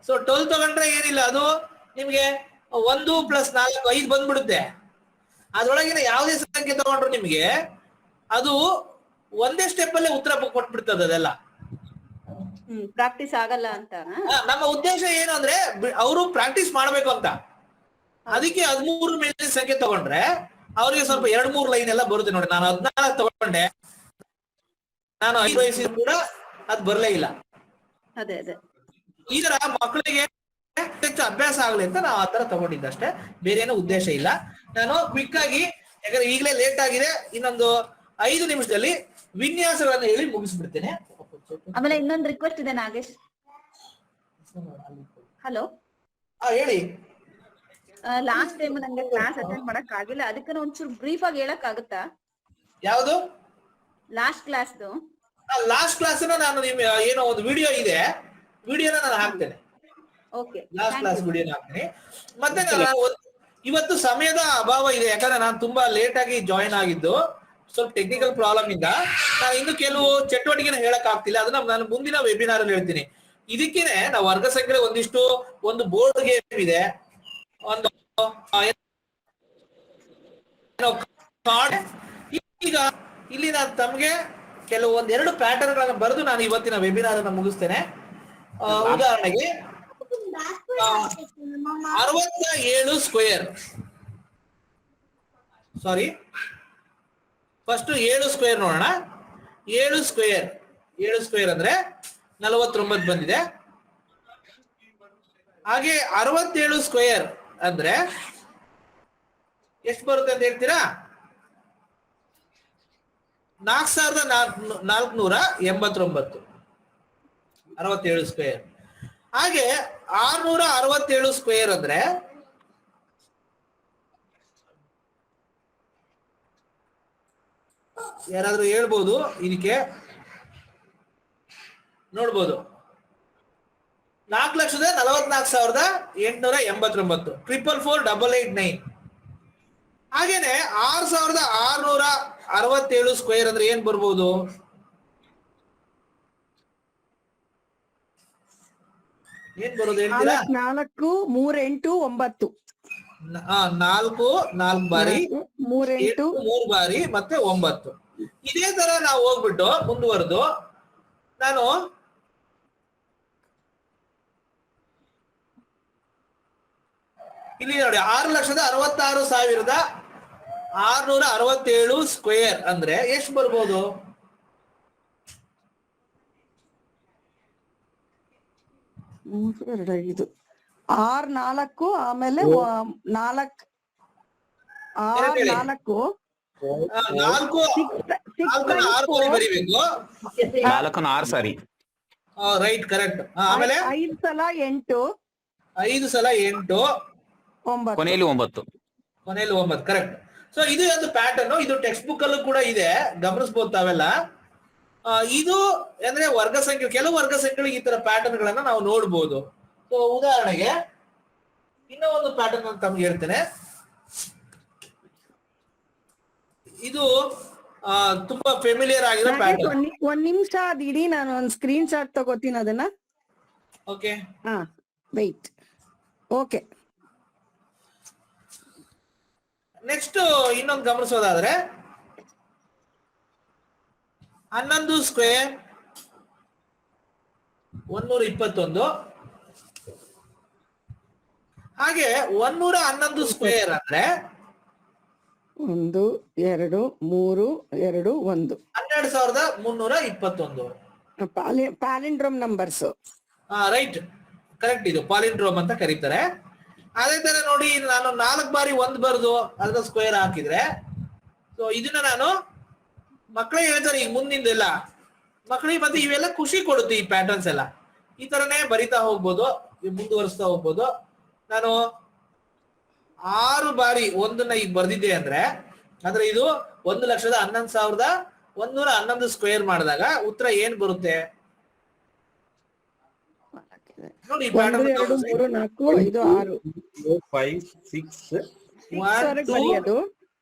ಸೊ 12 ತಗೊಂಡ್ರೆ ಏನಿಲ್ಲ, ಅದು ನಿಮ್ಗೆ 1 + 4 5 ಬಂದ್ಬಿಡುತ್ತೆ. ಅದ್ರೊಳಗಿನ ಯಾವುದೇ ಸಂಖ್ಯೆ ತಗೊಂಡ್ರು ನಿಮ್ಗೆ ಅದು ಒಂದೇ ಸ್ಟೆಪ್ ಅಲ್ಲೇ ಉತ್ತರ ಕೊಟ್ಬಿಡ್ತದೆ. ಅದೆಲ್ಲ ಪ್ರಾಕ್ಟೀಸ್ ಆಗಲ್ಲ ಅಂತ. ನಮ್ಮ ಉದ್ದೇಶ ಏನು ಅಂದ್ರೆ ಅವರು ಪ್ರಾಕ್ಟೀಸ್ ಮಾಡ್ಬೇಕು ಅಂತ. ಅದಕ್ಕೆ 13 ಮೇಲೆ ಸಂಖ್ಯೆ ತಗೊಂಡ್ರೆ ಅವ್ರಿಗೆ ಸ್ವಲ್ಪ 2-3 ಲೈನ್ ಎಲ್ಲ ಬರುತ್ತೆ ನೋಡಿ. ನಾನು 14 ತಗೊಂಡೆ, ನಾನು 5 ವಯಸ್ಸಿನ ಕೂಡ ಅದ್ ಬರ್ಲೇ ಇಲ್ಲ. ಅದೇ ಅದೇ. ಈ ತರ ಮಕ್ಕಳಿಗೆ ಹೆಚ್ಚು ಅಭ್ಯಾಸ ಆಗ್ಲಿ ಅಂತ ನಾವು ಆತರ ತಗೊಂಡಿದ್ದಷ್ಟೇ, ಬೇರೆ ಏನೋ ಉದ್ದೇಶ ಇಲ್ಲ. ನಾನು ಕ್ವಿಕ್ ಆಗಿ, ಯಾಕಂದ್ರೆ ಈಗಲೇ ಲೇಟ್ ಆಗಿದೆ, ಇನ್ನೊಂದು 5 ನಿಮಿಷದಲ್ಲಿ ವಿನ್ಯಾಸಗಳನ್ನು ಹೇಳಿ ಮುಗಿಸ್ಬಿಡ್ತೇನೆ. ಆಮೇಲೆ ಇನ್ನೊಂದು ರಿಕ್ವೆಸ್ಟ್ ಇದೆ ನಾಗೇಶ್. ಹಲೋ, ಹೇಳಿ. ಲಾಸ್ಟ್ ಟೈಮ್ ನಂಗೆ ಕ್ಲಾಸ್ ಅಟೆಂಡ್ ಮಾಡಕ್ ಆಗಿಲ್ಲ, ಅದಕ್ಕೆ ಒಂಚೂರು ಬ್ರೀಫ್ ಆಗಿ ಹೇಳಕ್ ಆಗುತ್ತಾ? ಯಾವುದು? ಲಾಸ್ಟ್ ಕ್ಲಾಸ್ದು. ಲಾಸ್ಟ್ ಕ್ಲಾಸ್ ನಾನು ನಿಮ್ ಏನೋ ಒಂದು ವಿಡಿಯೋ ಇದೆ, ವಿಡಿಯೋನ ನಾನು ಹಾಕ್ತೇನೆ. ಓಕೆ, ಲಾಸ್ಟ್ ಕ್ಲಾಸ್ ವಿಡಿಯೋನ ಹಾಕ್ತೇನೆ. ಮತ್ತೆ ಇವತ್ತು ಸಮಯದ ಅಭಾವ ಇದೆ, ಯಾಕಂದ್ರೆ ನಾನು ತುಂಬಾ ಲೇಟ್ ಆಗಿ ಜಾಯಿನ್ ಆಗಿದ್ದು, ಸ್ವಲ್ಪ ಟೆಕ್ನಿಕಲ್ ಪ್ರಾಬ್ಲಮ್ ಇಂದ ನಾನು ಇನ್ನು ಕೆಲವು ಚಟುವಟಿಕೆನ ಹೇಳಕ್ ಆಗ್ತಿಲ್ಲ. ಅದನ್ನ ನಾನು ಮುಂದಿನ ವೆಬಿನಾರ್ ಅಲ್ಲಿ ಹೇಳ್ತೀನಿ. ಇದಕ್ಕೇನೆ ನಾವು ವರ್ಗ ಸಂಖ್ಯೆ ಒಂದಿಷ್ಟು, ಒಂದು ಬೋರ್ಡ್ ಗೇಮ್ ಇದೆ, ಒಂದು ಕಾರ್ಡ್. ಈಗ ಇಲ್ಲಿ ನಾನು ತಮ್ಗೆ ಕೆಲವು ಒಂದೆರಡು ಪ್ಯಾಟರ್ನ್ ಗಳನ್ನ ಬರೆದು ನಾನು ಇವತ್ತಿನ ವೆಬಿನಾರ್ ಅನ್ನ ಮುಗಿಸ್ತೇನೆ. ಉದಾಹರಣೆಗೆ 67 ಸ್ಕ್ವೇರ್, ಸಾರಿ ಫಸ್ಟ್ 7 ಸ್ಕ್ವೇರ್ ನೋಡೋಣ. 7 ಸ್ಕ್ವೇರ್ ಅಂದ್ರೆ 49 ಬಂದಿದೆ. ಹಾಗೆ 67 ಸ್ಕ್ವೇರ್ ಅಂದ್ರೆ ಎಷ್ಟು ಬರುತ್ತೆ ಅಂತ ಹೇಳ್ತೀರಾ? 4489. 67 ಸ್ಕ್ವೇರ್. ಹಾಗೆ 667 ಸ್ಕ್ವೇರ್ ಅಂದ್ರೆ ಯಾರಾದ್ರೂ ಹೇಳ್ಬೋದು? ಇದಕ್ಕೆ ನೋಡ್ಬೋದು, 4,44,889, 444,889. ಹಾಗೇನೆ 6,667 ಸ್ಕ್ವೇರ್ ಅಂದ್ರೆ ಏನ್ ಬರ್ಬೋದು? ಏನ್ ಬರೋದು ಹೇಳ್ತೀರಾ? 4 3 8 9. 4 ಬಾರಿ 3 8 3 ಬಾರಿ ಮತ್ತೆ 9. ಇದೇ ತರ ನಾವು ಹೋಗ್ಬಿಟ್ಟು ಮುಂದುವರೆದು ನಾನು ಇಲ್ಲಿ ನೋಡಿ 6,66,667 ಸ್ಕ್ವೇರ್ ಅಂದ್ರೆ ಎಷ್ಟು ಬರ್ಬೋದು? ಇದು 6 4 ಆಮೇಲೆ 4 6 4 4 ಬರಿಬೇಕು. 4 6 ಸಾರಿ. Right, correct. ಆಮೇಲೆ 5 ಸಲ 8 5 ಸಲ 8 9 ಕೊನೆಯಲ್ಲಿ 9. ಕೊನೆಯಲ್ಲಿ 9, ಕರೆಕ್ಟ್. ಸೊ ಇದು ಒಂದು ಪ್ಯಾಟರ್ನ್, ಇದು ಟೆಕ್ಸ್ಟ್ ಬುಕ್ ಅಲ್ಲೂ ಕೂಡ ಇದೆ, ಗಮನಿಸಬಹುದು ತಾವೆಲ್ಲ. ಇದು ಅಂದ್ರೆ ವರ್ಗ ಸಂಖ್ಯೆ, ಕೆಲವು ವರ್ಗ ಸಂಖ್ಯೆಗಳಿಗೆ ಈ ತರ ಪ್ಯಾಟರ್ನ್ ಗಳನ್ನ ನಾವು ನೋಡ್ಬೋದು. ಸೊ ಉದಾಹರಣೆಗೆ ಇನ್ನೂ ಒಂದು ಪ್ಯಾಟರ್ನ್ ಅಂತ ತಮ್ಗೆ ಹೇಳ್ತೇನೆ. ಇದು ತುಂಬಾ ಫೆಮಿಲಿಯರ್ ಆಗಿರೋ ಪ್ಯಾಟರ್ನ್. ಒಂದ್ ನಿಮಿಷ ಅದ್ ಇಡೀ, ನಾನು ಒಂದ್ ಸ್ಕ್ರೀನ್ ಶಾಟ್ ತಗೋತೀನಿ ಅದನ್ನ. Okay, weight. ಓಕೆ, ನೆಕ್ಸ್ಟ್ ಇನ್ನೊಂದು ಗಮನಿಸೋದಾದ್ರೆ 11 ಸ್ಕ್ವೇರ್ 121. ಹಾಗೆ 111 ಸ್ಕ್ವೇರ್ ಅಂದ್ರೆ 1 2 3 2 1 12,321. ಪ್ಯಾಲಿಂಡ್ರೋಮ್ ನಂಬರ್ಸ್. Right, correct. ಇದು ಪಾಲಿಂಡ್ರೋಮ್ ಅಂತ ಕರೀತಾರೆ. ಅದೇ ತರ ನೋಡಿ, ನಾನು 4 ಬಾರಿ 1 ಬರೆದು ಅದರ ಸ್ಕ್ವೇರ್ ಹಾಕಿದ್ರೆ, ಸೊ ಇದನ್ನ ನಾನು ಮಕ್ಕಳಿಗೆ ಹೇಳ್ತಾರೆ ಈಗ ಮುಂದಿಂದೆಲ್ಲ ಮಕ್ಕಳಿಗೆ, ಮತ್ತೆ ಇವೆಲ್ಲ ಖುಷಿ ಕೊಡುತ್ತೆ ಈ ಪ್ಯಾಟರ್ನ್ಸ್ ಎಲ್ಲ. ಈ ತರನೇ ಬರಿತಾ ಹೋಗ್ಬೋದು, ಮುಂದುವರಿಸ್ತಾ ಹೋಗ್ಬೋದು. ನಾನು 6 ಬಾರಿ 1ನ್ನ ಈಗ ಬರ್ದಿದ್ದೆ ಅಂದ್ರೆ ಇದು 1,11,111 ಸ್ಕ್ವೇರ್ ಮಾಡಿದಾಗ ಉತ್ತರ ಏನ್ ಬರುತ್ತೆ ನೋಡಿ. 1 2 3 4 5 6 5 6 ಬರೆಯೋದು.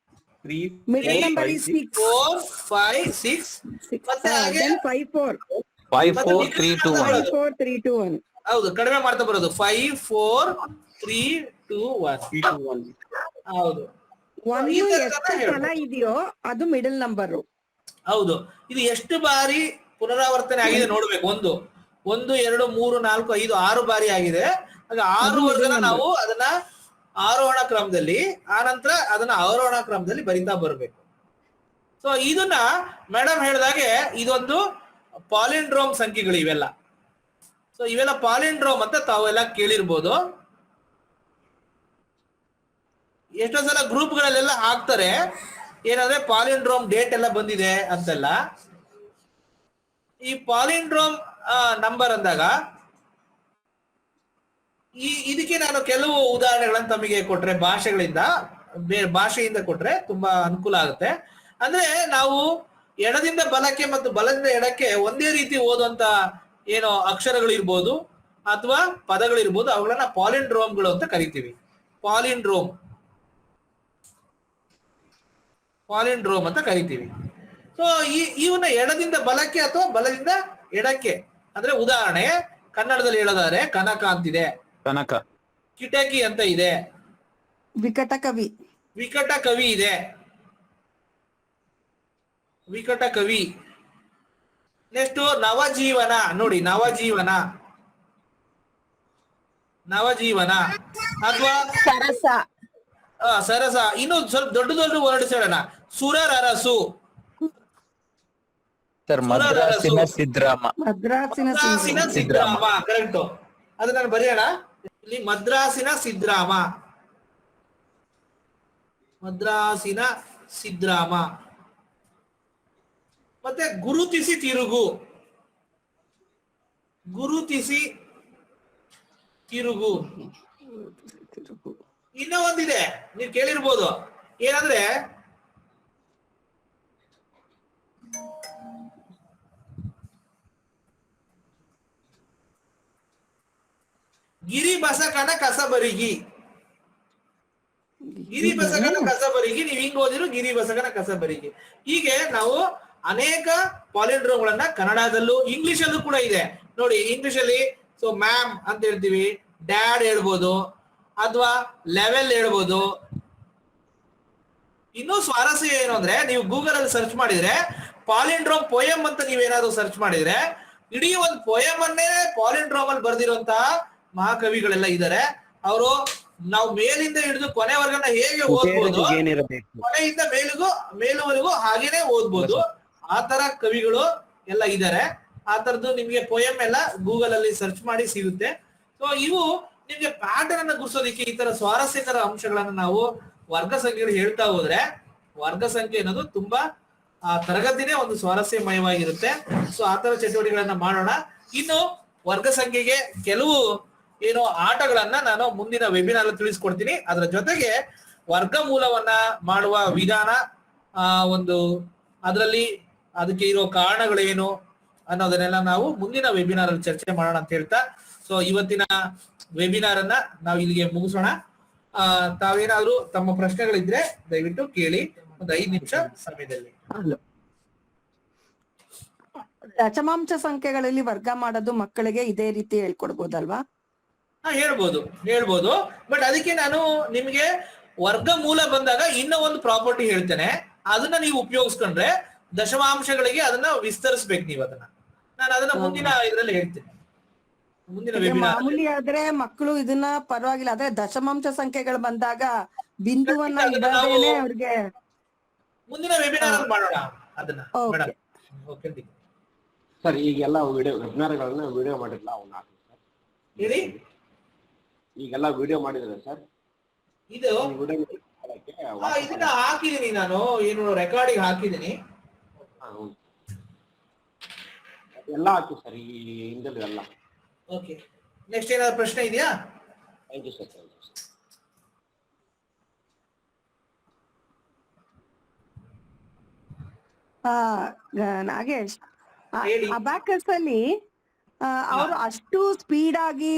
3 ಮಿಡಲ್ ನಂಬರ್ is 6 4 5 6 ಮತ್ತೆ ಹಾಗೆ 5 4 5 4 3 2 1. 4 3 2 1. ಹೌದು, ಕಡಿಮೆ ಮಾಡ್ತಾ ಬರೋದು. 5 4 3 2 1. ಹೌದು, 1 ಎಷ್ಟು ಸಲ ಇದೆಯೋ ಅದು ಮಿಡಲ್ ನಂಬರ್. ಹೌದು. ಇದು ಎಷ್ಟು ಬಾರಿ ಪುನರಾವರ್ತನೆ ಆಗಿದೆ ನೋಡ್ಬೇಕು. 1 2 3 4 5 6 ಬಾರಿ ಆಗಿದೆ. ಆಗ 6 ವರ್ಗನ ನಾವು ಅದನ್ನ ಆರೋಹಣ ಕ್ರಮದಲ್ಲಿ, ಆನಂತರ ಅದನ್ನ ಅವರೋಹಣ ಕ್ರಮದಲ್ಲಿ ಬರಿತಾ ಬರ್ಬೇಕು. ಸೊ ಇದನ್ನ ಮೇಡಮ್ ಹೇಳಿದಾಗೆ ಇದೊಂದು ಪಾಲಿಂಡ್ರೋಮ್ ಸಂಖ್ಯೆಗಳು ಇವೆಲ್ಲ. ಸೊ ಇವೆಲ್ಲ ಪಾಲಿಂಡ್ರೋಮ್ ಅಂತ ತಾವೆಲ್ಲ ಕೇಳಿರ್ಬೋದು. ಎಷ್ಟೋ ಸಲ ಗ್ರೂಪ್ಗಳಲ್ಲೆಲ್ಲ ಹಾಕ್ತಾರೆ ಏನಂದ್ರೆ ಪಾಲಿಂಡ್ರೋಮ್ ಡೇಟ್ ಎಲ್ಲ ಬಂದಿದೆ ಅಂತೆಲ್ಲ. ಈ ಪಾಲಿಂಡ್ರೋಮ್ ನಂಬರ್ ಅಂದಾಗ ಇದಕ್ಕೆ ನಾನು ಕೆಲವು ಉದಾಹರಣೆಗಳನ್ನ ತಮಗೆ ಕೊಟ್ರೆ ಭಾಷೆಯಿಂದ ಕೊಟ್ರೆ ತುಂಬಾ ಅನುಕೂಲ ಆಗುತ್ತೆ. ಅಂದ್ರೆ ನಾವು ಎಡದಿಂದ ಬಲಕ್ಕೆ ಮತ್ತು ಬಲದಿಂದ ಎಡಕ್ಕೆ ಒಂದೇ ರೀತಿ ಓದುವಂತ ಏನೋ ಅಕ್ಷರಗಳಿರ್ಬೋದು ಅಥವಾ ಪದಗಳಿರ್ಬೋದು, ಅವುಗಳನ್ನ ಪಾಲಿಂಡ್ರೋಮ್ಗಳು ಅಂತ ಕರಿತೀವಿ. ಪಾಲಿಂಡ್ರೋಮ್ ಅಂತ ಕರಿತೀವಿ. ಸೊ ಇವನ್ನ ಎಡದಿಂದ ಬಲಕ್ಕೆ ಅಥವಾ ಬಲದಿಂದ ಎಡಕ್ಕೆ ಅಂದ್ರೆ ಉದಾಹರಣೆ ಕನ್ನಡದಲ್ಲಿ ಹೇಳೋದಾದ್ರೆ ಕನಕ ಅಂತಿದೆ, ಕನಕ. ಕಿಟಕಿ ಅಂತ ಇದೆ, ವಿಕಟ ಕವಿ ಇದೆ, ವಿಕಟ ಕವಿ. ನೆಕ್ಸ್ಟ್ ನವಜೀವನ ನೋಡಿ, ನವಜೀವನ ಅಥವಾ ಸರಸ. ಇನ್ನು ಸ್ವಲ್ಪ ದೊಡ್ಡ ವರ್ಡ್ಸ್ ಹೇಳೋಣ. ಸುರರರಸು, ಮದ್ರಾಸಿನ ಸಿದ್ರಾಮ. ಕರೆಕ್ಟ್. ಅದು ನಾನು ಬರೆಯೋಣ ಇಲ್ಲಿ. ಮದ್ರಾಸಿನ ಸಿದ್ರಾಮ. ಮತ್ತೆ ಗುರುತಿಸಿ ತಿರುಗು, ಇನ್ನೂ ಒಂದಿದೆ ನೀವು ಕೇಳಿರ್ಬೋದು, ಏನಂದ್ರೆ ಗಿರಿ ಬಸಕನ ಕಸಬರಿಗಿ. ನೀವು ಹಿಂಗ್ ಓದಿರು ಗಿರಿ ಬಸಕನ ಕಸಬರಿಗಿ. ಹೀಗೆ ನಾವು ಅನೇಕ ಪಾಲಿಂಡ್ರೋಮ್ಗಳನ್ನ ಕನ್ನಡದಲ್ಲೂ ಇಂಗ್ಲಿಷಲ್ಲೂ ಕೂಡ ಇದೆ ನೋಡಿ. ಇಂಗ್ಲಿಷಲ್ಲಿ ಸೊ ಮ್ಯಾಮ್ ಅಂತ ಹೇಳ್ತೀವಿ, ಡ್ಯಾಡ್ ಹೇಳ್ಬೋದು ಅಥವಾ ಲೆವೆಲ್ ಹೇಳ್ಬೋದು. ಇನ್ನೂ ಸ್ವಾರಸ್ಯ ಏನು ಅಂದ್ರೆ ನೀವು ಗೂಗಲ್ ಅಲ್ಲಿ ಸರ್ಚ್ ಮಾಡಿದ್ರೆ ಪಾಲಿಂಡ್ರೋಮ್ ಪೋಯಮ್ ಅಂತ ನೀವೇನಾದ್ರೂ ಸರ್ಚ್ ಮಾಡಿದ್ರೆ ಇಡೀ ಒಂದು ಪೋಯಮ್ ಅನ್ನೇ ಪಾಲಿಂಡ್ರೋಮ್ ಅಲ್ಲಿ ಬರ್ದಿರುವಂತಹ ಮಹಾಕವಿಗಳೆಲ್ಲ ಇದ್ದಾರೆ. ಅವರು ನಾವು ಮೇಲಿಂದ ಹಿಡಿದು ಕೊನೆವರೆಗನ್ನ ಹೇಗೆ ಓದ್ಬೋದು, ಕೊನೆಯಿಂದ ಮೇಲುವರೆಗೂ ಹಾಗೇನೆ ಓದ್ಬೋದು. ಆ ತರ ಕವಿಗಳು ಎಲ್ಲ ಇದ್ದಾರೆ. ಆ ತರದ್ದು ನಿಮ್ಗೆ ಪೋಯಮ್ ಎಲ್ಲ ಗೂಗಲ್ ಅಲ್ಲಿ ಸರ್ಚ್ ಮಾಡಿ ಸಿಗುತ್ತೆ. ಸೊ ಇವು ನಿಮ್ಗೆ ಪ್ಯಾಟರ್ನ್ ಅನ್ನ ಗುರ್ಸೋದಿಕ್ಕೆ ಈ ತರ ಸ್ವಾರಸ್ಯಕರ ಅಂಶಗಳನ್ನ ನಾವು ವರ್ಗ ಸಂಖ್ಯೆಗಳು ಹೇಳ್ತಾ ಹೋದ್ರೆ ವರ್ಗ ಸಂಖ್ಯೆ ಅನ್ನೋದು ತುಂಬಾ ತರಗತಿನೇ ಒಂದು ಸ್ವಾರಸ್ಯಮಯವಾಗಿರುತ್ತೆ. ಸೊ ಆ ತರ ಚಟುವಟಿಕೆಗಳನ್ನ ಮಾಡೋಣ. ಇನ್ನು ವರ್ಗ ಸಂಖ್ಯೆಗೆ ಕೆಲವು ಏನೋ ಆಟಗಳನ್ನ ನಾನು ಮುಂದಿನ ವೆಬಿನಾರ್ ಅಲ್ಲಿ ತಿಳಿಸ್ಕೊಡ್ತೀನಿ. ಅದರ ಜೊತೆಗೆ ವರ್ಗಮೂಲವನ್ನ ಮಾಡುವ ವಿಧಾನ, ಒಂದು ಅದರಲ್ಲಿ ಅದಕ್ಕೆ ಇರೋ ಕಾರಣಗಳೇನು ಅನ್ನೋದನ್ನೆಲ್ಲ ನಾವು ಮುಂದಿನ ವೆಬಿನಾರ್ ಅಲ್ಲಿ ಚರ್ಚೆ ಮಾಡೋಣ ಅಂತ ಹೇಳ್ತಾ, ಸೊ ಇವತ್ತಿನ ವೆಬಿನಾರ್ ಅನ್ನ ನಾವು ಇಲ್ಲಿಗೆ ಮುಗಿಸೋಣ. ತಾವೇನಾದ್ರೂ ತಮ್ಮ ಪ್ರಶ್ನೆಗಳಿದ್ರೆ ದಯವಿಟ್ಟು ಕೇಳಿ, ಒಂದು 5 ನಿಮಿಷ ಸಮಯದಲ್ಲಿ. ದಶಮಾಂಶ ಸಂಖ್ಯೆಗಳಲ್ಲಿ ವರ್ಗ ಮಾಡೋದು ಮಕ್ಕಳಿಗೆ ಇದೇ ರೀತಿ ಹೇಳ್ಕೊಡ್ಬೋದಲ್ವಾ? ಹೇಳ್ಬೋದು. ಬಟ್ ಅದಕ್ಕೆ ನಾನು ನಿಮ್ಗೆ ವರ್ಗಮೂಲ ಬಂದಾಗ ಇನ್ನೂ ಒಂದು ಪ್ರಾಪರ್ಟಿ ಹೇಳ್ತೇನೆ. ಅದನ್ನ ನೀವು ಉಪಯೋಗಿಸ್ಕೊಂಡ್ರೆ ದಶಮಾಂಶಗಳಿಗೆ ಅದನ್ನ ವಿಸ್ತರಿಸ್ಬೇಕು ನೀವು. ನಾನು ಅದನ್ನ ಮುಂದಿನ ಇದರಲ್ಲಿ ಹೇಳ್ತೇನೆ, ಮುಂದಿನ ವೆಬಿನಾರ್. ಮಾಮೂಲಿ ಆದ್ರೆ ಮಕ್ಕಳು ಇದನ್ನ ಪರವಾಗಿಲ್ಲ, ಆದ್ರೆ ದಶಮಾಂಶ ಸಂಖ್ಯೆಗಳು ಬಂದಾಗ ಬಿಂದುವನ್ನ ಇಡದೇನೆ ಅವ್ರಿಗೆ ಮುಂದಿನ ವೆಬಿನಾರ್ ಅಲ್ಲಿ ಮಾಡೋಣ ಅದನ್ನ. ಸರ್ ಈಗೆಲ್ಲ ವೆಬಿನಾರ್ಗಳನ್ನ ವಿಡಿಯೋ ಮಾಡಿರಲ್ಲ, ಅವನ್ನ ಹಾಕಿ ಸರ್. ಹೇಳಿ. ಈಗೆಲ್ಲ ವಿಡಿಯೋ ಮಾಡಿದ್ರೆ ಸರ್, ಇದು ಇದನ್ನ ಹಾಕಿದೀನಿ ನಾನು, ಏನು ರೆಕಾರ್ಡಿಂಗ್ ಹಾಕಿದೀನಿ. ಎಲ್ಲ ಹಾಕಿ ಸರ್ ಈ ಹಿಂದಲ್ಲಿ ಎಲ್ಲ. ಓಕೆ, ನೆಕ್ಸ್ಟ್ ಏನಾದ್ರು ಪ್ರಶ್ನೆ ಇದೆಯಾ? Thank you sir. Nagesh, abacus ಅಲ್ಲಿ ಅವರು ಅಷ್ಟು ಸ್ಪೀಡ್ ಆಗಿ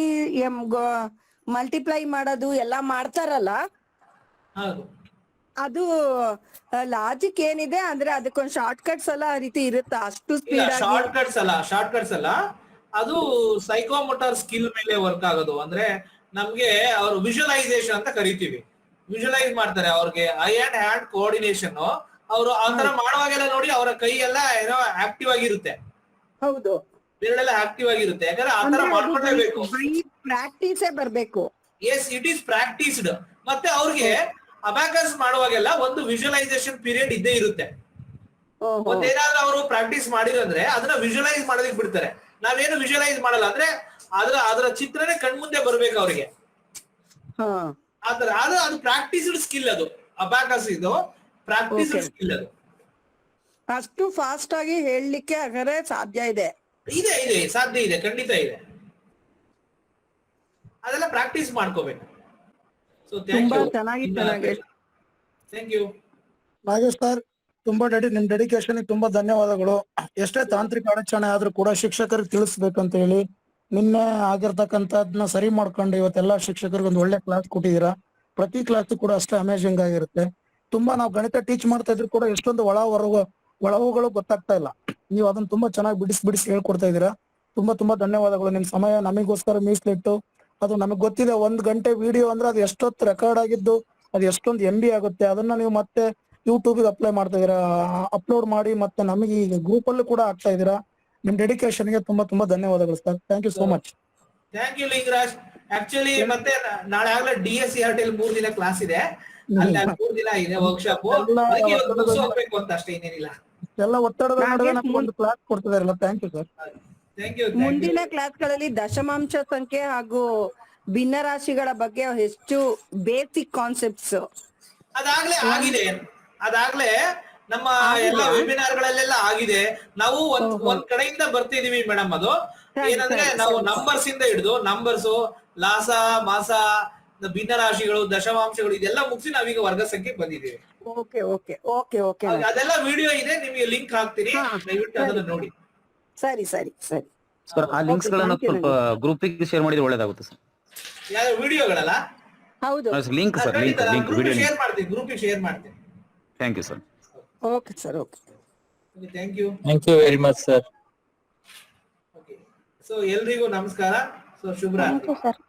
ಮಲ್ಟಿಪ್ಲೈ ಮಾಡೋದು ಎಲ್ಲ ಮಾಡ್ತಾರಲ್ಲ, ಅದು ಲಾಜಿಕ್ ಏನಿದೆ ಅಂದ್ರೆ ಅದಕ್ಕೊಂದು ಶಾರ್ಟ್ ಕಟ್ಸ್ ಎಲ್ಲ ಆ ರೀತಿ ಇರುತ್ತಾ? ಅಷ್ಟು ಸ್ಪೀಡ್ ಆಗಿ ಶಾರ್ಟ್ ಕಟ್ಸ್ ಅಲ್ಲ, ಅದು ಸೈಕೋಮೋಟರ್ ಸ್ಕಿಲ್ ಮೇಲೆ ವರ್ಕ್ ಆಗೋದು. ಅಂದ್ರೆ ನಮ್ಗೆ ಅವರು ವಿಜುವಲೈಸೇಷನ್ ಅಂತ ಕರಿತೀವಿ. ವಿಜುವಲೈಸ್ ಮಾಡ್ತಾರೆ, ಅವ್ರಿಗೆ ಐ ಅಂಡ್ ಹ್ಯಾಂಡ್ ಕೋಆರ್ಡಿನೇಷನ್. ಅವರು ಆತರ ಮಾಡುವಾಗೆಲ್ಲ ನೋಡಿ ಅವರ ಕೈ ಎಲ್ಲ ಏನೋ ಆಕ್ಟಿವ್ ಆಗಿರುತ್ತೆ. ಹೌದು, ಬೆರಳೆಲ್ಲ ಆಕ್ಟಿವ್ ಆಗಿರುತ್ತೆ. ಯಾಕಂದ್ರೆ ಆತರ ಮಾಡ್ಕೊಳ್ಳೇಬೇಕು, ಪ್ರಾಕ್ಟೀಸೇ ಬರ್ಬೇಕು. Yes, it is practised. ಮತ್ತೆ ಅವ್ರಿಗೆ ಅಬ್ಯಾಕಸ್ ಮಾಡುವಾಗೆಲ್ಲ ಒಂದು ವಿಜುವಲೈಸೇಷನ್ ಪೀರಿಯಡ್ ಇದ್ದೇ ಇರುತ್ತೆ. ಒಂದೇನಾದ್ರೂ ಅವರು ಪ್ರಾಕ್ಟೀಸ್ ಮಾಡಿರಂದ್ರೆ ಅದನ್ನ ವಿಜುವಲೈಸ್ ಮಾಡೋದಕ್ಕೆ ಬಿಡ್ತಾರೆ. ನಾವೇನು ವಿಜುವಲೈಸ್ ಮಾಡಲ್ಲ. ಅಂದ್ರೆ ಅದರ ಚಿತ್ರನೇ ಕಣ್ಮುಂದೆ ಬರ್ಬೇಕು ಅವ್ರಿಗೆ. ಹಾ ಅದು ಪ್ರಾಕ್ಟೀಸ್ಡ್ ಸ್ಕಿಲ್, ಅದು ಅಬಾಕಸ್ ಇದು ಪ್ರಾಕ್ಟೀಸ್ಡ್ ಸ್ಕಿಲ್. ಅದು ಅಷ್ಟು ಫಾಸ್ಟ್ ಆಗಿ ಹೇಳಲಿಕ್ಕೆ ಹಾಗಾದ್ರೆ ಸಾಧ್ಯ ಇದೆ? ಇದೆ ಸಾಧ್ಯ ಇದೆ, ಖಂಡಿತ ಇದೆ. ಅದೆಲ್ಲ ಪ್ರಾಕ್ಟೀಸ್ ಮಾಡ್ಕೋಬೇಕು. ಸೊ ತುಂಬಾ ಚೆನ್ನಾಗಿತ್ತು Nagesh. Thank you Nagesh sir, ತುಂಬಾ ನಿಮ್ ಡೆಡಿಕೇಶನ್ ತುಂಬಾ ಧನ್ಯವಾದಗಳು. ಎಷ್ಟೇ ತಾಂತ್ರಿಕ ಅಡಚಣೆ ಆದ್ರೂ ಕೂಡ ಶಿಕ್ಷಕರಿಗೆ ತಿಳಿಸ್ಬೇಕಂತ ಹೇಳಿ ನಿನ್ನೆ ಆಗಿರ್ತಕ್ಕಂಥದ್ನ ಸರಿ ಮಾಡ್ಕೊಂಡು ಇವತ್ತೆಲ್ಲಾ ಶಿಕ್ಷಕರಿಗೆ ಒಂದು ಒಳ್ಳೆ ಕ್ಲಾಸ್ ಕೊಟ್ಟಿದ್ದೀರಾ. ಪ್ರತಿ ಕ್ಲಾಸ್ ಕೂಡ ಅಷ್ಟೇ ಅಮೇಜಿಂಗ್ ಆಗಿರುತ್ತೆ. ತುಂಬಾ ನಾವು ಗಣಿತ ಟೀಚ್ ಮಾಡ್ತಾ ಇದ್ರು ಕೂಡ ಎಷ್ಟೊಂದು ಒಳವುಗಳು ಗೊತ್ತಾಗ್ತಾ ಇಲ್ಲ. ನೀವು ಅದನ್ನ ತುಂಬಾ ಚೆನ್ನಾಗಿ ಬಿಡಿಸಿ ಹೇಳ್ಕೊಡ್ತಾ ಇದ್ದೀರಾ. ತುಂಬಾ ಧನ್ಯವಾದಗಳು. ನಿಮ್ ಸಮಯ ನಮಗೋಸ್ಕರ ಮೀಸಲಿಟ್ಟು, ಅದು ನಮಗ್ ಗೊತ್ತಿದೆ 1 ಗಂಟೆ ವಿಡಿಯೋ ಅಂದ್ರೆ ಅದು ಎಷ್ಟೊತ್ತು ರೆಕಾರ್ಡ್ ಆಗಿದ್ದು, ಅದು ಎಷ್ಟೊಂದು MB ಆಗುತ್ತೆ. ಅದನ್ನ ನೀವು ಮತ್ತೆ ಯೂಟ್ಯೂಬ್ಗೆ ಅಪ್ಲೋಡ್ ಮಾಡಿ ಮತ್ತೆ ನಮಗೆ ಈಗ ಗ್ರೂಪ್ ಅಲ್ಲೂ ಕೂಡ ಆಗ್ತಾ ಇದೀರಾ. ನಿಮ್ ಡೆಡಿಕೇಶನ್ಗೆ ತುಂಬಾ ಧನ್ಯವಾದಗಳು sir. Thank you so much. Thank you Lingaraj. Actually ಮತ್ತೆ ನಾಳೆ ಆಗ್ಲೇ DSCRT 3 ದಿನ ಕ್ಲಾಸ್ ಇದೆ, ಅಲ್ಲಿ 3 ದಿನ ಇದೆ ವರ್ಕ್ಶಾಪ್. ಹೋಗ್ಬೇಕು ಅಂತ ಅಷ್ಟೇ, ಇನ್ನೇನಿಲ್ಲ. ಎಲ್ಲ ಒತ್ತಡದ ನಡುವೆ ನಮ್ಗೆ ಒಂದು ಕ್ಲಾಸ್ ಕೊಡ್ತಿದಾರಲ್ಲ. Thank you sir. Thank you. ಮುಂದಿನ ಕ್ಲಾಸ್ಗಳಲ್ಲಿ ದಶಮಾಂಶ ಸಂಖ್ಯೆ ಹಾಗೂ ಭಿನ್ನರಾಶಿಗಳ ಬಗ್ಗೆ ಹೆಚ್ಚು ಬೇಸಿಕ್ ಕಾನ್ಸೆಪ್ಟ್ಸ್ ಅದಾಗ್ಲೇ ನಮ್ಮ ಎಲ್ಲ ವೆಬಿನಾರ್ ಗಳಲ್ಲೆಲ್ಲ ಆಗಿದೆ. ನಾವು ಒಂದ್ ಕಡೆಯಿಂದ ಬರ್ತಿದೀವಿ ಮೇಡಮ್. ಅದು ಏನಂದ್ರೆ ನಾವು ನಂಬರ್ಸ್ ಇಂದ ಹಿಡಿದು ನಂಬರ್ಸ್, ಲಾಸ, ಮಾಸ, ಭಿನ್ನರಾಶಿಗಳು, ದಶಮಾಂಶಗಳು ಇದೆಲ್ಲ ಮುಗಿಸಿ ನಾವೀಗ ವರ್ಗ ಸಂಖ್ಯೆ ಬಂದಿದ್ದೀವಿ. ಅದೆಲ್ಲ ವಿಡಿಯೋ ಇದೆ, ನಿಮಗೆ ಲಿಂಕ್ ಹಾಕ್ತೀನಿ, ದಯವಿಟ್ಟು ಅದನ್ನ ನೋಡಿ. ಸರಿ ಸರ್, ಆ ಲಿಂಕ್ಸ್ ಗಳನ್ನ ಸ್ವಲ್ಪ ಗ್ರೂಪಿಗೆ ಶೇರ್ ಮಾಡಿದ್ರೆ ಒಳ್ಳೇದಾಗುತ್ತೆ ಸರ್. ಯಾವ ವಿಡಿಯೋಗಳಲ್ಲ? ಹೌದು, link sir, link video share ಮಾಡ್ತೀನಿ, ಗ್ರೂಪಿಗೆ ಶೇರ್ ಮಾಡ್ತೀನಿ. Thank you sir. Okay sir. Okay, thank you very much sir. So ಎಲ್ರಿಗೂ ನಮಸ್ಕಾರ. ಸೊ ಶುಭರಾತ್ರಿ.